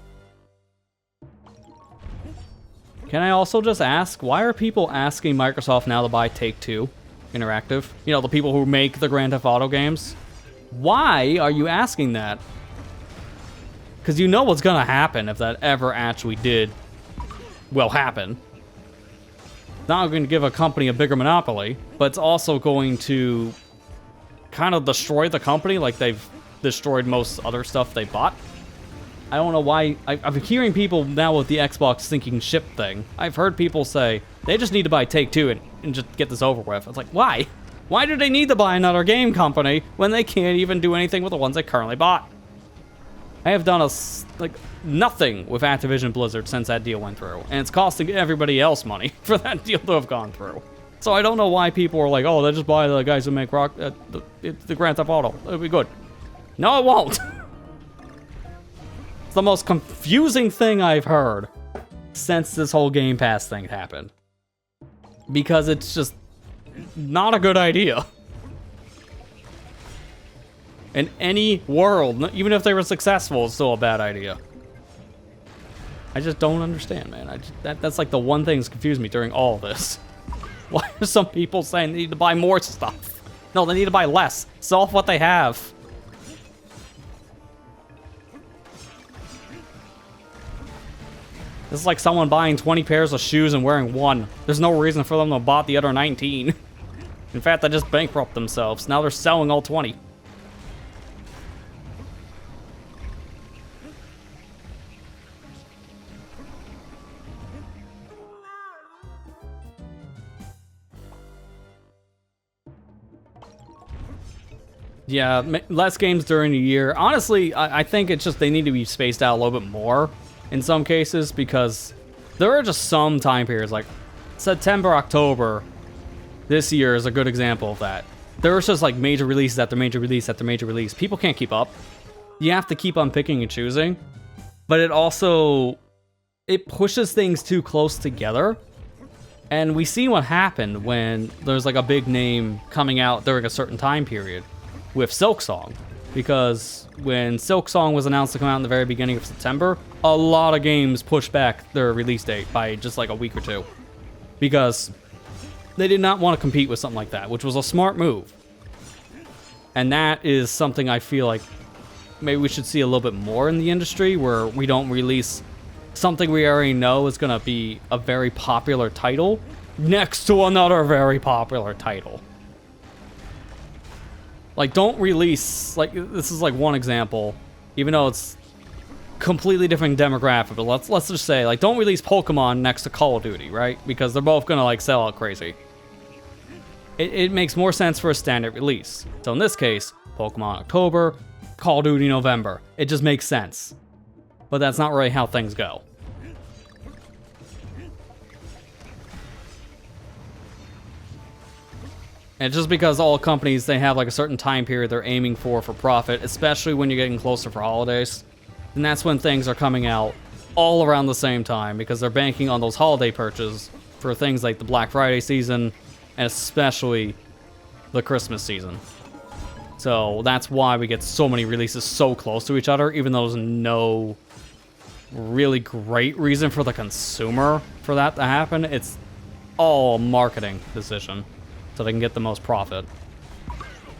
Can I also just ask, why are people asking Microsoft now to buy Take-Two Interactive? You know, the people who make the Grand Theft Auto games? Why are you asking that? Because you know what's gonna happen if that ever actually did, well, happen. Not going to give a company a bigger monopoly, but it's also going to kind of destroy the company like they've destroyed most other stuff they bought. I don't know why. I'm hearing people now with the Xbox sinking ship thing. I've heard people say they just need to buy Take-Two and just get this over with. It's like, why? Why do they need to buy another game company when they can't even do anything with the ones they currently bought? I have done nothing with Activision Blizzard since that deal went through, and it's costing everybody else money for that deal to have gone through. So I don't know why people are like, oh, they just buy the guys who make the Grand Theft Auto. It'll be good. No, it won't. It's the most confusing thing I've heard since this whole Game Pass thing happened. Because it's just not a good idea. In any world, even if they were successful, it's still a bad idea. I just don't understand, man. That's like the one thing that's confused me during all of this. Why are some people saying they need to buy more stuff? No, they need to buy less. Sell off what they have. This is like someone buying 20 pairs of shoes and wearing one. There's no reason for them to have bought the other 19. In fact, they just bankrupt themselves. Now they're selling all 20. Yeah, less games during the year. Honestly, I think it's just they need to be spaced out a little bit more in some cases, because there are just some time periods, like September, October, this year is a good example of that. There's just like major releases after major release after major release. People can't keep up. You have to keep on picking and choosing, but it pushes things too close together. And we see what happened when there's like a big name coming out during a certain time period with Silksong. Because when Silksong was announced to come out in the very beginning of September, a lot of games pushed back their release date by just like a week or two. Because they did not want to compete with something like that, which was a smart move. And that is something I feel like maybe we should see a little bit more in the industry, where we don't release something we already know is going to be a very popular title next to another very popular title. Like, don't release, like, this is like one example, even though it's completely different demographic, but let's just say, like, don't release Pokemon next to Call of Duty, right? Because they're both gonna, like, sell out crazy. It makes more sense for a standard release. So in this case, Pokemon October, Call of Duty November. It just makes sense. But that's not really how things go. And just because all companies, they have like a certain time period they're aiming for profit, especially when you're getting closer for holidays, and that's when things are coming out all around the same time, because they're banking on those holiday purchases for things like the Black Friday season, and especially the Christmas season. So that's why we get so many releases so close to each other, even though there's no really great reason for the consumer for that to happen. It's all a marketing decision, so they can get the most profit.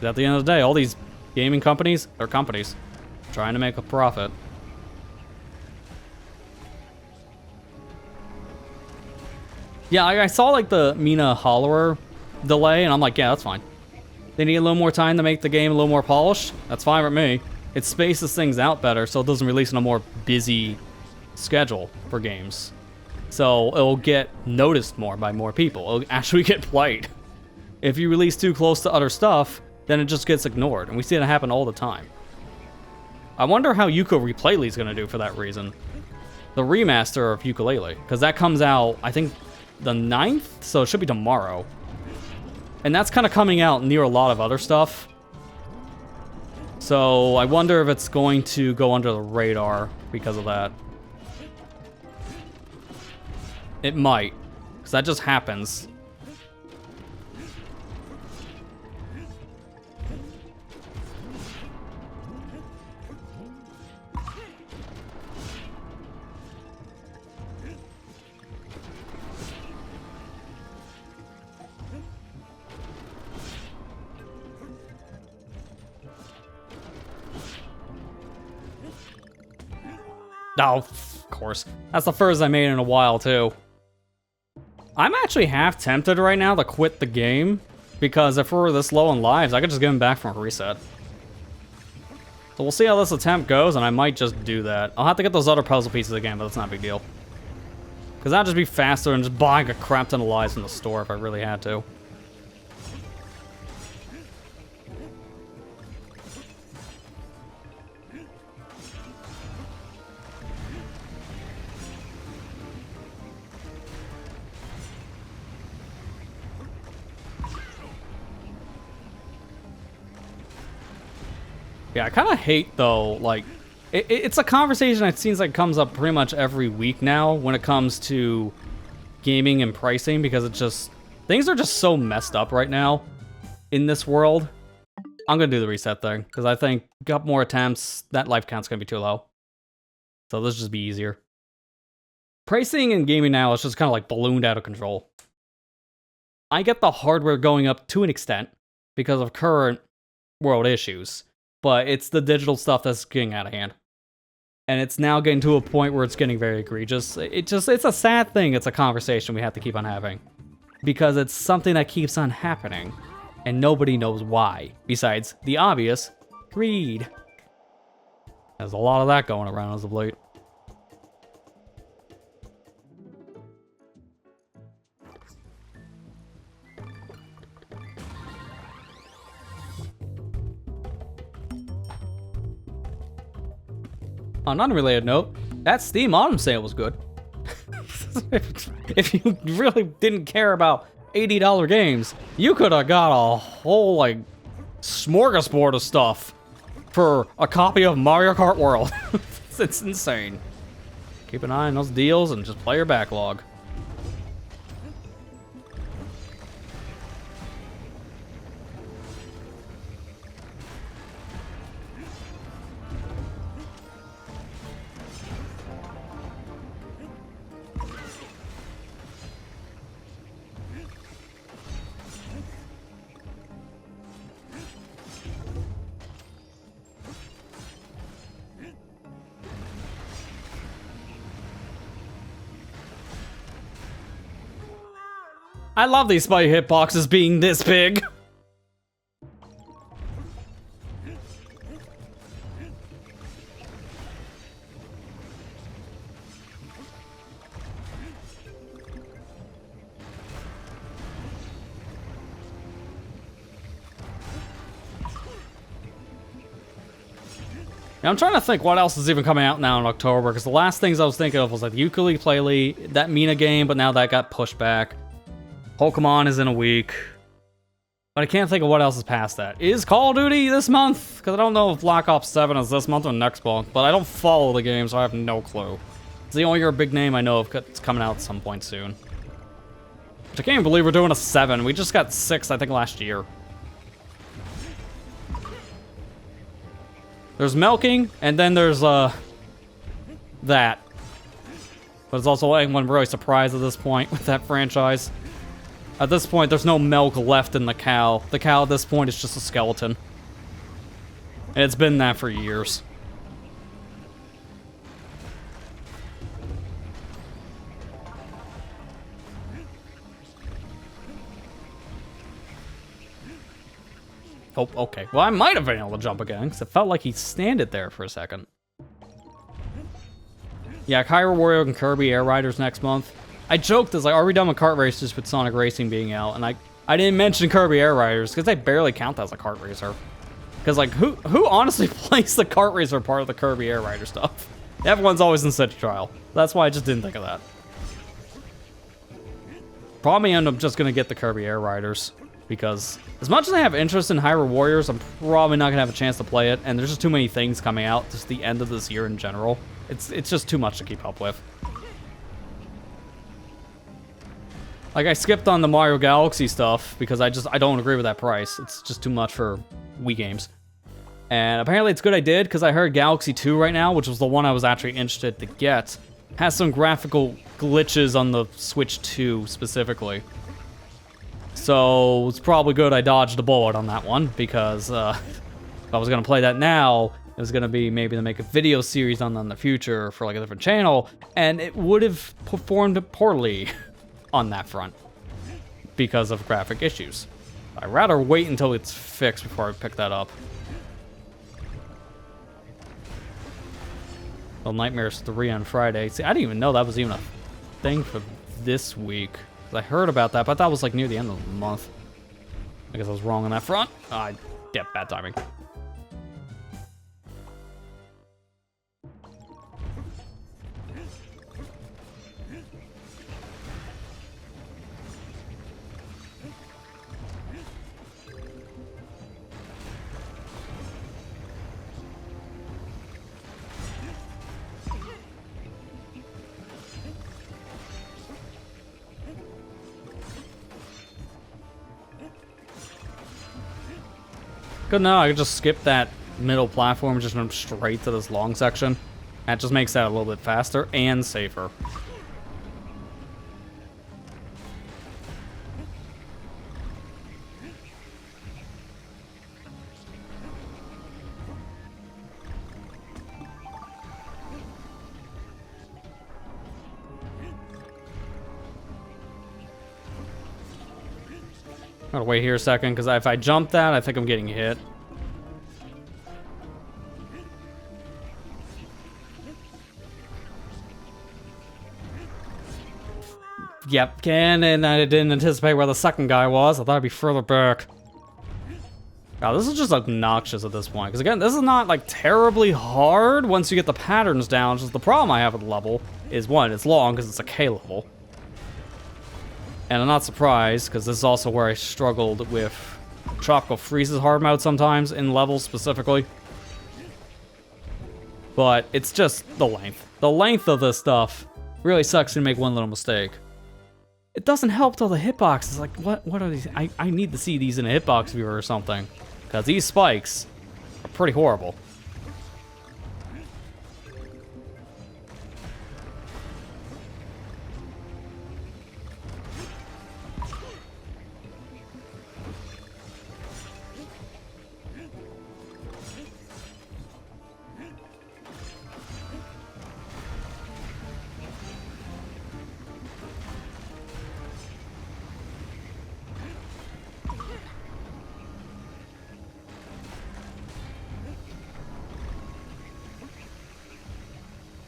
At the end of the day, all these gaming companies, they're companies trying to make a profit. Yeah, I saw like the Mina Hollower delay, and I'm like, yeah, that's fine. They need a little more time to make the game a little more polished. That's fine with me. It spaces things out better, so it doesn't release on a more busy schedule for games. So it'll get noticed more by more people. It'll actually get played. If you release too close to other stuff, then it just gets ignored, and we see it happen all the time. I wonder how Ukulele is going to do for that reason. The remaster of Ukulele, because that comes out, I think, the 9th, so it should be tomorrow. And that's kind of coming out near a lot of other stuff. So I wonder if it's going to go under the radar because of that. It might, because that just happens. Oh, of course. That's the first I made in a while, too. I'm actually half tempted right now to quit the game, because if we're this low on lives, I could just get him back from a reset. So we'll see how this attempt goes, and I might just do that. I'll have to get those other puzzle pieces again, but that's not a big deal. Because that'll just be faster than just buying a crap ton of lives from the store if I really had to. Yeah, I kind of hate, though, like, it's a conversation that seems like comes up pretty much every week now when it comes to gaming and pricing, because it's just, things are just so messed up right now in this world. I'm going to do the reset thing, because I think a couple more attempts, that life count's going to be too low. So this will just be easier. Pricing in gaming now is just kind of like ballooned out of control. I get the hardware going up to an extent because of current world issues. But it's the digital stuff that's getting out of hand. And it's now getting to a point where it's getting very egregious. It's a sad thing. It's a conversation we have to keep on having. Because it's something that keeps on happening. And nobody knows why. Besides the obvious, greed. There's a lot of that going around as of late. On an unrelated note, that Steam Autumn sale was good. If you really didn't care about $80 games, you could have got a whole, like, smorgasbord of stuff for a copy of Mario Kart World. It's insane. Keep an eye on those deals and just play your backlog. I love these spike hitboxes being this big. I'm trying to think what else is even coming out now in October, because the last things I was thinking of was like Ukulele, that Mina game, but now that got pushed back. Pokemon is in a week. But I can't think of what else is past that. Is Call of Duty this month? Because I don't know if Black Ops 7 is this month or next month, but I don't follow the game, so I have no clue. It's the only big name I know of that's coming out at some point soon. Which I can't even believe we're doing a 7. We just got 6, I think, last year. There's milking, and then there's, that. But it's also anyone really surprised at this point with that franchise. At this point, there's no milk left in the cow. The cow at this point is just a skeleton. And it's been that for years. Oh, okay. Well, I might have been able to jump again, because it felt like he standed there for a second. Yeah, Hyrule Warrior and Kirby Air Riders next month. I joked, as like, are we done with kart races with Sonic Racing being out? And I didn't mention Kirby Air Riders, because they barely count as a kart racer. Because, like, who honestly plays the kart racer part of the Kirby Air Rider stuff? Everyone's always in City Trial. That's why I just didn't think of that. Probably end up just going to get the Kirby Air Riders. Because as much as I have interest in Hyrule Warriors, I'm probably not going to have a chance to play it. And there's just too many things coming out, just the end of this year in general. It's just too much to keep up with. Like, I skipped on the Mario Galaxy stuff because I don't agree with that price. It's just too much for Wii games. And apparently it's good I did, because I heard Galaxy 2 right now, which was the one I was actually interested to get, has some graphical glitches on the Switch 2 specifically. So it's probably good I dodged a bullet on that one, because if I was going to play that now, it was going to be maybe to make a video series on that in the future for like a different channel, and it would have performed poorly on that front because of graphic issues. I'd rather wait until it's fixed before I pick that up. Well, Nightmares 3 on Friday. See, I didn't even know that was even a thing for this week. I heard about that, but that was like near the end of the month. I guess I was wrong on that front. Yeah, bad timing. Good now, I could just skip that middle platform and just jump straight to this long section. That just makes that a little bit faster and safer. Gotta wait here a second, because if I jump that, I think I'm getting hit. Yep, and I didn't anticipate where the second guy was. I thought it'd be further back. Wow, this is just obnoxious at this point. Because again, this is not like terribly hard once you get the patterns down. Just the problem I have with the level is, one, it's long because it's a K level. And I'm not surprised, because this is also where I struggled with Tropical Freeze's hard mode sometimes, in levels specifically. But it's just the length. The length of this stuff really sucks to make one little mistake. It doesn't help till the hitboxes. Like, what are these? I need to see these in a hitbox viewer or something. Because these spikes are pretty horrible.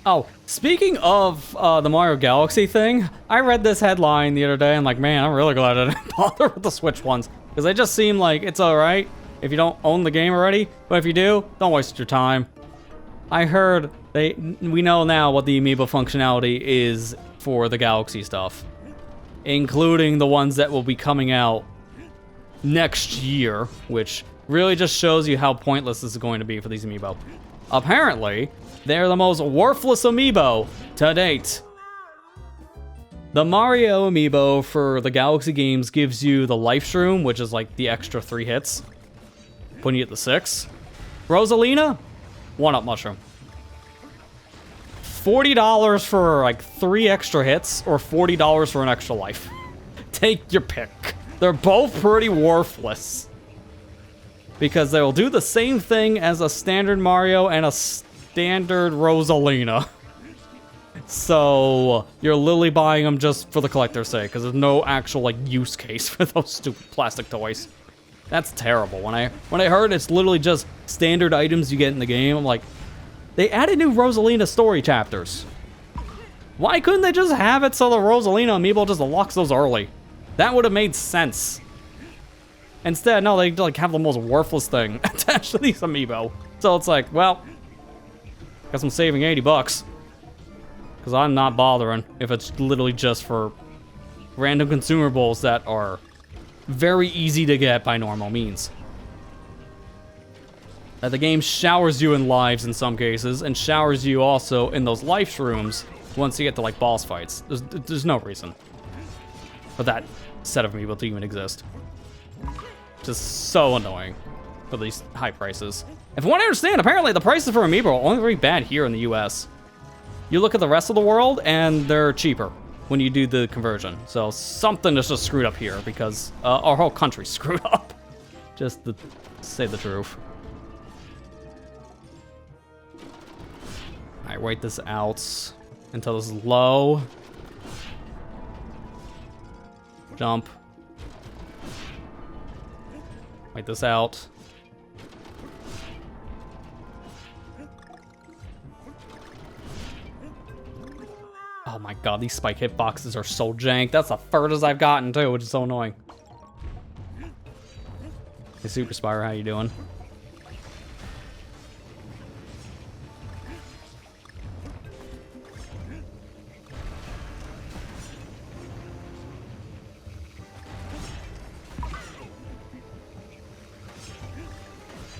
Oh, speaking of the Mario Galaxy thing, I read this headline the other day and like, man, I'm really glad I didn't bother with the Switch ones. Because they just seem like it's alright if you don't own the game already. But if you do, don't waste your time. I heard we know now what the amiibo functionality is for the Galaxy stuff. Including the ones that will be coming out next year. Which really just shows you how pointless this is going to be for these amiibo. Apparently, they're the most worthless amiibo to date. The Mario amiibo for the Galaxy games gives you the Life Shroom, which is like the extra 3 hits, putting you at the 6. Rosalina, 1-up mushroom. $40 for like 3 extra hits, or $40 for an extra life. Take your pick. They're both pretty worthless. Because they will do the same thing as a standard Mario and a standard Rosalina. So you're literally buying them just for the collector's sake, because there's no actual like use case for those stupid plastic toys. That's terrible. When I heard it's literally just standard items you get in the game, I'm like, they added new Rosalina story chapters. Why couldn't they just have it so the Rosalina amiibo just unlocks those early? That would have made sense. Instead, no, they like have the most worthless thing attached to these amiibo. So it's like, well, guess I'm saving 80 bucks. Because I'm not bothering if it's literally just for random consumables that are very easy to get by normal means. The game showers you in lives in some cases, and showers you also in those life shrooms once you get to like boss fights. There's no reason for that set of amiibo to even exist. Just so annoying for these high prices. If you want to understand, apparently the prices for amiibo are only very bad here in the US. You look at the rest of the world, and they're cheaper when you do the conversion. So something is just screwed up here because our whole country's screwed up. Just to say the truth. Alright, wait this out until this is low. Jump. Wait this out. Oh my god, these spike hitboxes are so jank. That's the furthest I've gotten too, which is so annoying. Hey, Super Spire, how you doing?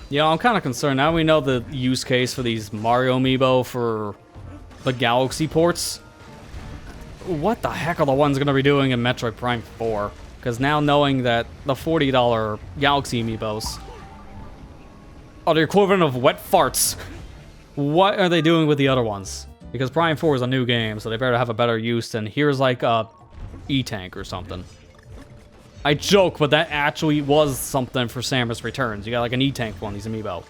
Yeah, I'm kind of concerned. Now we know the use case for these Mario amiibo for the Galaxy ports. What the heck are the ones going to be doing in Metroid Prime 4? Because now knowing that the $40 Galaxy amiibos are the equivalent of wet farts, what are they doing with the other ones? Because Prime 4 is a new game, so they better have a better use than here's like a E-Tank or something. I joke, but that actually was something for Samus Returns. You got like an E-Tank for one of these amiibo.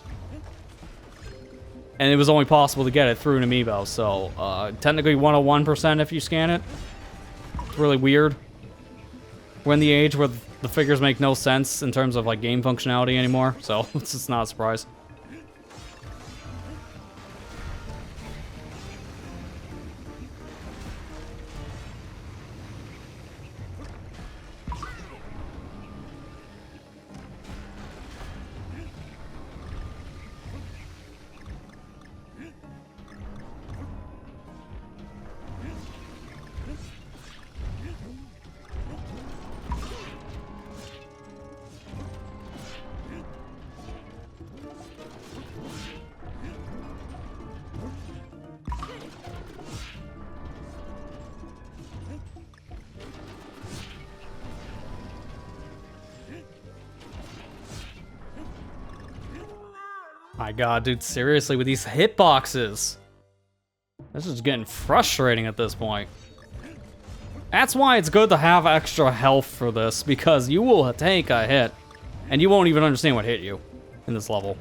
And it was only possible to get it through an amiibo, so technically 101% if you scan it. It's really weird. We're in the age where the figures make no sense in terms of like game functionality anymore, so it's just not a surprise. My god, dude, seriously, with these hitboxes. This is getting frustrating at this point. That's why it's good to have extra health for this, because you will take a hit, and you won't even understand what hit you in this level.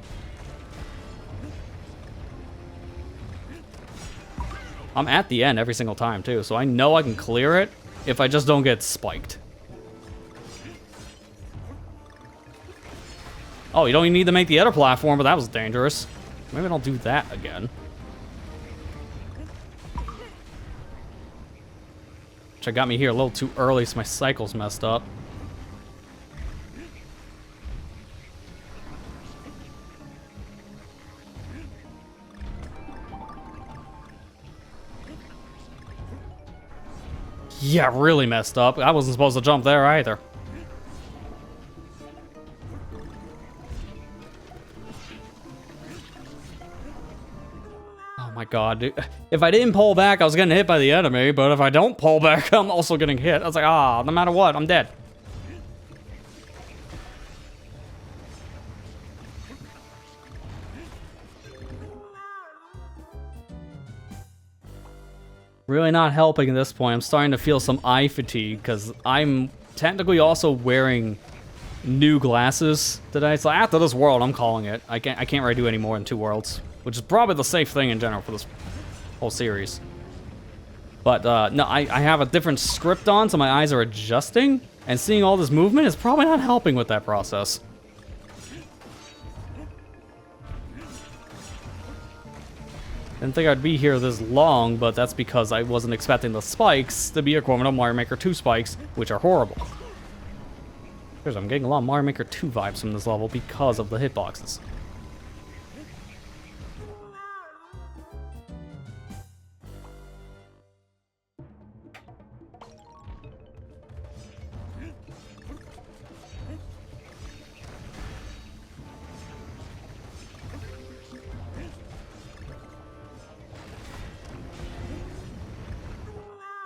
I'm at the end every single time, too, so I know I can clear it if I just don't get spiked. Oh, you don't even need to make the other platform, but that was dangerous. Maybe I'll do that again. Which got me here a little too early, so my cycle's messed up. Yeah, really messed up. I wasn't supposed to jump there either. Oh my god, dude. If I didn't pull back, I was getting hit by the enemy, but if I don't pull back, I'm also getting hit. I was like, ah, no matter what, I'm dead. Really not helping at this point. I'm starting to feel some eye fatigue, because I'm technically also wearing new glasses today. So after this world, I'm calling it. I can't really do any more in 2 worlds. Which is probably the safe thing in general for this whole series. But, no, I have a different script on, so my eyes are adjusting. And seeing all this movement is probably not helping with that process. Didn't think I'd be here this long, but that's because I wasn't expecting the spikes to be equivalent of Mario Maker 2 spikes, which are horrible. I'm getting a lot of Mario Maker 2 vibes from this level because of the hitboxes.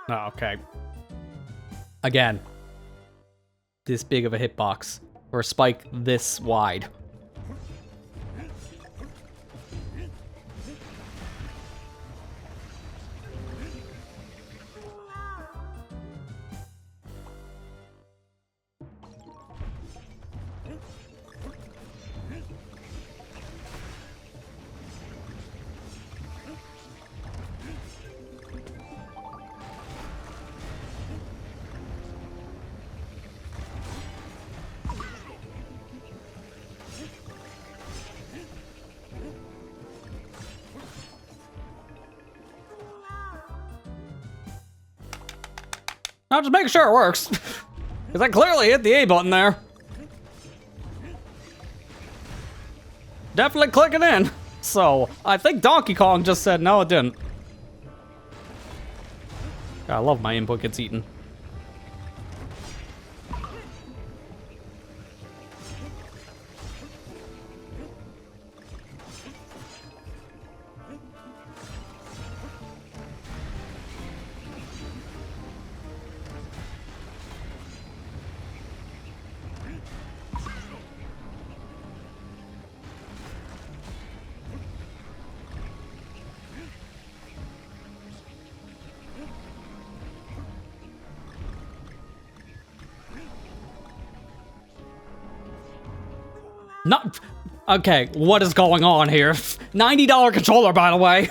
Oh, okay. Again, this big of a hitbox for a spike this wide. I'll just make sure it works. Because I clearly hit the A button there. Definitely clicking in. So, I think Donkey Kong just said no, it didn't. God, I love my input gets eaten. Not okay, what is going on here? $90 controller, by the way.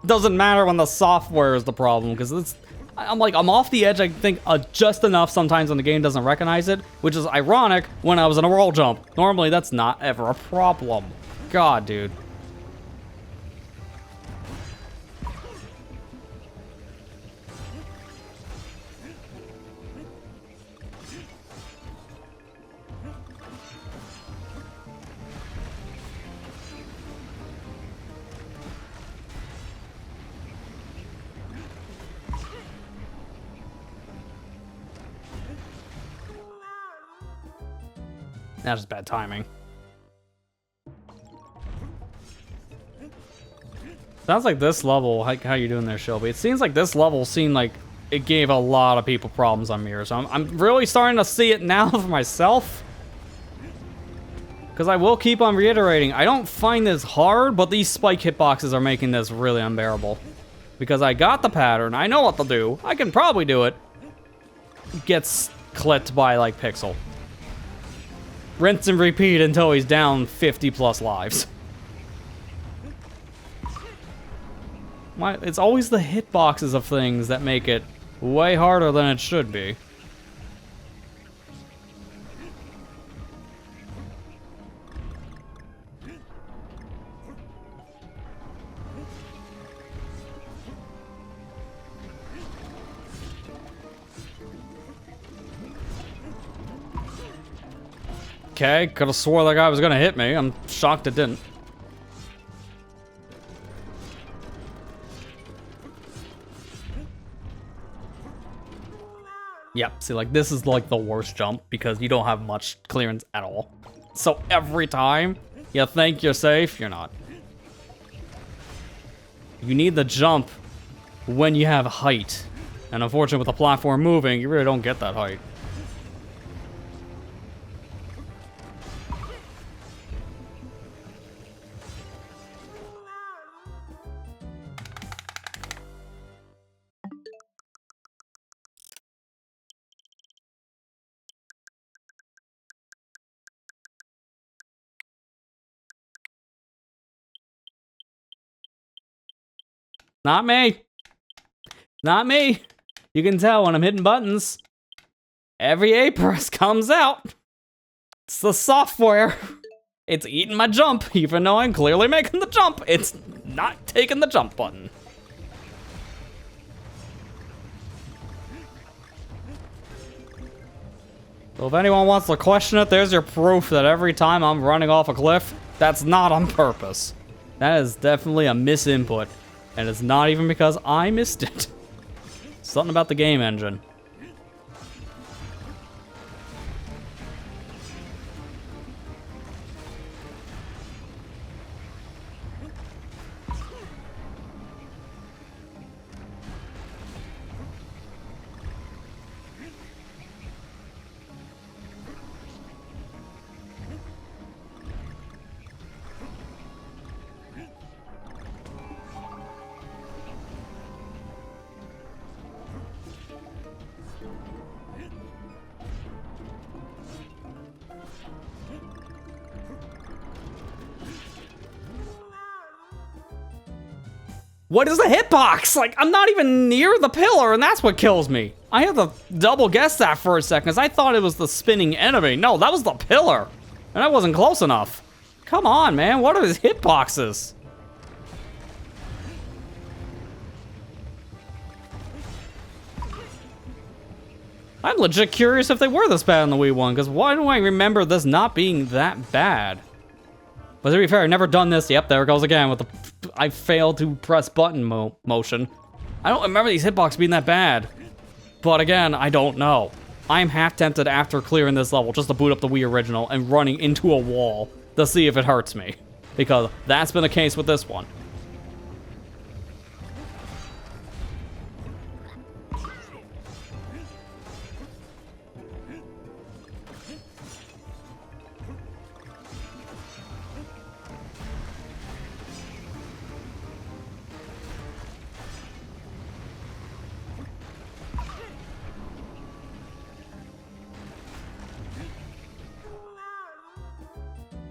Doesn't matter when the software is the problem, because it's I'm off the edge, I think, just enough sometimes when the game doesn't recognize it, which is ironic when I was in a roll jump. Normally, that's not ever a problem. God, dude. That's just bad timing. Sounds like this level, how you doing there, Shelby? It seems like this level seemed like it gave a lot of people problems on mirrors. So I'm really starting to see it now for myself. Because I will keep on reiterating, I don't find this hard, but these spike hitboxes are making this really unbearable. Because I got the pattern, I know what to do, I can probably do it. Gets clipped by like Pixel. Rinse and repeat until he's down 50 plus lives. Why? It's always the hitboxes of things that make it way harder than it should be. Okay, could have swore that guy was gonna hit me. I'm shocked it didn't. Yep, see, like, this is like the worst jump because you don't have much clearance at all. So every time you think you're safe, you're not. You need the jump when you have height. And unfortunately, with the platform moving, you really don't get that height. Not me. Not me. You can tell when I'm hitting buttons. Every A press comes out. It's the software. It's eating my jump, even though I'm clearly making the jump. It's not taking the jump button. So if anyone wants to question it, there's your proof that every time I'm running off a cliff, that's not on purpose. That is definitely a misinput. And it's not even because I missed it. Something about the game engine. What is the hitbox? Like, I'm not even near the pillar, and that's what kills me. I had to double guess that for a second, because I thought it was the spinning enemy. No, that was the pillar. And I wasn't close enough. Come on, man. What are these hitboxes? I'm legit curious if they were this bad in the Wii one, because why do I remember this not being that bad? But to be fair, I've never done this. Yep, there it goes again with the... I failed to press button motion. I don't remember these hitboxes being that bad. But again, I don't know. I'm half tempted after clearing this level just to boot up the Wii original and running into a wall to see if it hurts me. Because that's been the case with this one.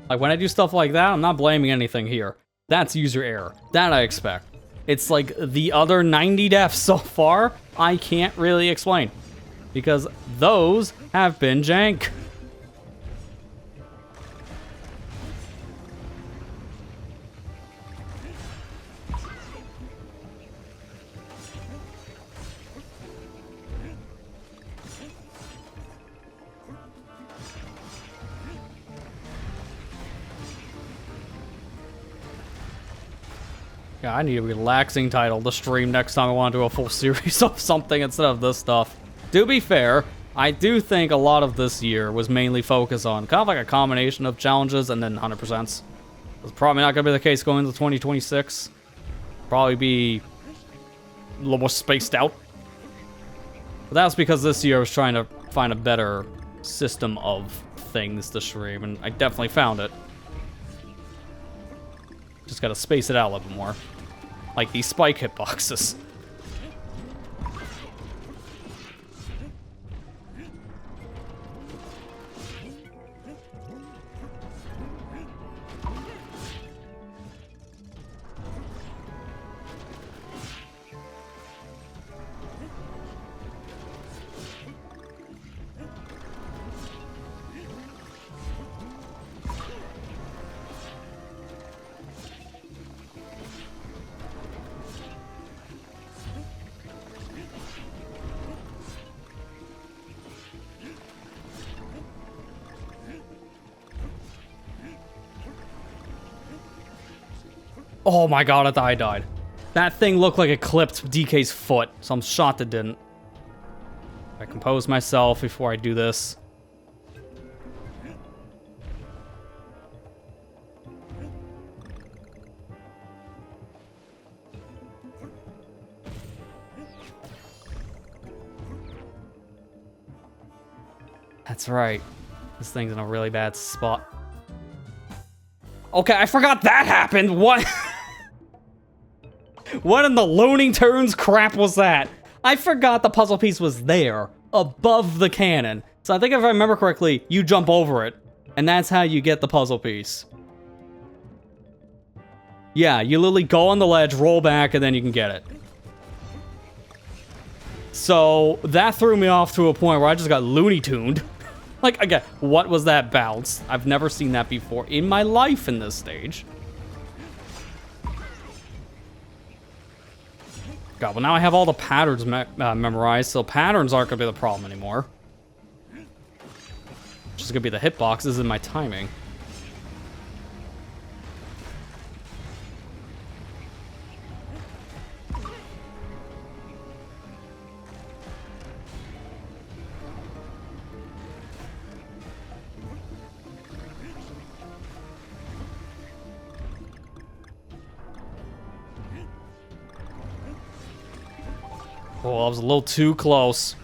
Like, when I do stuff like that, I'm not blaming anything here. That's user error. That I expect. It's like the other 90 deaths so far, I can't really explain. Because those have been jank. Yeah, I need a relaxing title to stream next time I want to do a full series of something instead of this stuff. To be fair, I do think a lot of this year was mainly focused on kind of like a combination of challenges and then 100%. It's probably not going to be the case going into 2026. Probably be a little more spaced out. But that's because this year I was trying to find a better system of things to stream, and I definitely found it. Just gotta space it out a little bit more. Like these spike hitboxes. Oh my god, I thought I died. That thing looked like it clipped DK's foot, so I'm shocked it didn't. I compose myself before I do this. That's right. This thing's in a really bad spot. Okay, I forgot that happened. What? What in the Looney Tunes crap was that? I forgot the puzzle piece was there, above the cannon. So I think if I remember correctly, you jump over it, and that's how you get the puzzle piece. Yeah, you literally go on the ledge, roll back, and then you can get it. So that threw me off to a point where I just got Looney Tuned. Like, again, what was that bounce? I've never seen that before in my life in this stage. God, well now I have all the patterns memorized, so patterns aren't going to be the problem anymore. Which is going to be the hitboxes and my timing. Oh, I was a little too close.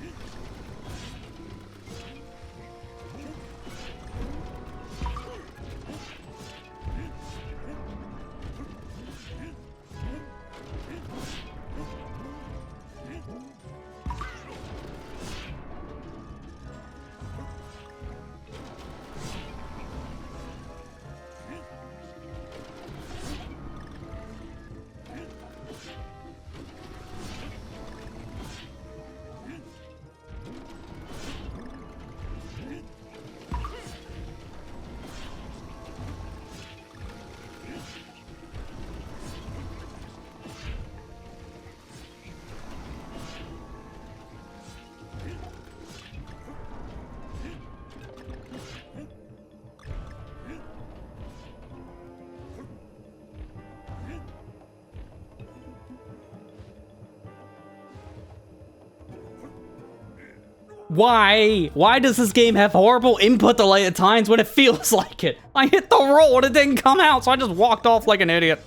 Why? Why does this game have horrible input delay at times when it feels like it? I hit the roll and it didn't come out, so I just walked off like an idiot.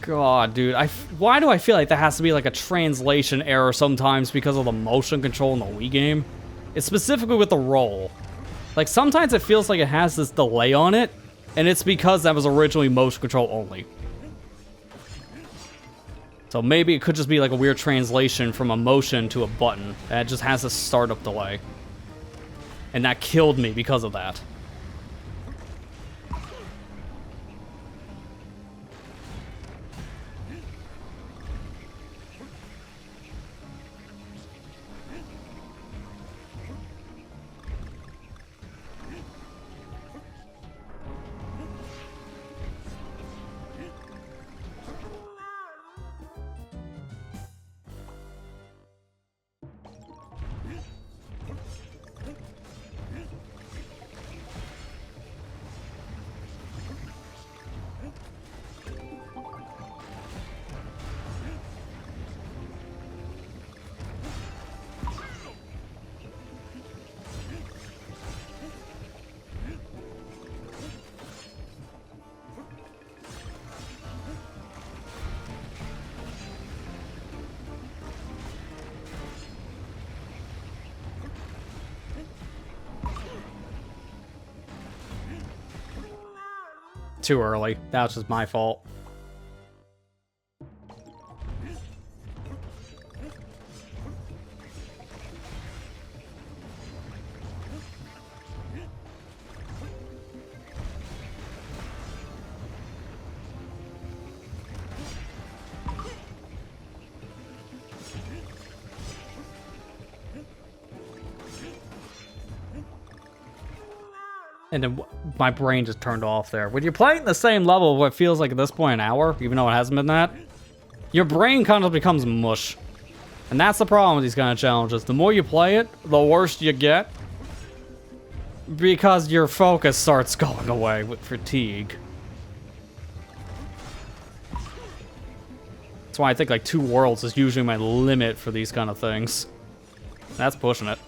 God, dude, why do I feel like that has to be like a translation error sometimes because of the motion control in the Wii game? It's specifically with the roll. Like, sometimes it feels like it has this delay on it, and it's because that was originally motion control only. So maybe it could just be like a weird translation from a motion to a button. And it just has a startup delay. And that killed me because of that. Too early. That was just my fault. And then my brain just turned off there. When you're playing the same level of what feels like at this point an hour, even though it hasn't been that, your brain kind of becomes mush. And that's the problem with these kind of challenges. The more you play it, the worse you get. Because your focus starts going away with fatigue. That's why I think like 2 worlds is usually my limit for these kind of things. That's pushing it.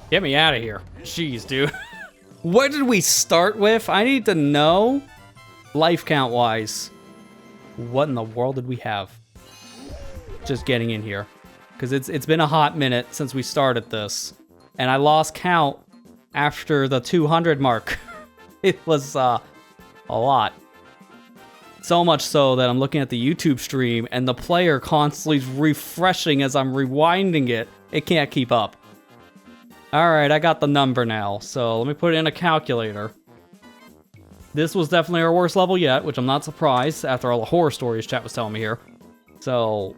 Get me out of here. Jeez, dude. What did we start with? I need to know, life count wise. What in the world did we have? Just getting in here. Because it's been a hot minute since we started this. And I lost count after the 200 mark. It was a lot. So much so that I'm looking at the YouTube stream and the player constantly is refreshing as I'm rewinding it. It can't keep up. Alright, I got the number now. So let me put it in a calculator. This was definitely our worst level yet, which I'm not surprised after all the horror stories chat was telling me here. So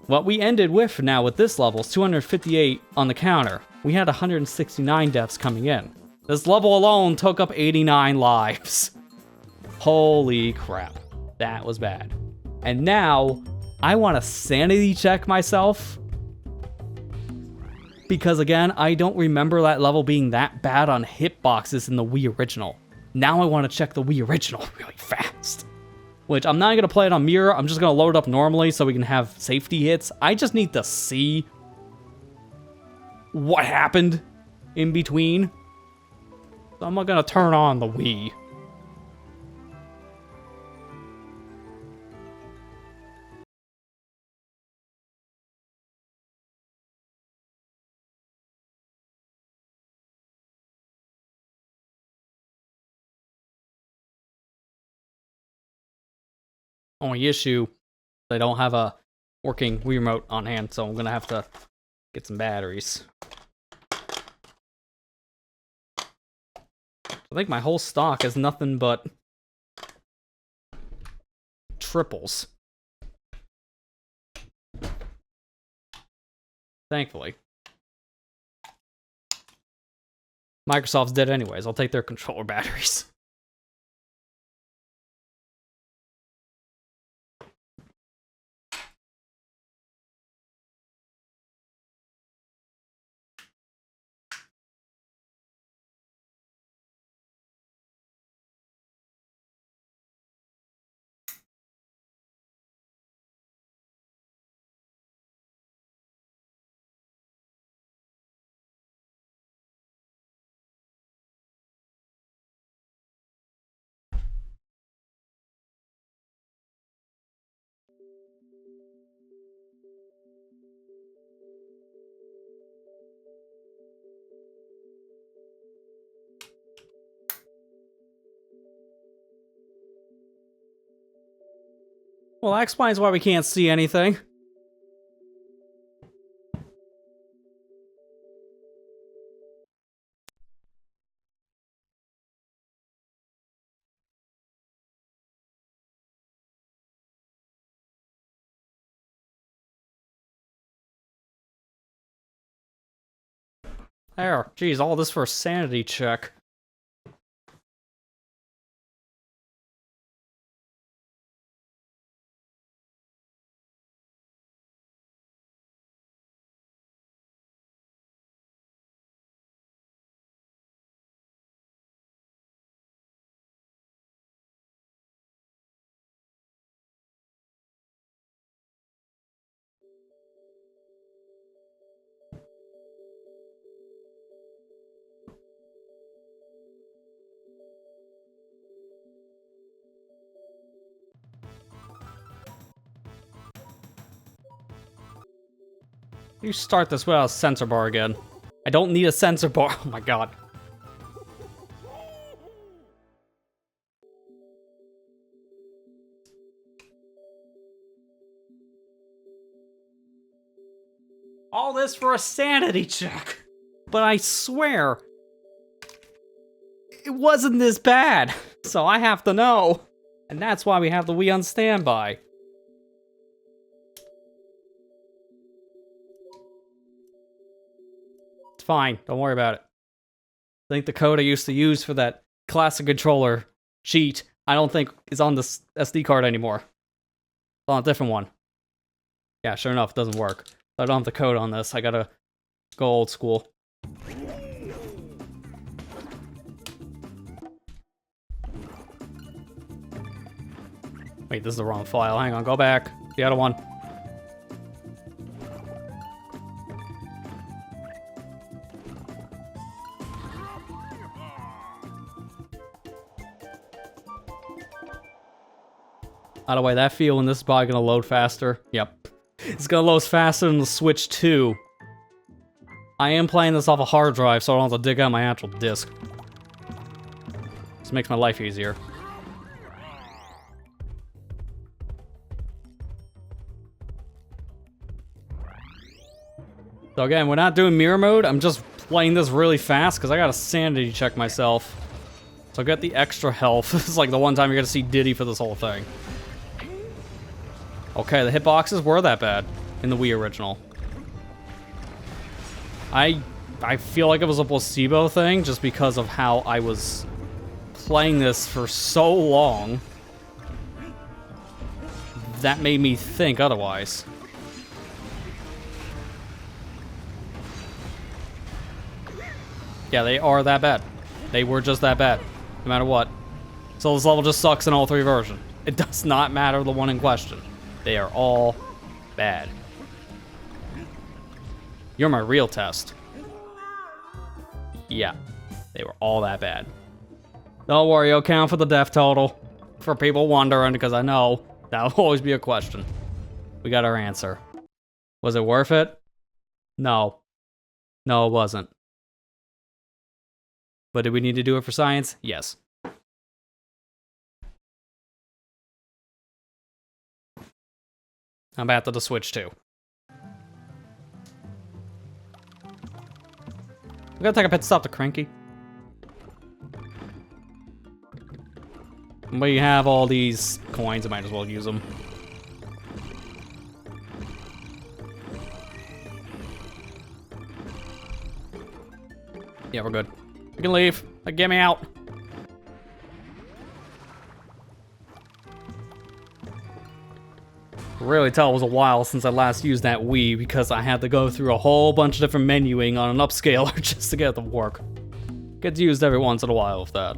what we ended with now with this level is 258 on the counter. We had 169 deaths coming in. This level alone took up 89 lives. Holy crap. That was bad. And now, I want to sanity check myself. Because again, I don't remember that level being that bad on hitboxes in the Wii original. Now I want to check the Wii original really fast. Which, I'm not going to play it on mirror, I'm just going to load it up normally so we can have safety hits. I just need to see what happened in between. So I'm not going to turn on the Wii. Only issue, I don't have a working Wii remote on hand, so I'm gonna have to get some batteries. I think my whole stock is nothing but triples. Thankfully. Microsoft's dead anyways, I'll take their controller batteries. Well, that explains why we can't see anything. There, geez, all this for a sanity check. You start this without a sensor bar again. I don't need a sensor bar. Oh my god. All this for a sanity check. But I swear, it wasn't this bad. So I have to know. And that's why we have the Wii on standby. It's fine, don't worry about it. I think the code I used to use for that classic controller cheat, I don't think is on this SD card anymore. It's on a different one. Yeah, sure enough, it doesn't work. I don't have the code on this, I gotta go old school. Wait, this is the wrong file. Hang on, go back. The other one. By the way, that feeling, this is probably gonna load faster. Yep. It's gonna load faster than the Switch 2. I am playing this off a hard drive, so I don't have to dig out my actual disc. This makes my life easier. So again, we're not doing mirror mode. I'm just playing this really fast because I gotta sanity check myself. So I got the extra health. This is like the one time you're gonna see Diddy for this whole thing. Okay, the hitboxes were that bad in the Wii original. I feel like it was a placebo thing just because of how I was playing this for so long. That made me think otherwise. Yeah, they are that bad. They were just that bad, no matter what. So this level just sucks in all three versions. It does not matter the one in question. They are all bad. You're my real test. Yeah, they were all that bad. Don't worry, I'll count for the death total. For people wondering, because I know that'll always be a question. We got our answer. Was it worth it? No. No, it wasn't. But did we need to do it for science? Yes. I'm back to the Switch 2. We gotta take a pit stop to Cranky. We have all these coins, I might as well use them. Yeah, we're good. We can leave. Like, get me out. Really tell it was a while since I last used that Wii because I had to go through a whole bunch of different menuing on an upscaler just to get it to work. Gets used every once in a while with that.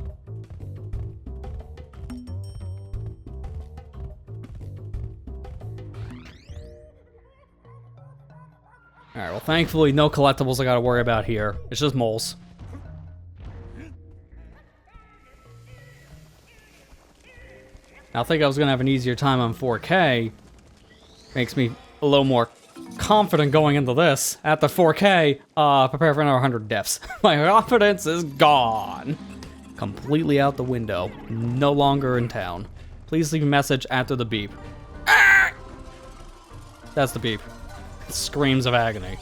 Alright, well thankfully no collectibles I gotta worry about here. It's just moles. I think I was gonna have an easier time on 4K. Makes me a little more confident going into this. At the 4K, prepare for another 100 deaths. My confidence is gone. Completely out the window. No longer in town. Please leave a message after the beep. Ah! That's the beep. Screams of agony.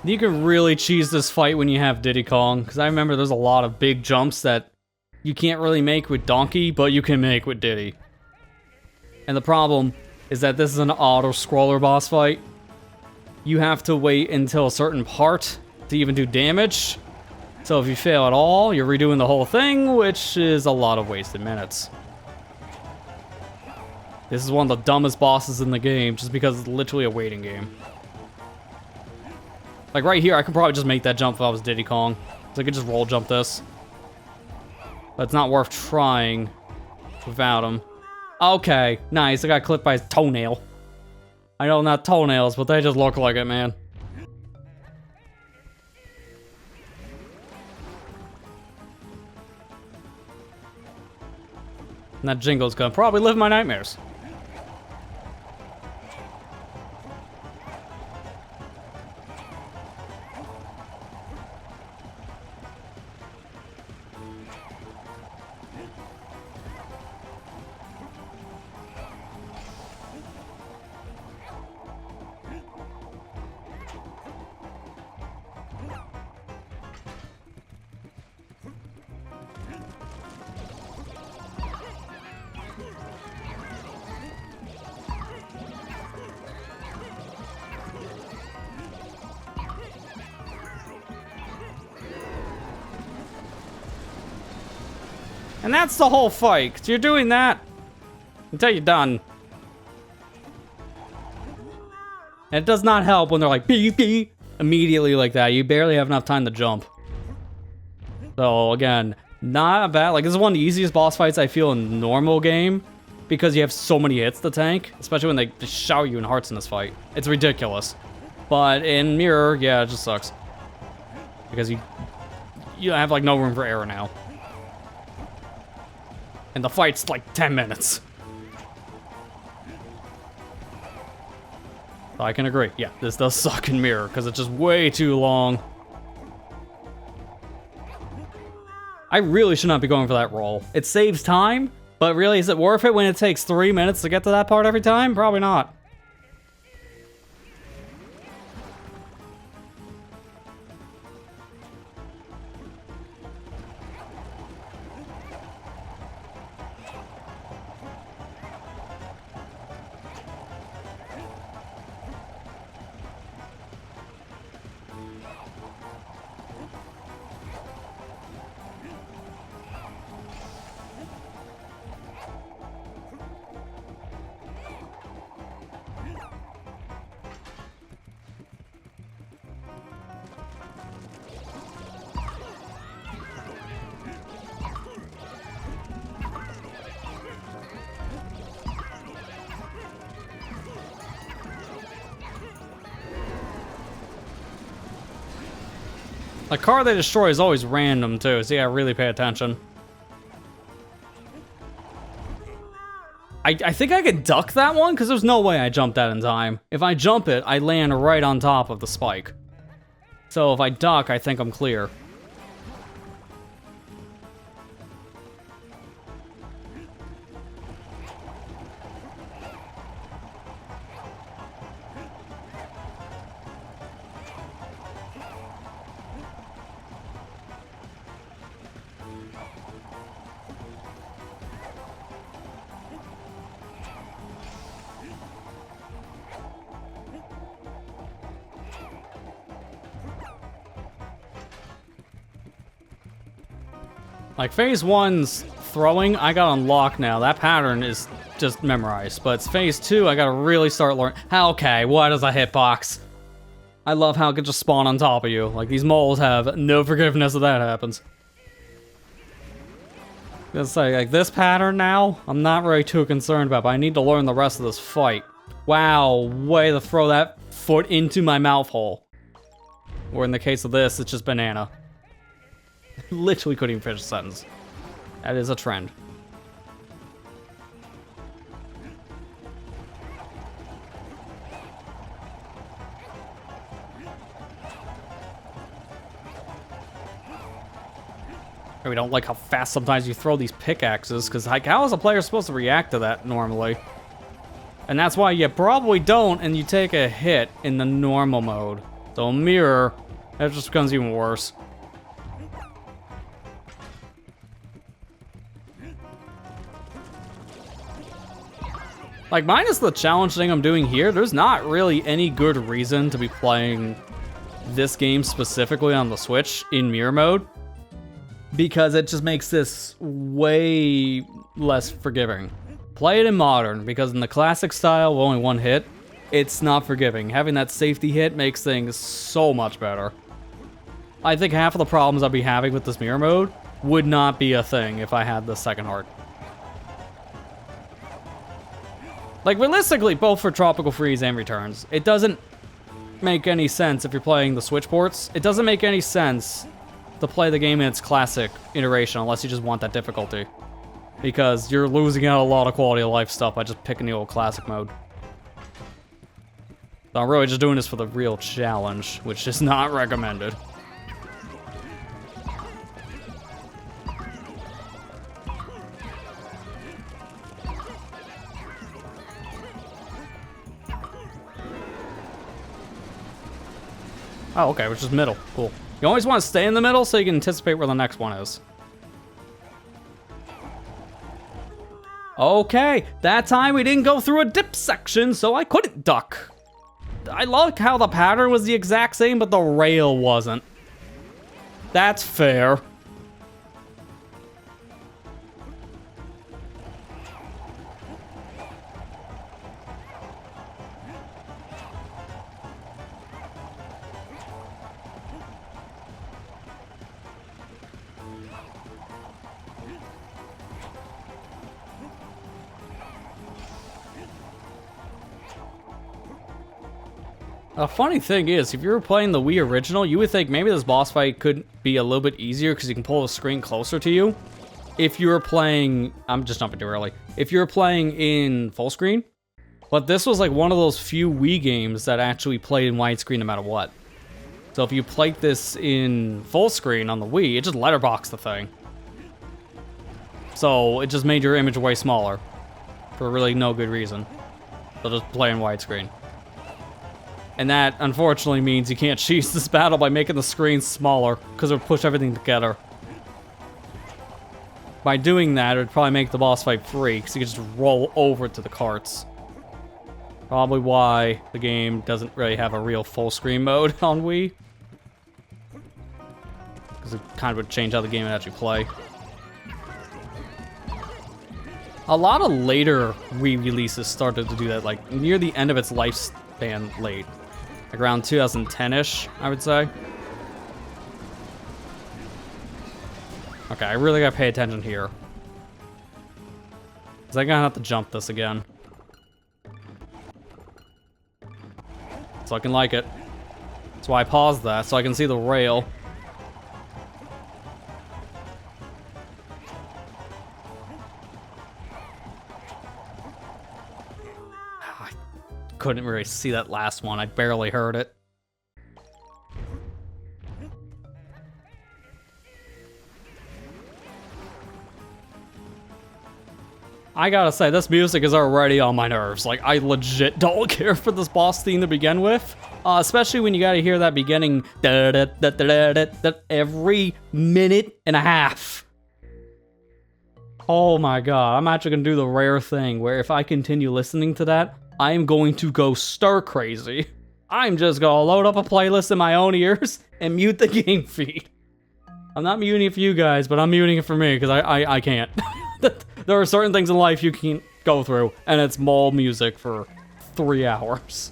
You can really cheese this fight when you have Diddy Kong, because I remember there's a lot of big jumps that you can't really make with Donkey, but you can make with Diddy. And the problem is that this is an auto-scroller boss fight. You have to wait until a certain part to even do damage. So if you fail at all, you're redoing the whole thing, which is a lot of wasted minutes. This is one of the dumbest bosses in the game, just because it's literally a waiting game. Like right here, I could probably just make that jump if I was Diddy Kong. So I could just roll jump this. But it's not worth trying without him. Okay, nice. I got clipped by his toenail. I know not toenails, but they just look like it, man. And that jingle's gonna probably live my nightmares. And that's the whole fight, 'cause you're doing that until you're done. And it does not help when they're like, beep, beep, immediately like that. You barely have enough time to jump. So again, not bad. Like, this is one of the easiest boss fights I feel in normal game because you have so many hits to tank, especially when they just shout you in hearts in this fight. It's ridiculous. But in Mirror, yeah, it just sucks. Because you have like no room for error now. And the fight's like 10 minutes. I can agree. Yeah, this does suck in Mirror because it's just way too long. I really should not be going for that roll. It saves time, but really, is it worth it when it takes 3 minutes to get to that part every time? Probably not. The car they destroy is always random too, so you gotta really pay attention. I think I can duck that one, because there's no way I jump that in time. If I jump it, I land right on top of the spike. So if I duck, I think I'm clear. Like, phase 1's throwing, I got unlocked now. That pattern is just memorized. But it's phase 2, I gotta really start learning. Okay, what is a hitbox? I love how it can just spawn on top of you. Like, these moles have no forgiveness if that happens. Gonna say, like, this pattern now, I'm not really too concerned about, but I need to learn the rest of this fight. Wow, way to throw that foot into my mouth hole. Or in the case of this, it's just banana. Literally couldn't even finish a sentence. That is a trend. I don't like how fast sometimes you throw these pickaxes, because like, how is a player supposed to react to that normally? And that's why you probably don't, and you take a hit in the normal mode. So Mirror, that just becomes even worse. Like, minus the challenge thing I'm doing here, there's not really any good reason to be playing this game specifically on the Switch in Mirror mode, because it just makes this way less forgiving. Play it in Modern, because in the classic style with only one hit, it's not forgiving. Having that safety hit makes things so much better. I think half of the problems I'd be having with this Mirror mode would not be a thing if I had the second heart. Like, realistically, both for Tropical Freeze and Returns, it doesn't make any sense if you're playing the Switch ports. It doesn't make any sense to play the game in its classic iteration unless you just want that difficulty. Because you're losing out a lot of quality of life stuff by just picking the old classic mode. So I'm really just doing this for the real challenge, which is not recommended. Oh, okay, which is middle. Cool. You always want to stay in the middle so you can anticipate where the next one is. Okay, that time we didn't go through a dip section, so I couldn't duck. I like how the pattern was the exact same, but the rail wasn't. That's fair. A funny thing is, if you were playing the Wii original, you would think maybe this boss fight could be a little bit easier because you can pull the screen closer to you. If you were playing, I'm just jumping too early. If you were playing in full screen, but this was like one of those few Wii games that actually played in widescreen no matter what. So if you played this in full screen on the Wii, it just letterboxed the thing. So it just made your image way smaller for really no good reason. So just play in widescreen. And that, unfortunately, means you can't cheese this battle by making the screen smaller, because it would push everything together. By doing that, it would probably make the boss fight free, because you could just roll over to the carts. Probably why the game doesn't really have a real full screen mode on Wii. Because it kind of would change how the game would actually play. A lot of later Wii releases started to do that, like, near the end of its lifespan late. Like around 2010-ish, I would say. Okay, I really gotta pay attention here. Because I'm gonna have to jump this again. So I can like it. That's why I paused that, so I can see the rail. Couldn't really see that last one. I barely heard it. I gotta say, this music is already on my nerves. Like, I legit don't care for this boss theme to begin with. Especially when you gotta hear that beginning every minute and a half. Oh my god, I'm actually gonna do the rare thing where if I continue listening to that, I am going to go stir crazy. I'm just gonna load up a playlist in my own ears and mute the game feed. I'm not muting it for you guys, but I'm muting it for me because I can't. There are certain things in life you can't go through, and it's mall music for 3 hours.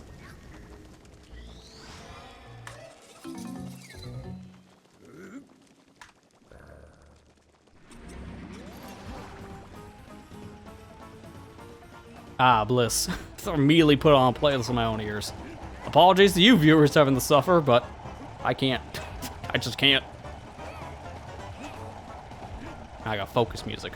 Ah, bliss. So immediately put on a playlist in my own ears. Apologies to you viewers having to suffer, but I can't. I just can't. I got focus music.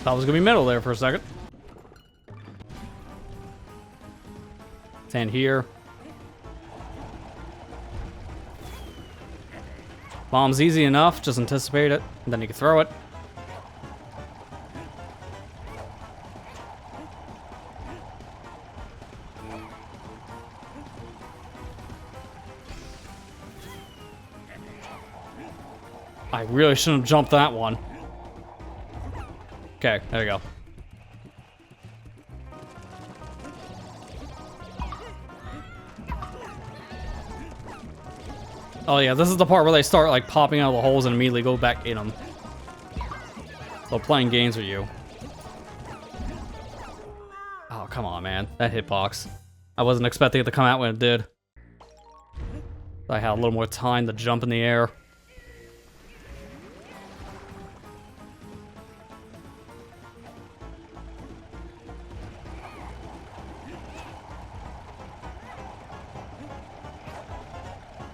Thought it was gonna be middle there for a second. Stand here. Bomb's easy enough, just anticipate it, and then you can throw it. I really shouldn't have jumped that one. Okay, there you go. Oh yeah, this is the part where they start like popping out of the holes and immediately go back in them. So playing games with you. Oh, come on, man. That hitbox. I wasn't expecting it to come out when it did. I had a little more time to jump in the air.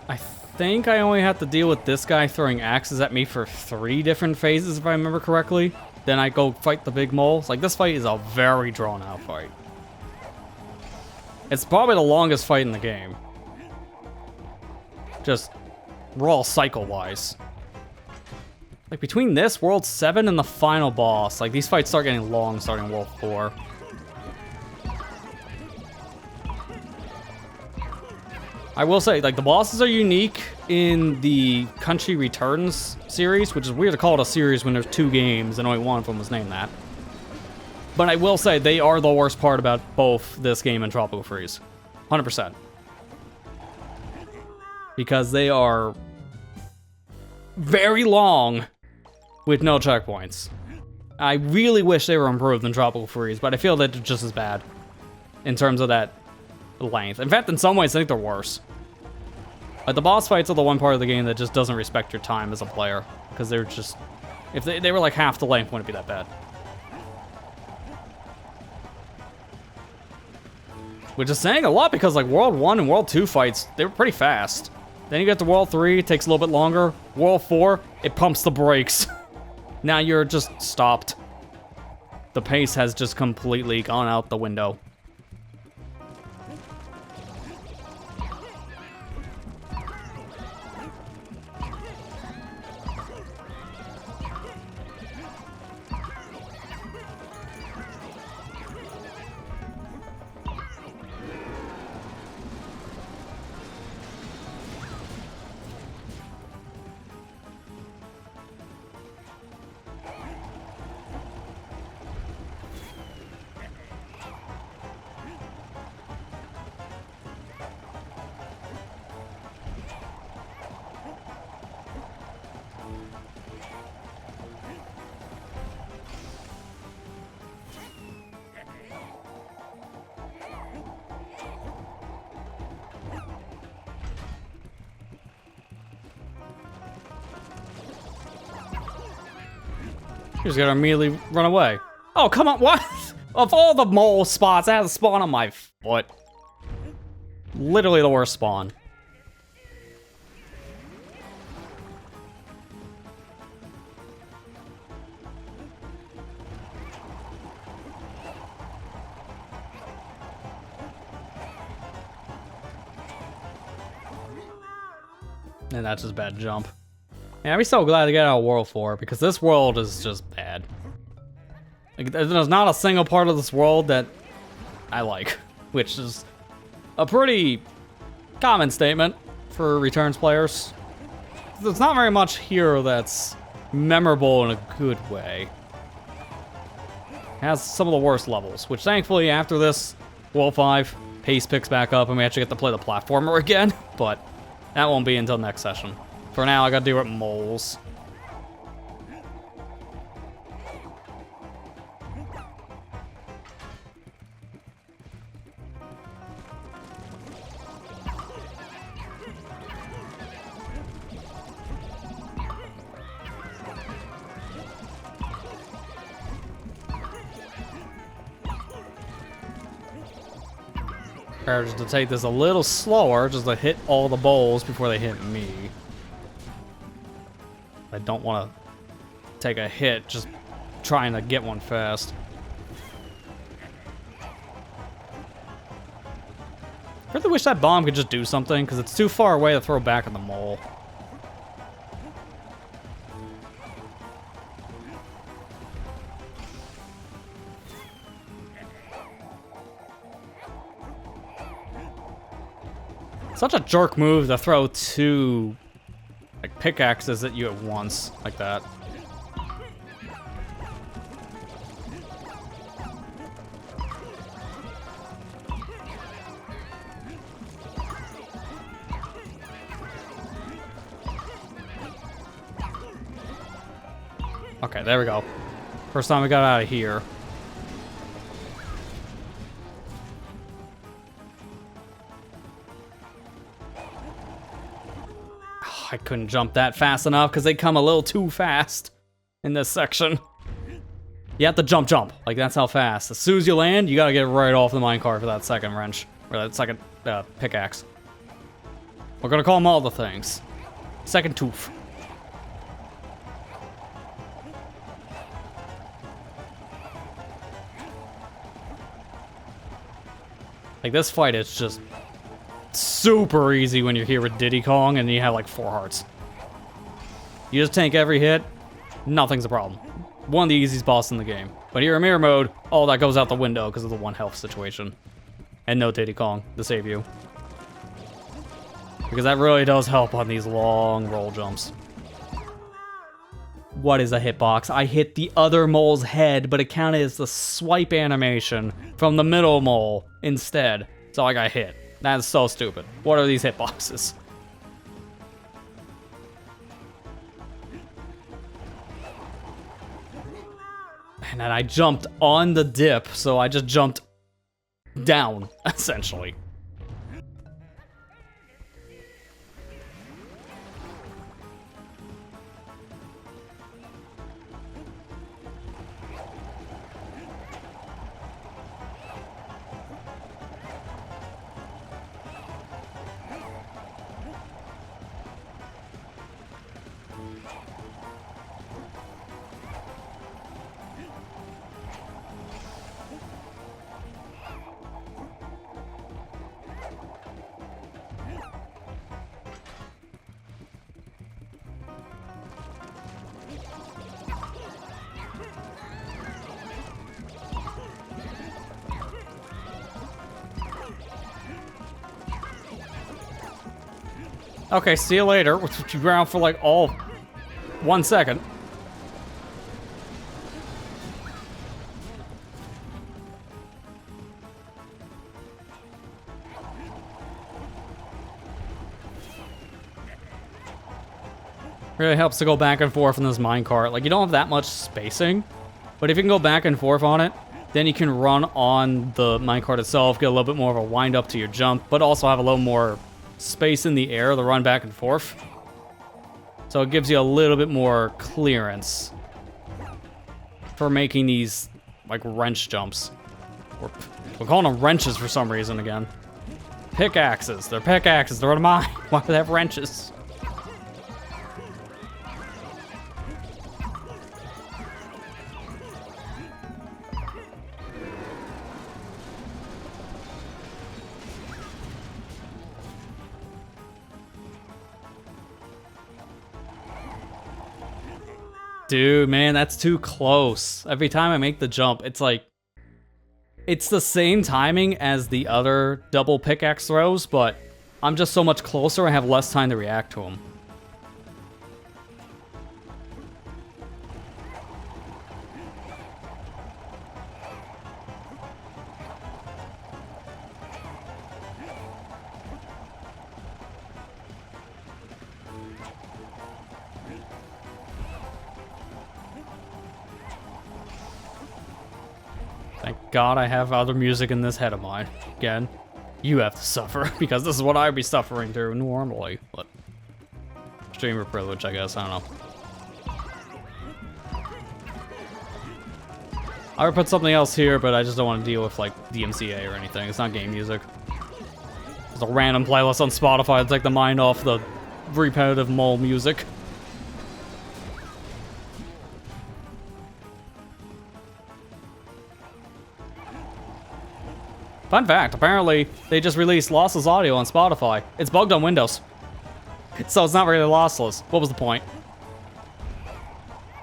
I think I only have to deal with this guy throwing axes at me for 3 different phases, if I remember correctly. Then I go fight the big moles. Like, this fight is a very drawn-out fight. It's probably the longest fight in the game. Just raw cycle-wise. Like, between this, World 7, and the final boss, like, these fights start getting long starting World 4. I will say, like, the bosses are unique in the Country Returns series, which is weird to call it a series when there's 2 games and only one of them was named that. But I will say, they are the worst part about both this game and Tropical Freeze. 100%. Because they are very long with no checkpoints. I really wish they were improved in Tropical Freeze, but I feel that they're just as bad in terms of that length. In fact, in some ways, I think they're worse. Like, the boss fights are the one part of the game that just doesn't respect your time as a player. Because they're just... If they were like half the length, wouldn't be that bad. Which is saying a lot because, like, World 1 and World 2 fights, they were pretty fast. Then you get to World 3, it takes a little bit longer. World 4, it pumps the brakes. Now you're just stopped. The pace has just completely gone out the window. You just gotta immediately run away. Oh, come on, what? Of all the mole spots, I had to spawn on my foot. Literally the worst spawn. And that's just a bad jump. Yeah, I'd be so glad to get out of World 4, because this world is just bad. Like, there's not a single part of this world that I like, which is a pretty common statement for Returns players. There's not very much here that's memorable in a good way. It has some of the worst levels, which thankfully after this World 5, pace picks back up and we actually get to play the platformer again, but that won't be until next session. For now, I gotta deal with moles. Or just to take this a little slower, just to hit all the bowls before they hit me. I don't want to take a hit just trying to get one fast. I really wish that bomb could just do something, because it's too far away to throw back at the mole. Such a jerk move to throw two, like, pickaxes at you at once, like that. Okay, there we go. First time we got out of here. I couldn't jump that fast enough because they come a little too fast in this section. You have to jump. Like, that's how fast. As soon as you land, you gotta get right off the minecart for that second wrench. Or that second pickaxe. We're gonna call them all the things. Second tooth. Like, this fight is just super easy when you're here with Diddy Kong and you have like 4 hearts. You just tank every hit, nothing's a problem. One of the easiest bosses in the game. But here in mirror mode, all that goes out the window because of the 1 health situation. And no Diddy Kong to save you. Because that really does help on these long roll jumps. what is a hitbox. I hit the other mole's head, but it counted as the swipe animation from the middle mole instead. So I got hit. That is so stupid. What are these hitboxes? And then I jumped on the dip, so I just jumped down, essentially. Okay, see you later. You ground for like all 1 second. Really helps to go back and forth in this minecart. Like, you don't have that much spacing, but if you can go back and forth on it, then you can run on the minecart itself, get a little bit more of a wind up to your jump, but also have a little more space in the air to run back and forth. So it gives you a little bit more clearance for making these, like, wrench jumps. We're calling them wrenches for some reason again. Pickaxes. They're pickaxes. They're mine. Why do they have wrenches? Dude, man, that's too close. Every time I make the jump, it's like... It's the same timing as the other double pickaxe throws, but I'm just so much closer, I have less time to react to them. Thank God I have other music in this head of mine. Again, you have to suffer, because this is what I'd be suffering through normally. But streamer privilege, I guess, I don't know. I would put something else here, but I just don't want to deal with, like, DMCA or anything. It's not game music. It's a random playlist on Spotify to take the mind off the repetitive mole music. Fun fact, apparently, they just released lossless audio on Spotify. It's bugged on Windows. So it's not really lossless. What was the point?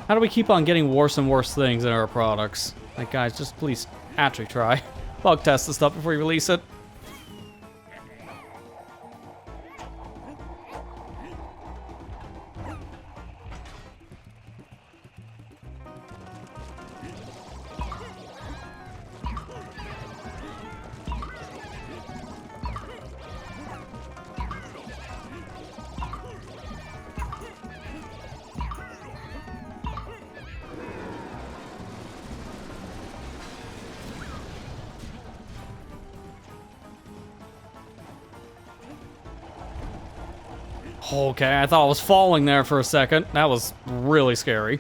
How do we keep on getting worse and worse things in our products? Like, guys, just please actually try. Bug test the stuff before you release it. Okay, I thought I was falling there for a second. That was really scary.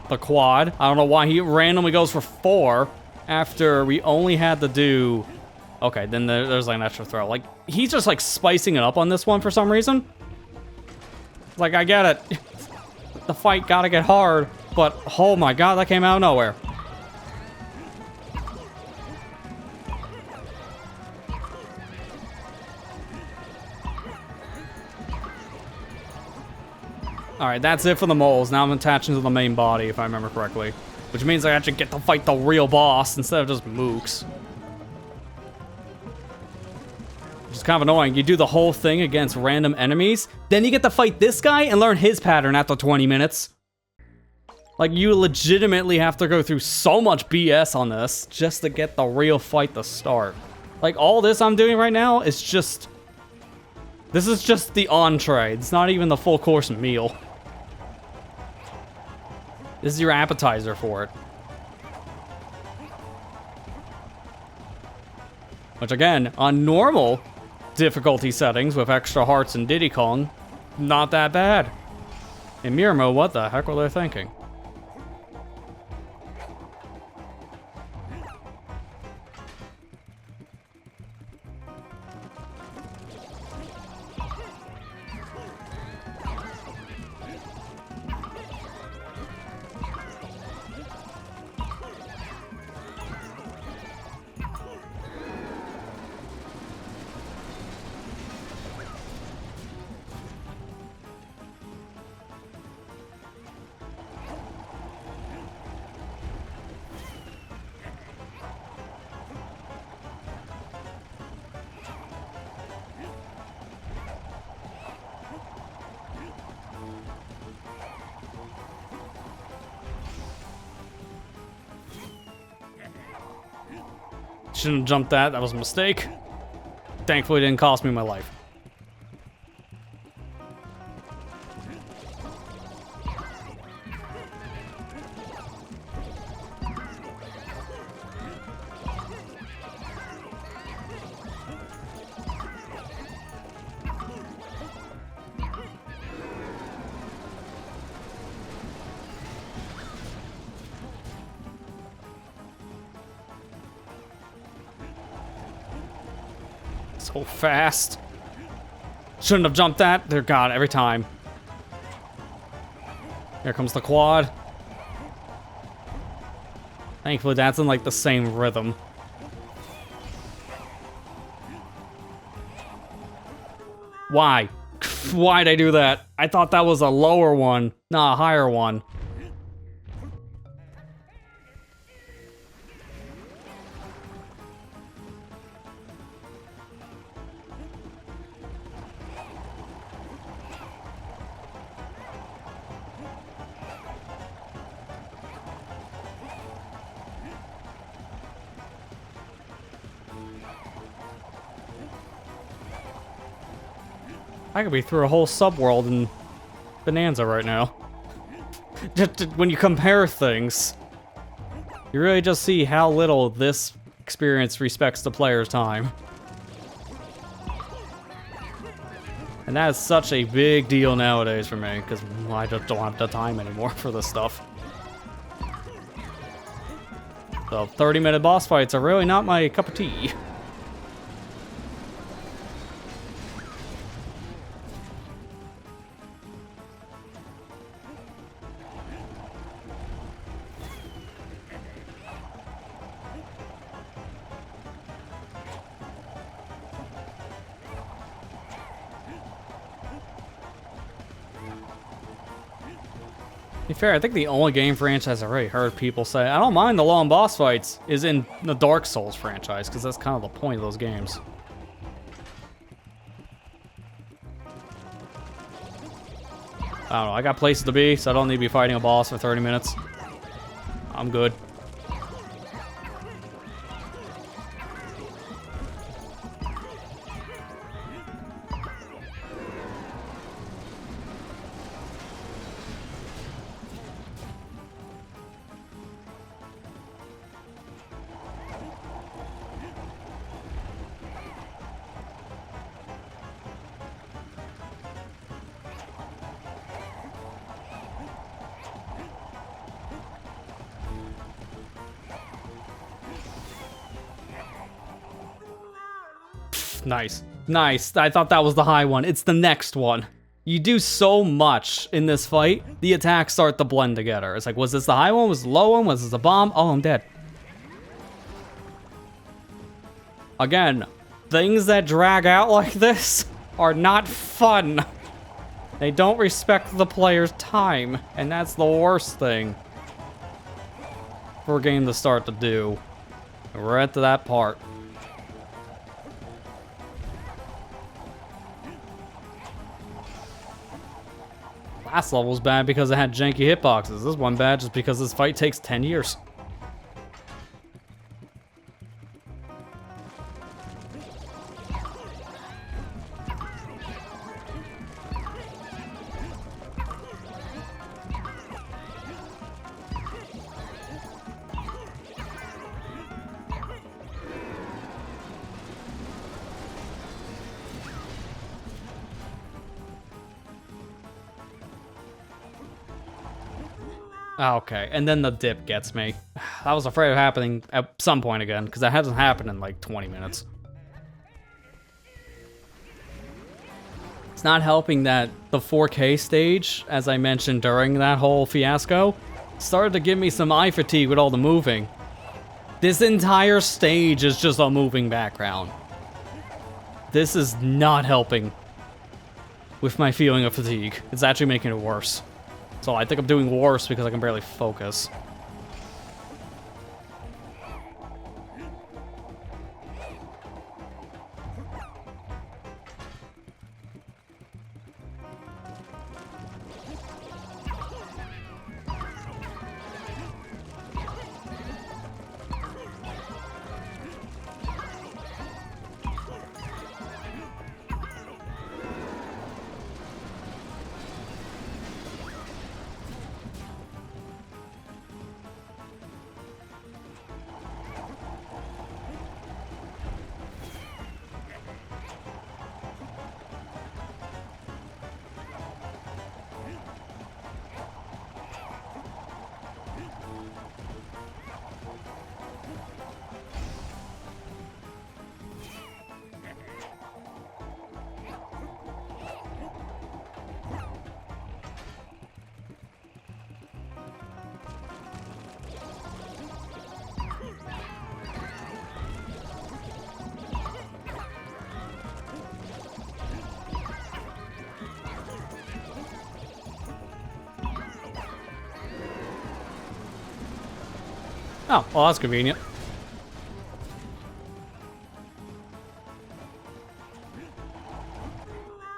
The quad. I don't know why he randomly goes for 4 after we only had to do... Okay, then there's like an extra throw. Like, he's just like spicing it up on this one for some reason. Like, I get it. The fight gotta get hard, but oh my god, that came out of nowhere. Alright, that's it for the moles. Now I'm attaching to the main body, if I remember correctly. Which means I actually get to fight the real boss instead of just mooks. Which is kind of annoying. You do the whole thing against random enemies, then you get to fight this guy and learn his pattern after 20 minutes. Like, you legitimately have to go through so much BS on this just to get the real fight to start. Like, all this I'm doing right now is just... This is just the entree. It's not even the full course meal. This is your appetizer for it. Which, again, on normal difficulty settings with extra hearts and Diddy Kong, not that bad. In mirror mode, what the heck were they thinking? Shouldn't have jumped that. That was a mistake. Thankfully, it didn't cost me my life. So fast. Shouldn't have jumped that. Dear God, every time. Here comes the quad. Thankfully, that's in like the same rhythm. Why? Why'd I do that? I thought that was a lower one, not a higher one. I could be through a whole subworld in Bonanza right now. Just when you compare things, you really just see how little this experience respects the player's time. And that is such a big deal nowadays for me, because I just don't have the time anymore for this stuff. So 30-minute boss fights are really not my cup of tea. To be fair, I think the only game franchise I've really heard people say, I don't mind the long boss fights, is in the Dark Souls franchise, because that's kind of the point of those games. I don't know, I got places to be, so I don't need to be fighting a boss for 30 minutes. I'm good. Nice. Nice. I thought that was the high one. It's the next one. You do so much in this fight, the attacks start to blend together. It's like, was this the high one? Was this the low one? Was this a bomb? Oh, I'm dead. Again, things that drag out like this are not fun. They don't respect the player's time, and that's the worst thing for a game to start to do. We're at that part. last level was bad because it had janky hitboxes. This one bad just because this fight takes 10 years. Okay, and then the dip gets me. I was afraid of happening at some point again, because that hasn't happened in like 20 minutes. It's not helping that the 4K stage, as I mentioned during that whole fiasco, started to give me some eye fatigue with all the moving. This entire stage is just a moving background. This is not helping with my feeling of fatigue. It's actually making it worse. So I think I'm doing worse because I can barely focus. Oh, well, that's convenient.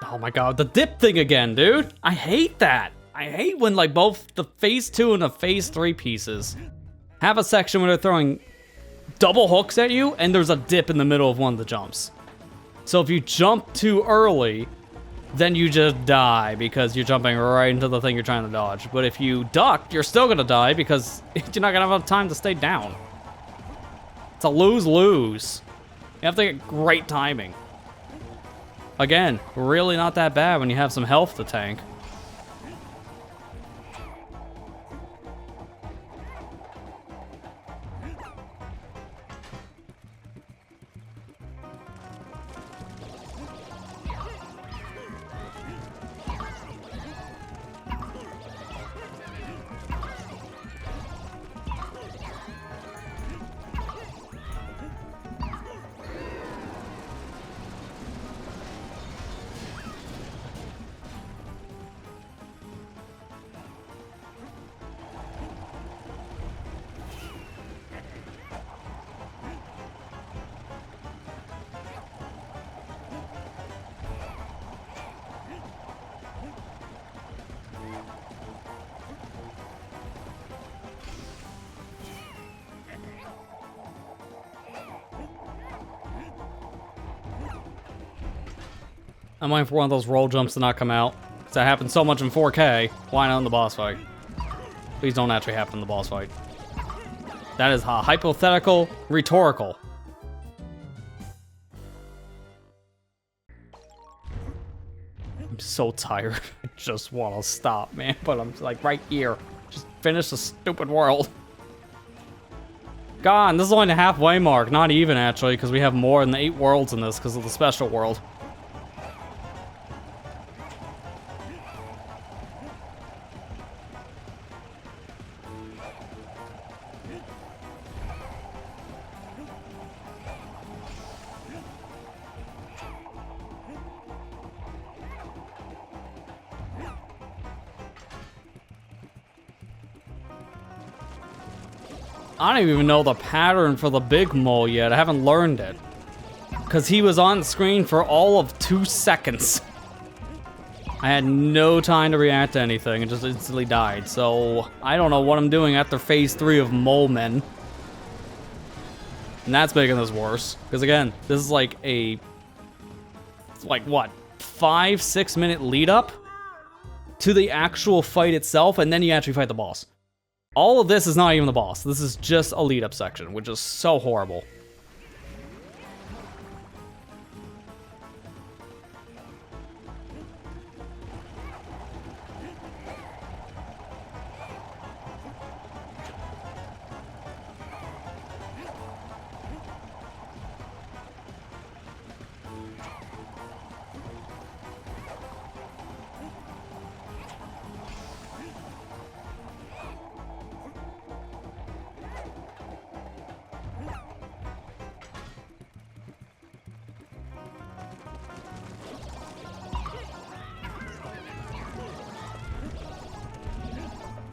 Oh my god, the dip thing again, dude. I hate that. I hate when, like, both the phase 2 and the phase 3 pieces have a section where they're throwing double hooks at you, and there's a dip in the middle of one of the jumps. So if you jump too early, then you just die because you're jumping right into the thing you're trying to dodge. But if you duck, you're still gonna die because you're not gonna have enough time to stay down. It's a lose-lose. You have to get great timing. Again, really not that bad when you have some health to tank. I'm waiting for one of those roll jumps to not come out, because that happens so much in 4K. Why not in the boss fight? Please don't actually happen in the boss fight. That is hypothetical, rhetorical. I'm so tired. I just want to stop, man. But I'm like right here. Just finish the stupid world. God, this is only the halfway mark. Not even, actually, because we have more than 8 worlds in this because of the special world. I don't even know the pattern for the big mole yet. I haven't learned it. Because he was on screen for all of 2 seconds. I had no time to react to anything and just instantly died. So I don't know what I'm doing after phase 3 of Mole Men. And that's making this worse. Because again, this is like a, like what, 5-6 minute lead up to the actual fight itself, and then you actually fight the boss. All of this is not even the boss. This is just a lead up section, which is so horrible.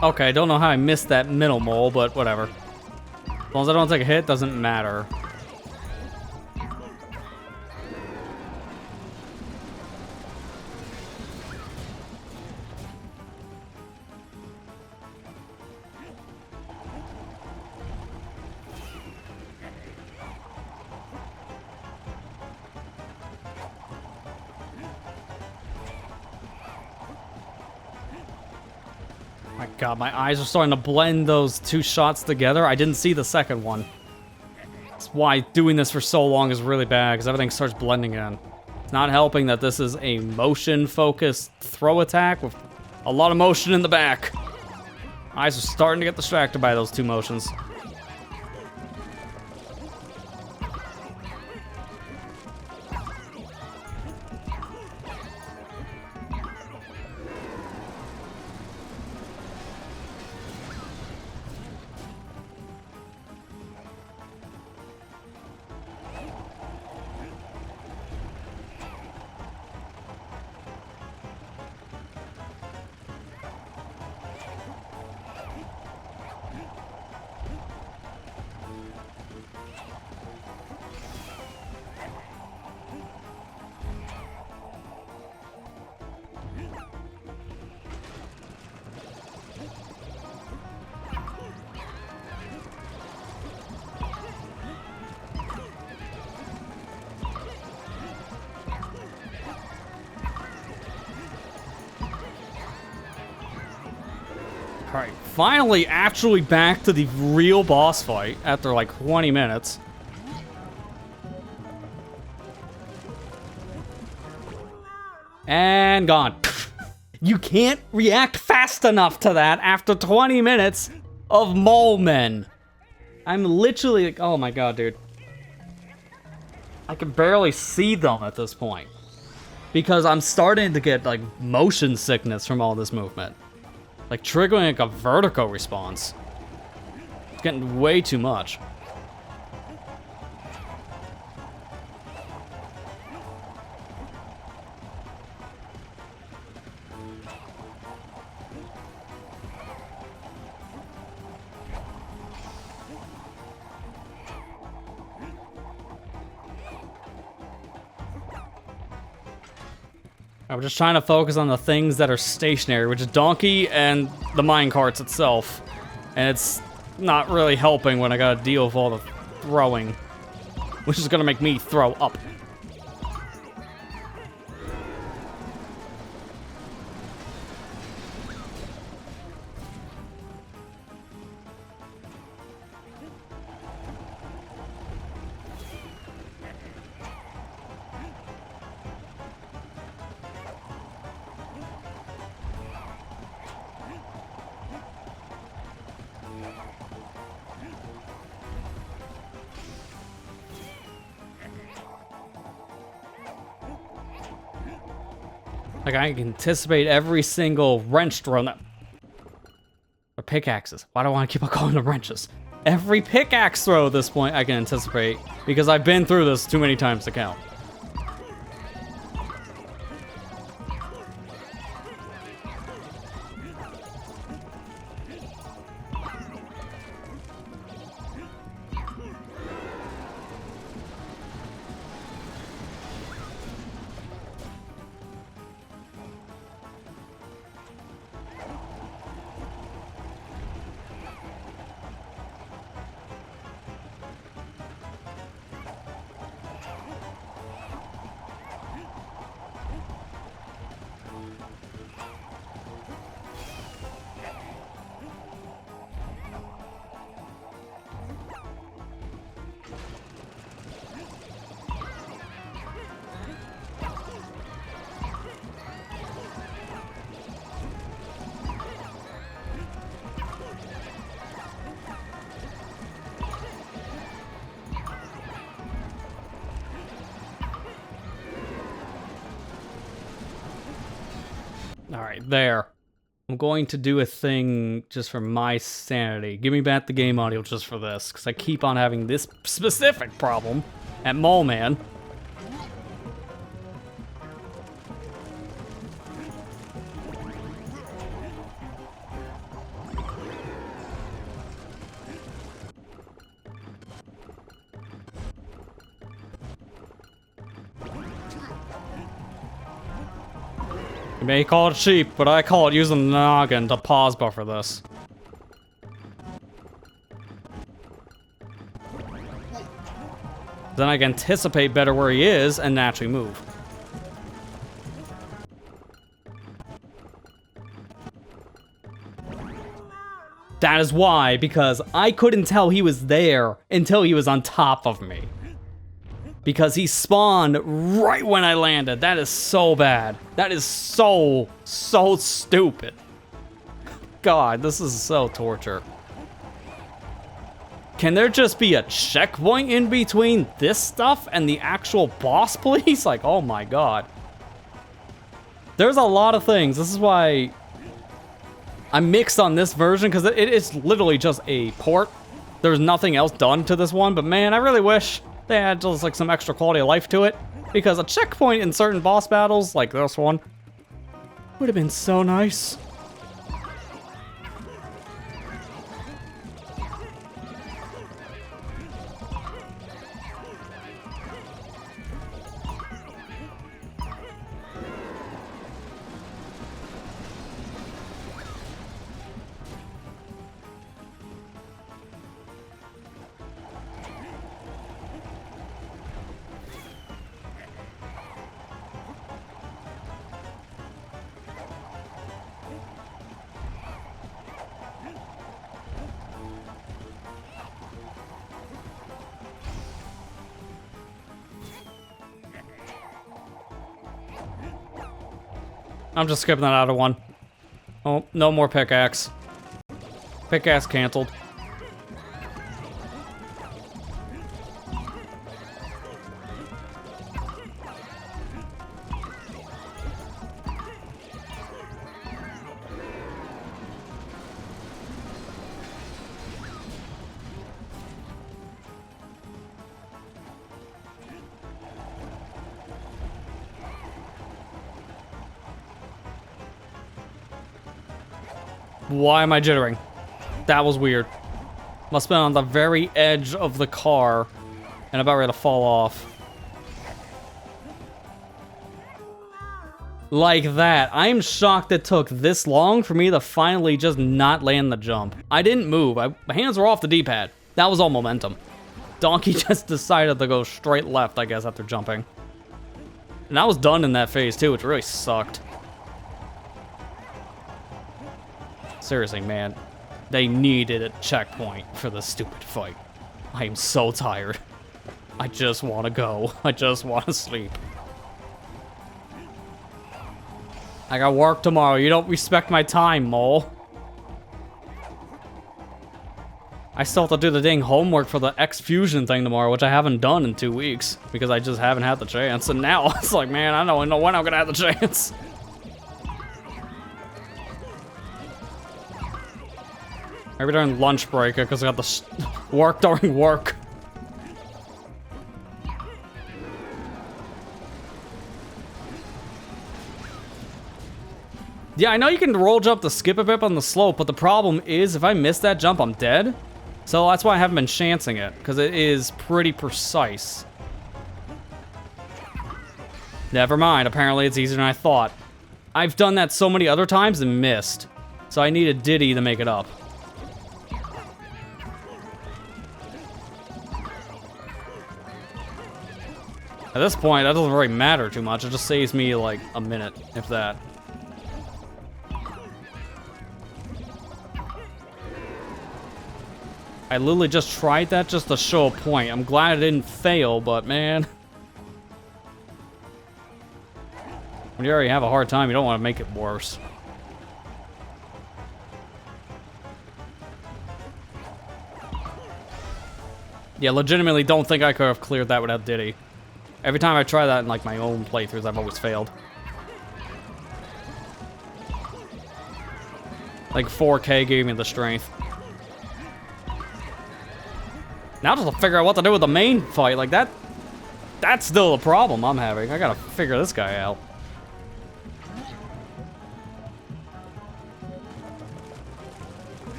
Okay, I don't know how I missed that middle mole, but whatever. As long as I don't take a hit, doesn't matter. My god, my eyes are starting to blend those two shots together. I didn't see the second one. That's why doing this for so long is really bad, because everything starts blending in. It's not helping that this is a motion-focused throw attack with a lot of motion in the back. Eyes are starting to get distracted by those two motions. Alright, finally actually back to the real boss fight after like 20 minutes. And gone. You can't react fast enough to that after 20 minutes of Mole Men. I'm literally like, oh my god, dude. I can barely see them at this point. Because I'm starting to get like motion sickness from all this movement. Like triggering like a vertigo response. It's getting way too much. I'm just trying to focus on the things that are stationary, which is Donkey and the minecarts itself. And it's not really helping when I gotta deal with all the throwing, which is gonna make me throw up. Like, I can anticipate every single wrench throw that... Or pickaxes. Why do I want to keep on calling them wrenches? Every pickaxe throw at this point I can anticipate, because I've been through this too many times to count. Alright, there. I'm going to do a thing just for my sanity. Give me back the game audio just for this, because I keep on having this specific problem at Mole Man. You may call it cheap, but I call it using the noggin to pause buffer this. Then I can anticipate better where he is and naturally move. That is why, because I couldn't tell he was there until he was on top of me. Because he spawned right when I landed. That is so bad. That is so stupid. God, this is so torture. Can there just be a checkpoint in between this stuff and the actual boss, please? Like, oh my god. There's a lot of things. This is why I'm mixed on this version, because it is literally just a port. There's nothing else done to this one, but man, I really wish they had just like some extra quality of life to it, because a checkpoint in certain boss battles, like this one, would have been so nice. I'm just skipping that out of one. Oh, no more pickaxe. Pickaxe canceled. Why am I jittering? That was weird. Must have been on the very edge of the car and about ready to fall off. Like that. I'm shocked it took this long for me to finally just not land the jump. I didn't move. My hands were off the D-pad. That was all momentum. Donkey just decided to go straight left, I guess, after jumping. And I was done in that phase too, which really sucked. Seriously, man, they needed a checkpoint for this stupid fight. I am so tired. I just want to go. I just want to sleep. I got work tomorrow. You don't respect my time, Mole. I still have to do the dang homework for the X-Fusion thing tomorrow, which I haven't done in 2 weeks because I just haven't had the chance. And now it's like, man, I don't know when I'm gonna have the chance. Maybe during lunch break, because I got the work during work. Yeah, I know you can roll jump to skip a bit on the slope, but the problem is if I miss that jump, I'm dead. So that's why I haven't been chancing it, because it is pretty precise. Never mind, apparently it's easier than I thought. I've done that so many other times and missed. So I need a Diddy to make it up. At this point, that doesn't really matter too much. It just saves me, like, a minute, if that. I literally just tried that just to show a point. I'm glad I didn't fail, but man. When you already have a hard time, you don't want to make it worse. Yeah, legitimately don't think I could have cleared that without Diddy. Every time I try that in like my own playthroughs, I've always failed. Like 4K gave me the strength. Now just to figure out what to do with the main fight, like that's still a problem I'm having. I gotta figure this guy out.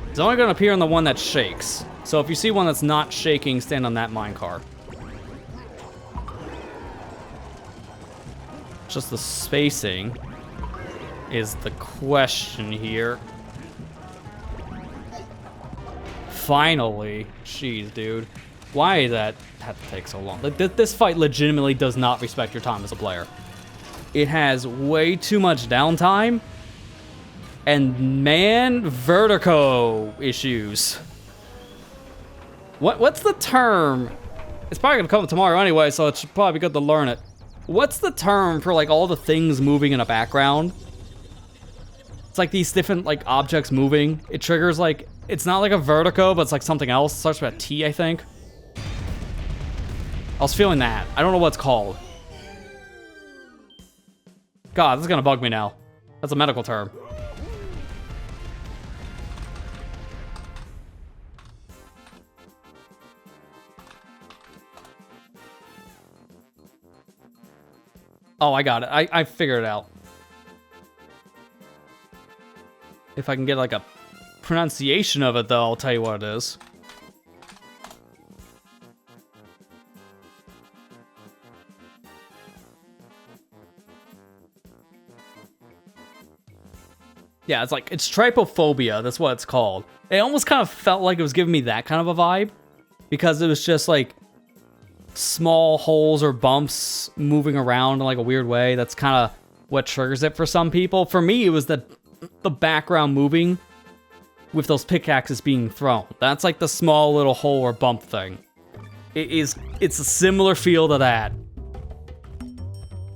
It's only gonna appear on the one that shakes. So if you see one that's not shaking, stand on that minecart. Just the spacing is the question here. Finally. Jeez, dude. Why did that have to take so long? Like, this fight legitimately does not respect your time as a player. It has way too much downtime. And man, vertigo issues. What's the term? It's probably gonna come tomorrow anyway, so it's probably good to learn it. What's the term for like all the things moving in a background? It's like these different like objects moving. It triggers like, it's not like a vertigo, but it's like something else. It starts with a T, I think. I was feeling that. I don't know what it's called. God, this is gonna bug me now. That's a medical term. Oh, I got it. I figured it out. If I can get like a pronunciation of it, though, I'll tell you what it is. Yeah, it's like, it's trypophobia. That's what it's called. It almost kind of felt like it was giving me that kind of a vibe, because it was just like small holes or bumps moving around in like a weird way. That's kind of what triggers it for some people. For me, it was the background moving with those pickaxes being thrown. That's like the small little hole or bump thing. It's a similar feel to that.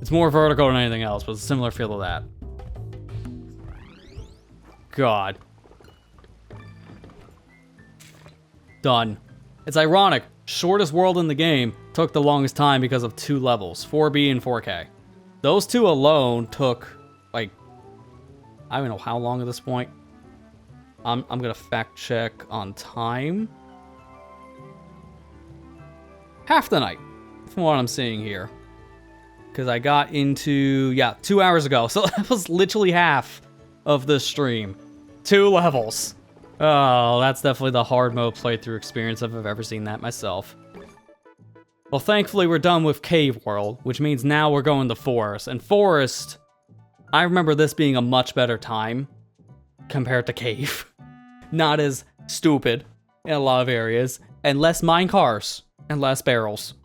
It's more vertigo than anything else, but it's a similar feel to that. God. Done. It's ironic. Shortest world in the game took the longest time because of 2 levels, 4B and 4K. Those 2 alone took, like, I don't know how long at this point. I'm gonna fact check on time. Half the night, from what I'm seeing here. Because I got into, yeah, 2 hours ago. So that was literally half of the stream. 2 levels. Oh, that's definitely the hard mode playthrough experience if I've ever seen that myself. Well, thankfully we're done with Cave World, which means now we're going to Forest. And Forest, I remember this being a much better time compared to Cave. Not as stupid in a lot of areas, and less mine cars, and less barrels.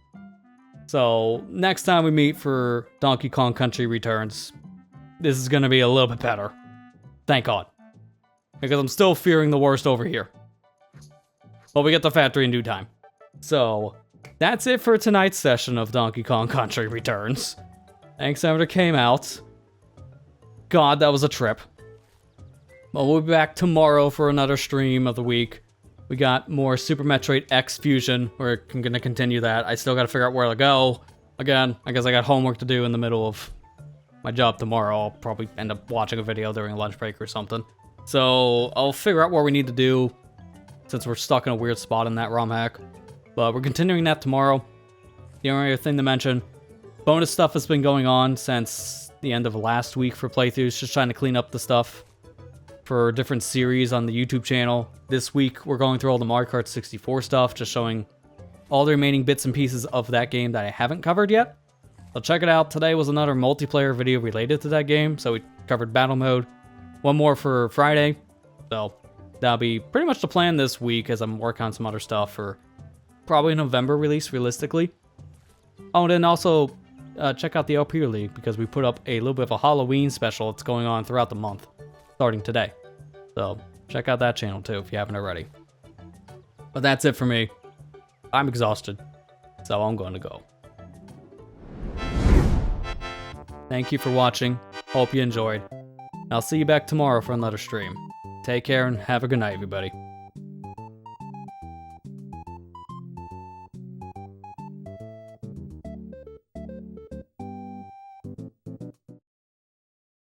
So, next time we meet for Donkey Kong Country Returns, this is gonna be a little bit better. Thank God. Because I'm still fearing the worst over here. But we get the factory in due time. So, that's it for tonight's session of Donkey Kong Country Returns. Thanks everyone who came out. God, that was a trip. But we'll be back tomorrow for another stream of the week. We got more Super Metroid X Fusion. We're gonna continue that. I still gotta figure out where to go. Again, I guess I got homework to do in the middle of my job tomorrow. I'll probably end up watching a video during a lunch break or something. So I'll figure out what we need to do since we're stuck in a weird spot in that ROM hack. But we're continuing that tomorrow. The only other thing to mention, bonus stuff has been going on since the end of last week for playthroughs, just trying to clean up the stuff for different series on the YouTube channel. This week we're going through all the Mario Kart 64 stuff, just showing all the remaining bits and pieces of that game that I haven't covered yet. So check it out. Today was another multiplayer video related to that game, so we covered battle mode. One more for Friday, so that'll be pretty much the plan this week as I'm working on some other stuff for probably a November release, realistically. Oh, and then also check out the LP League, because we put up a little bit of a Halloween special that's going on throughout the month, starting today. So check out that channel too if you haven't already. But that's it for me. I'm exhausted, so I'm going to go. Thank you for watching. Hope you enjoyed. I'll see you back tomorrow for another stream. Take care and have a good night, everybody.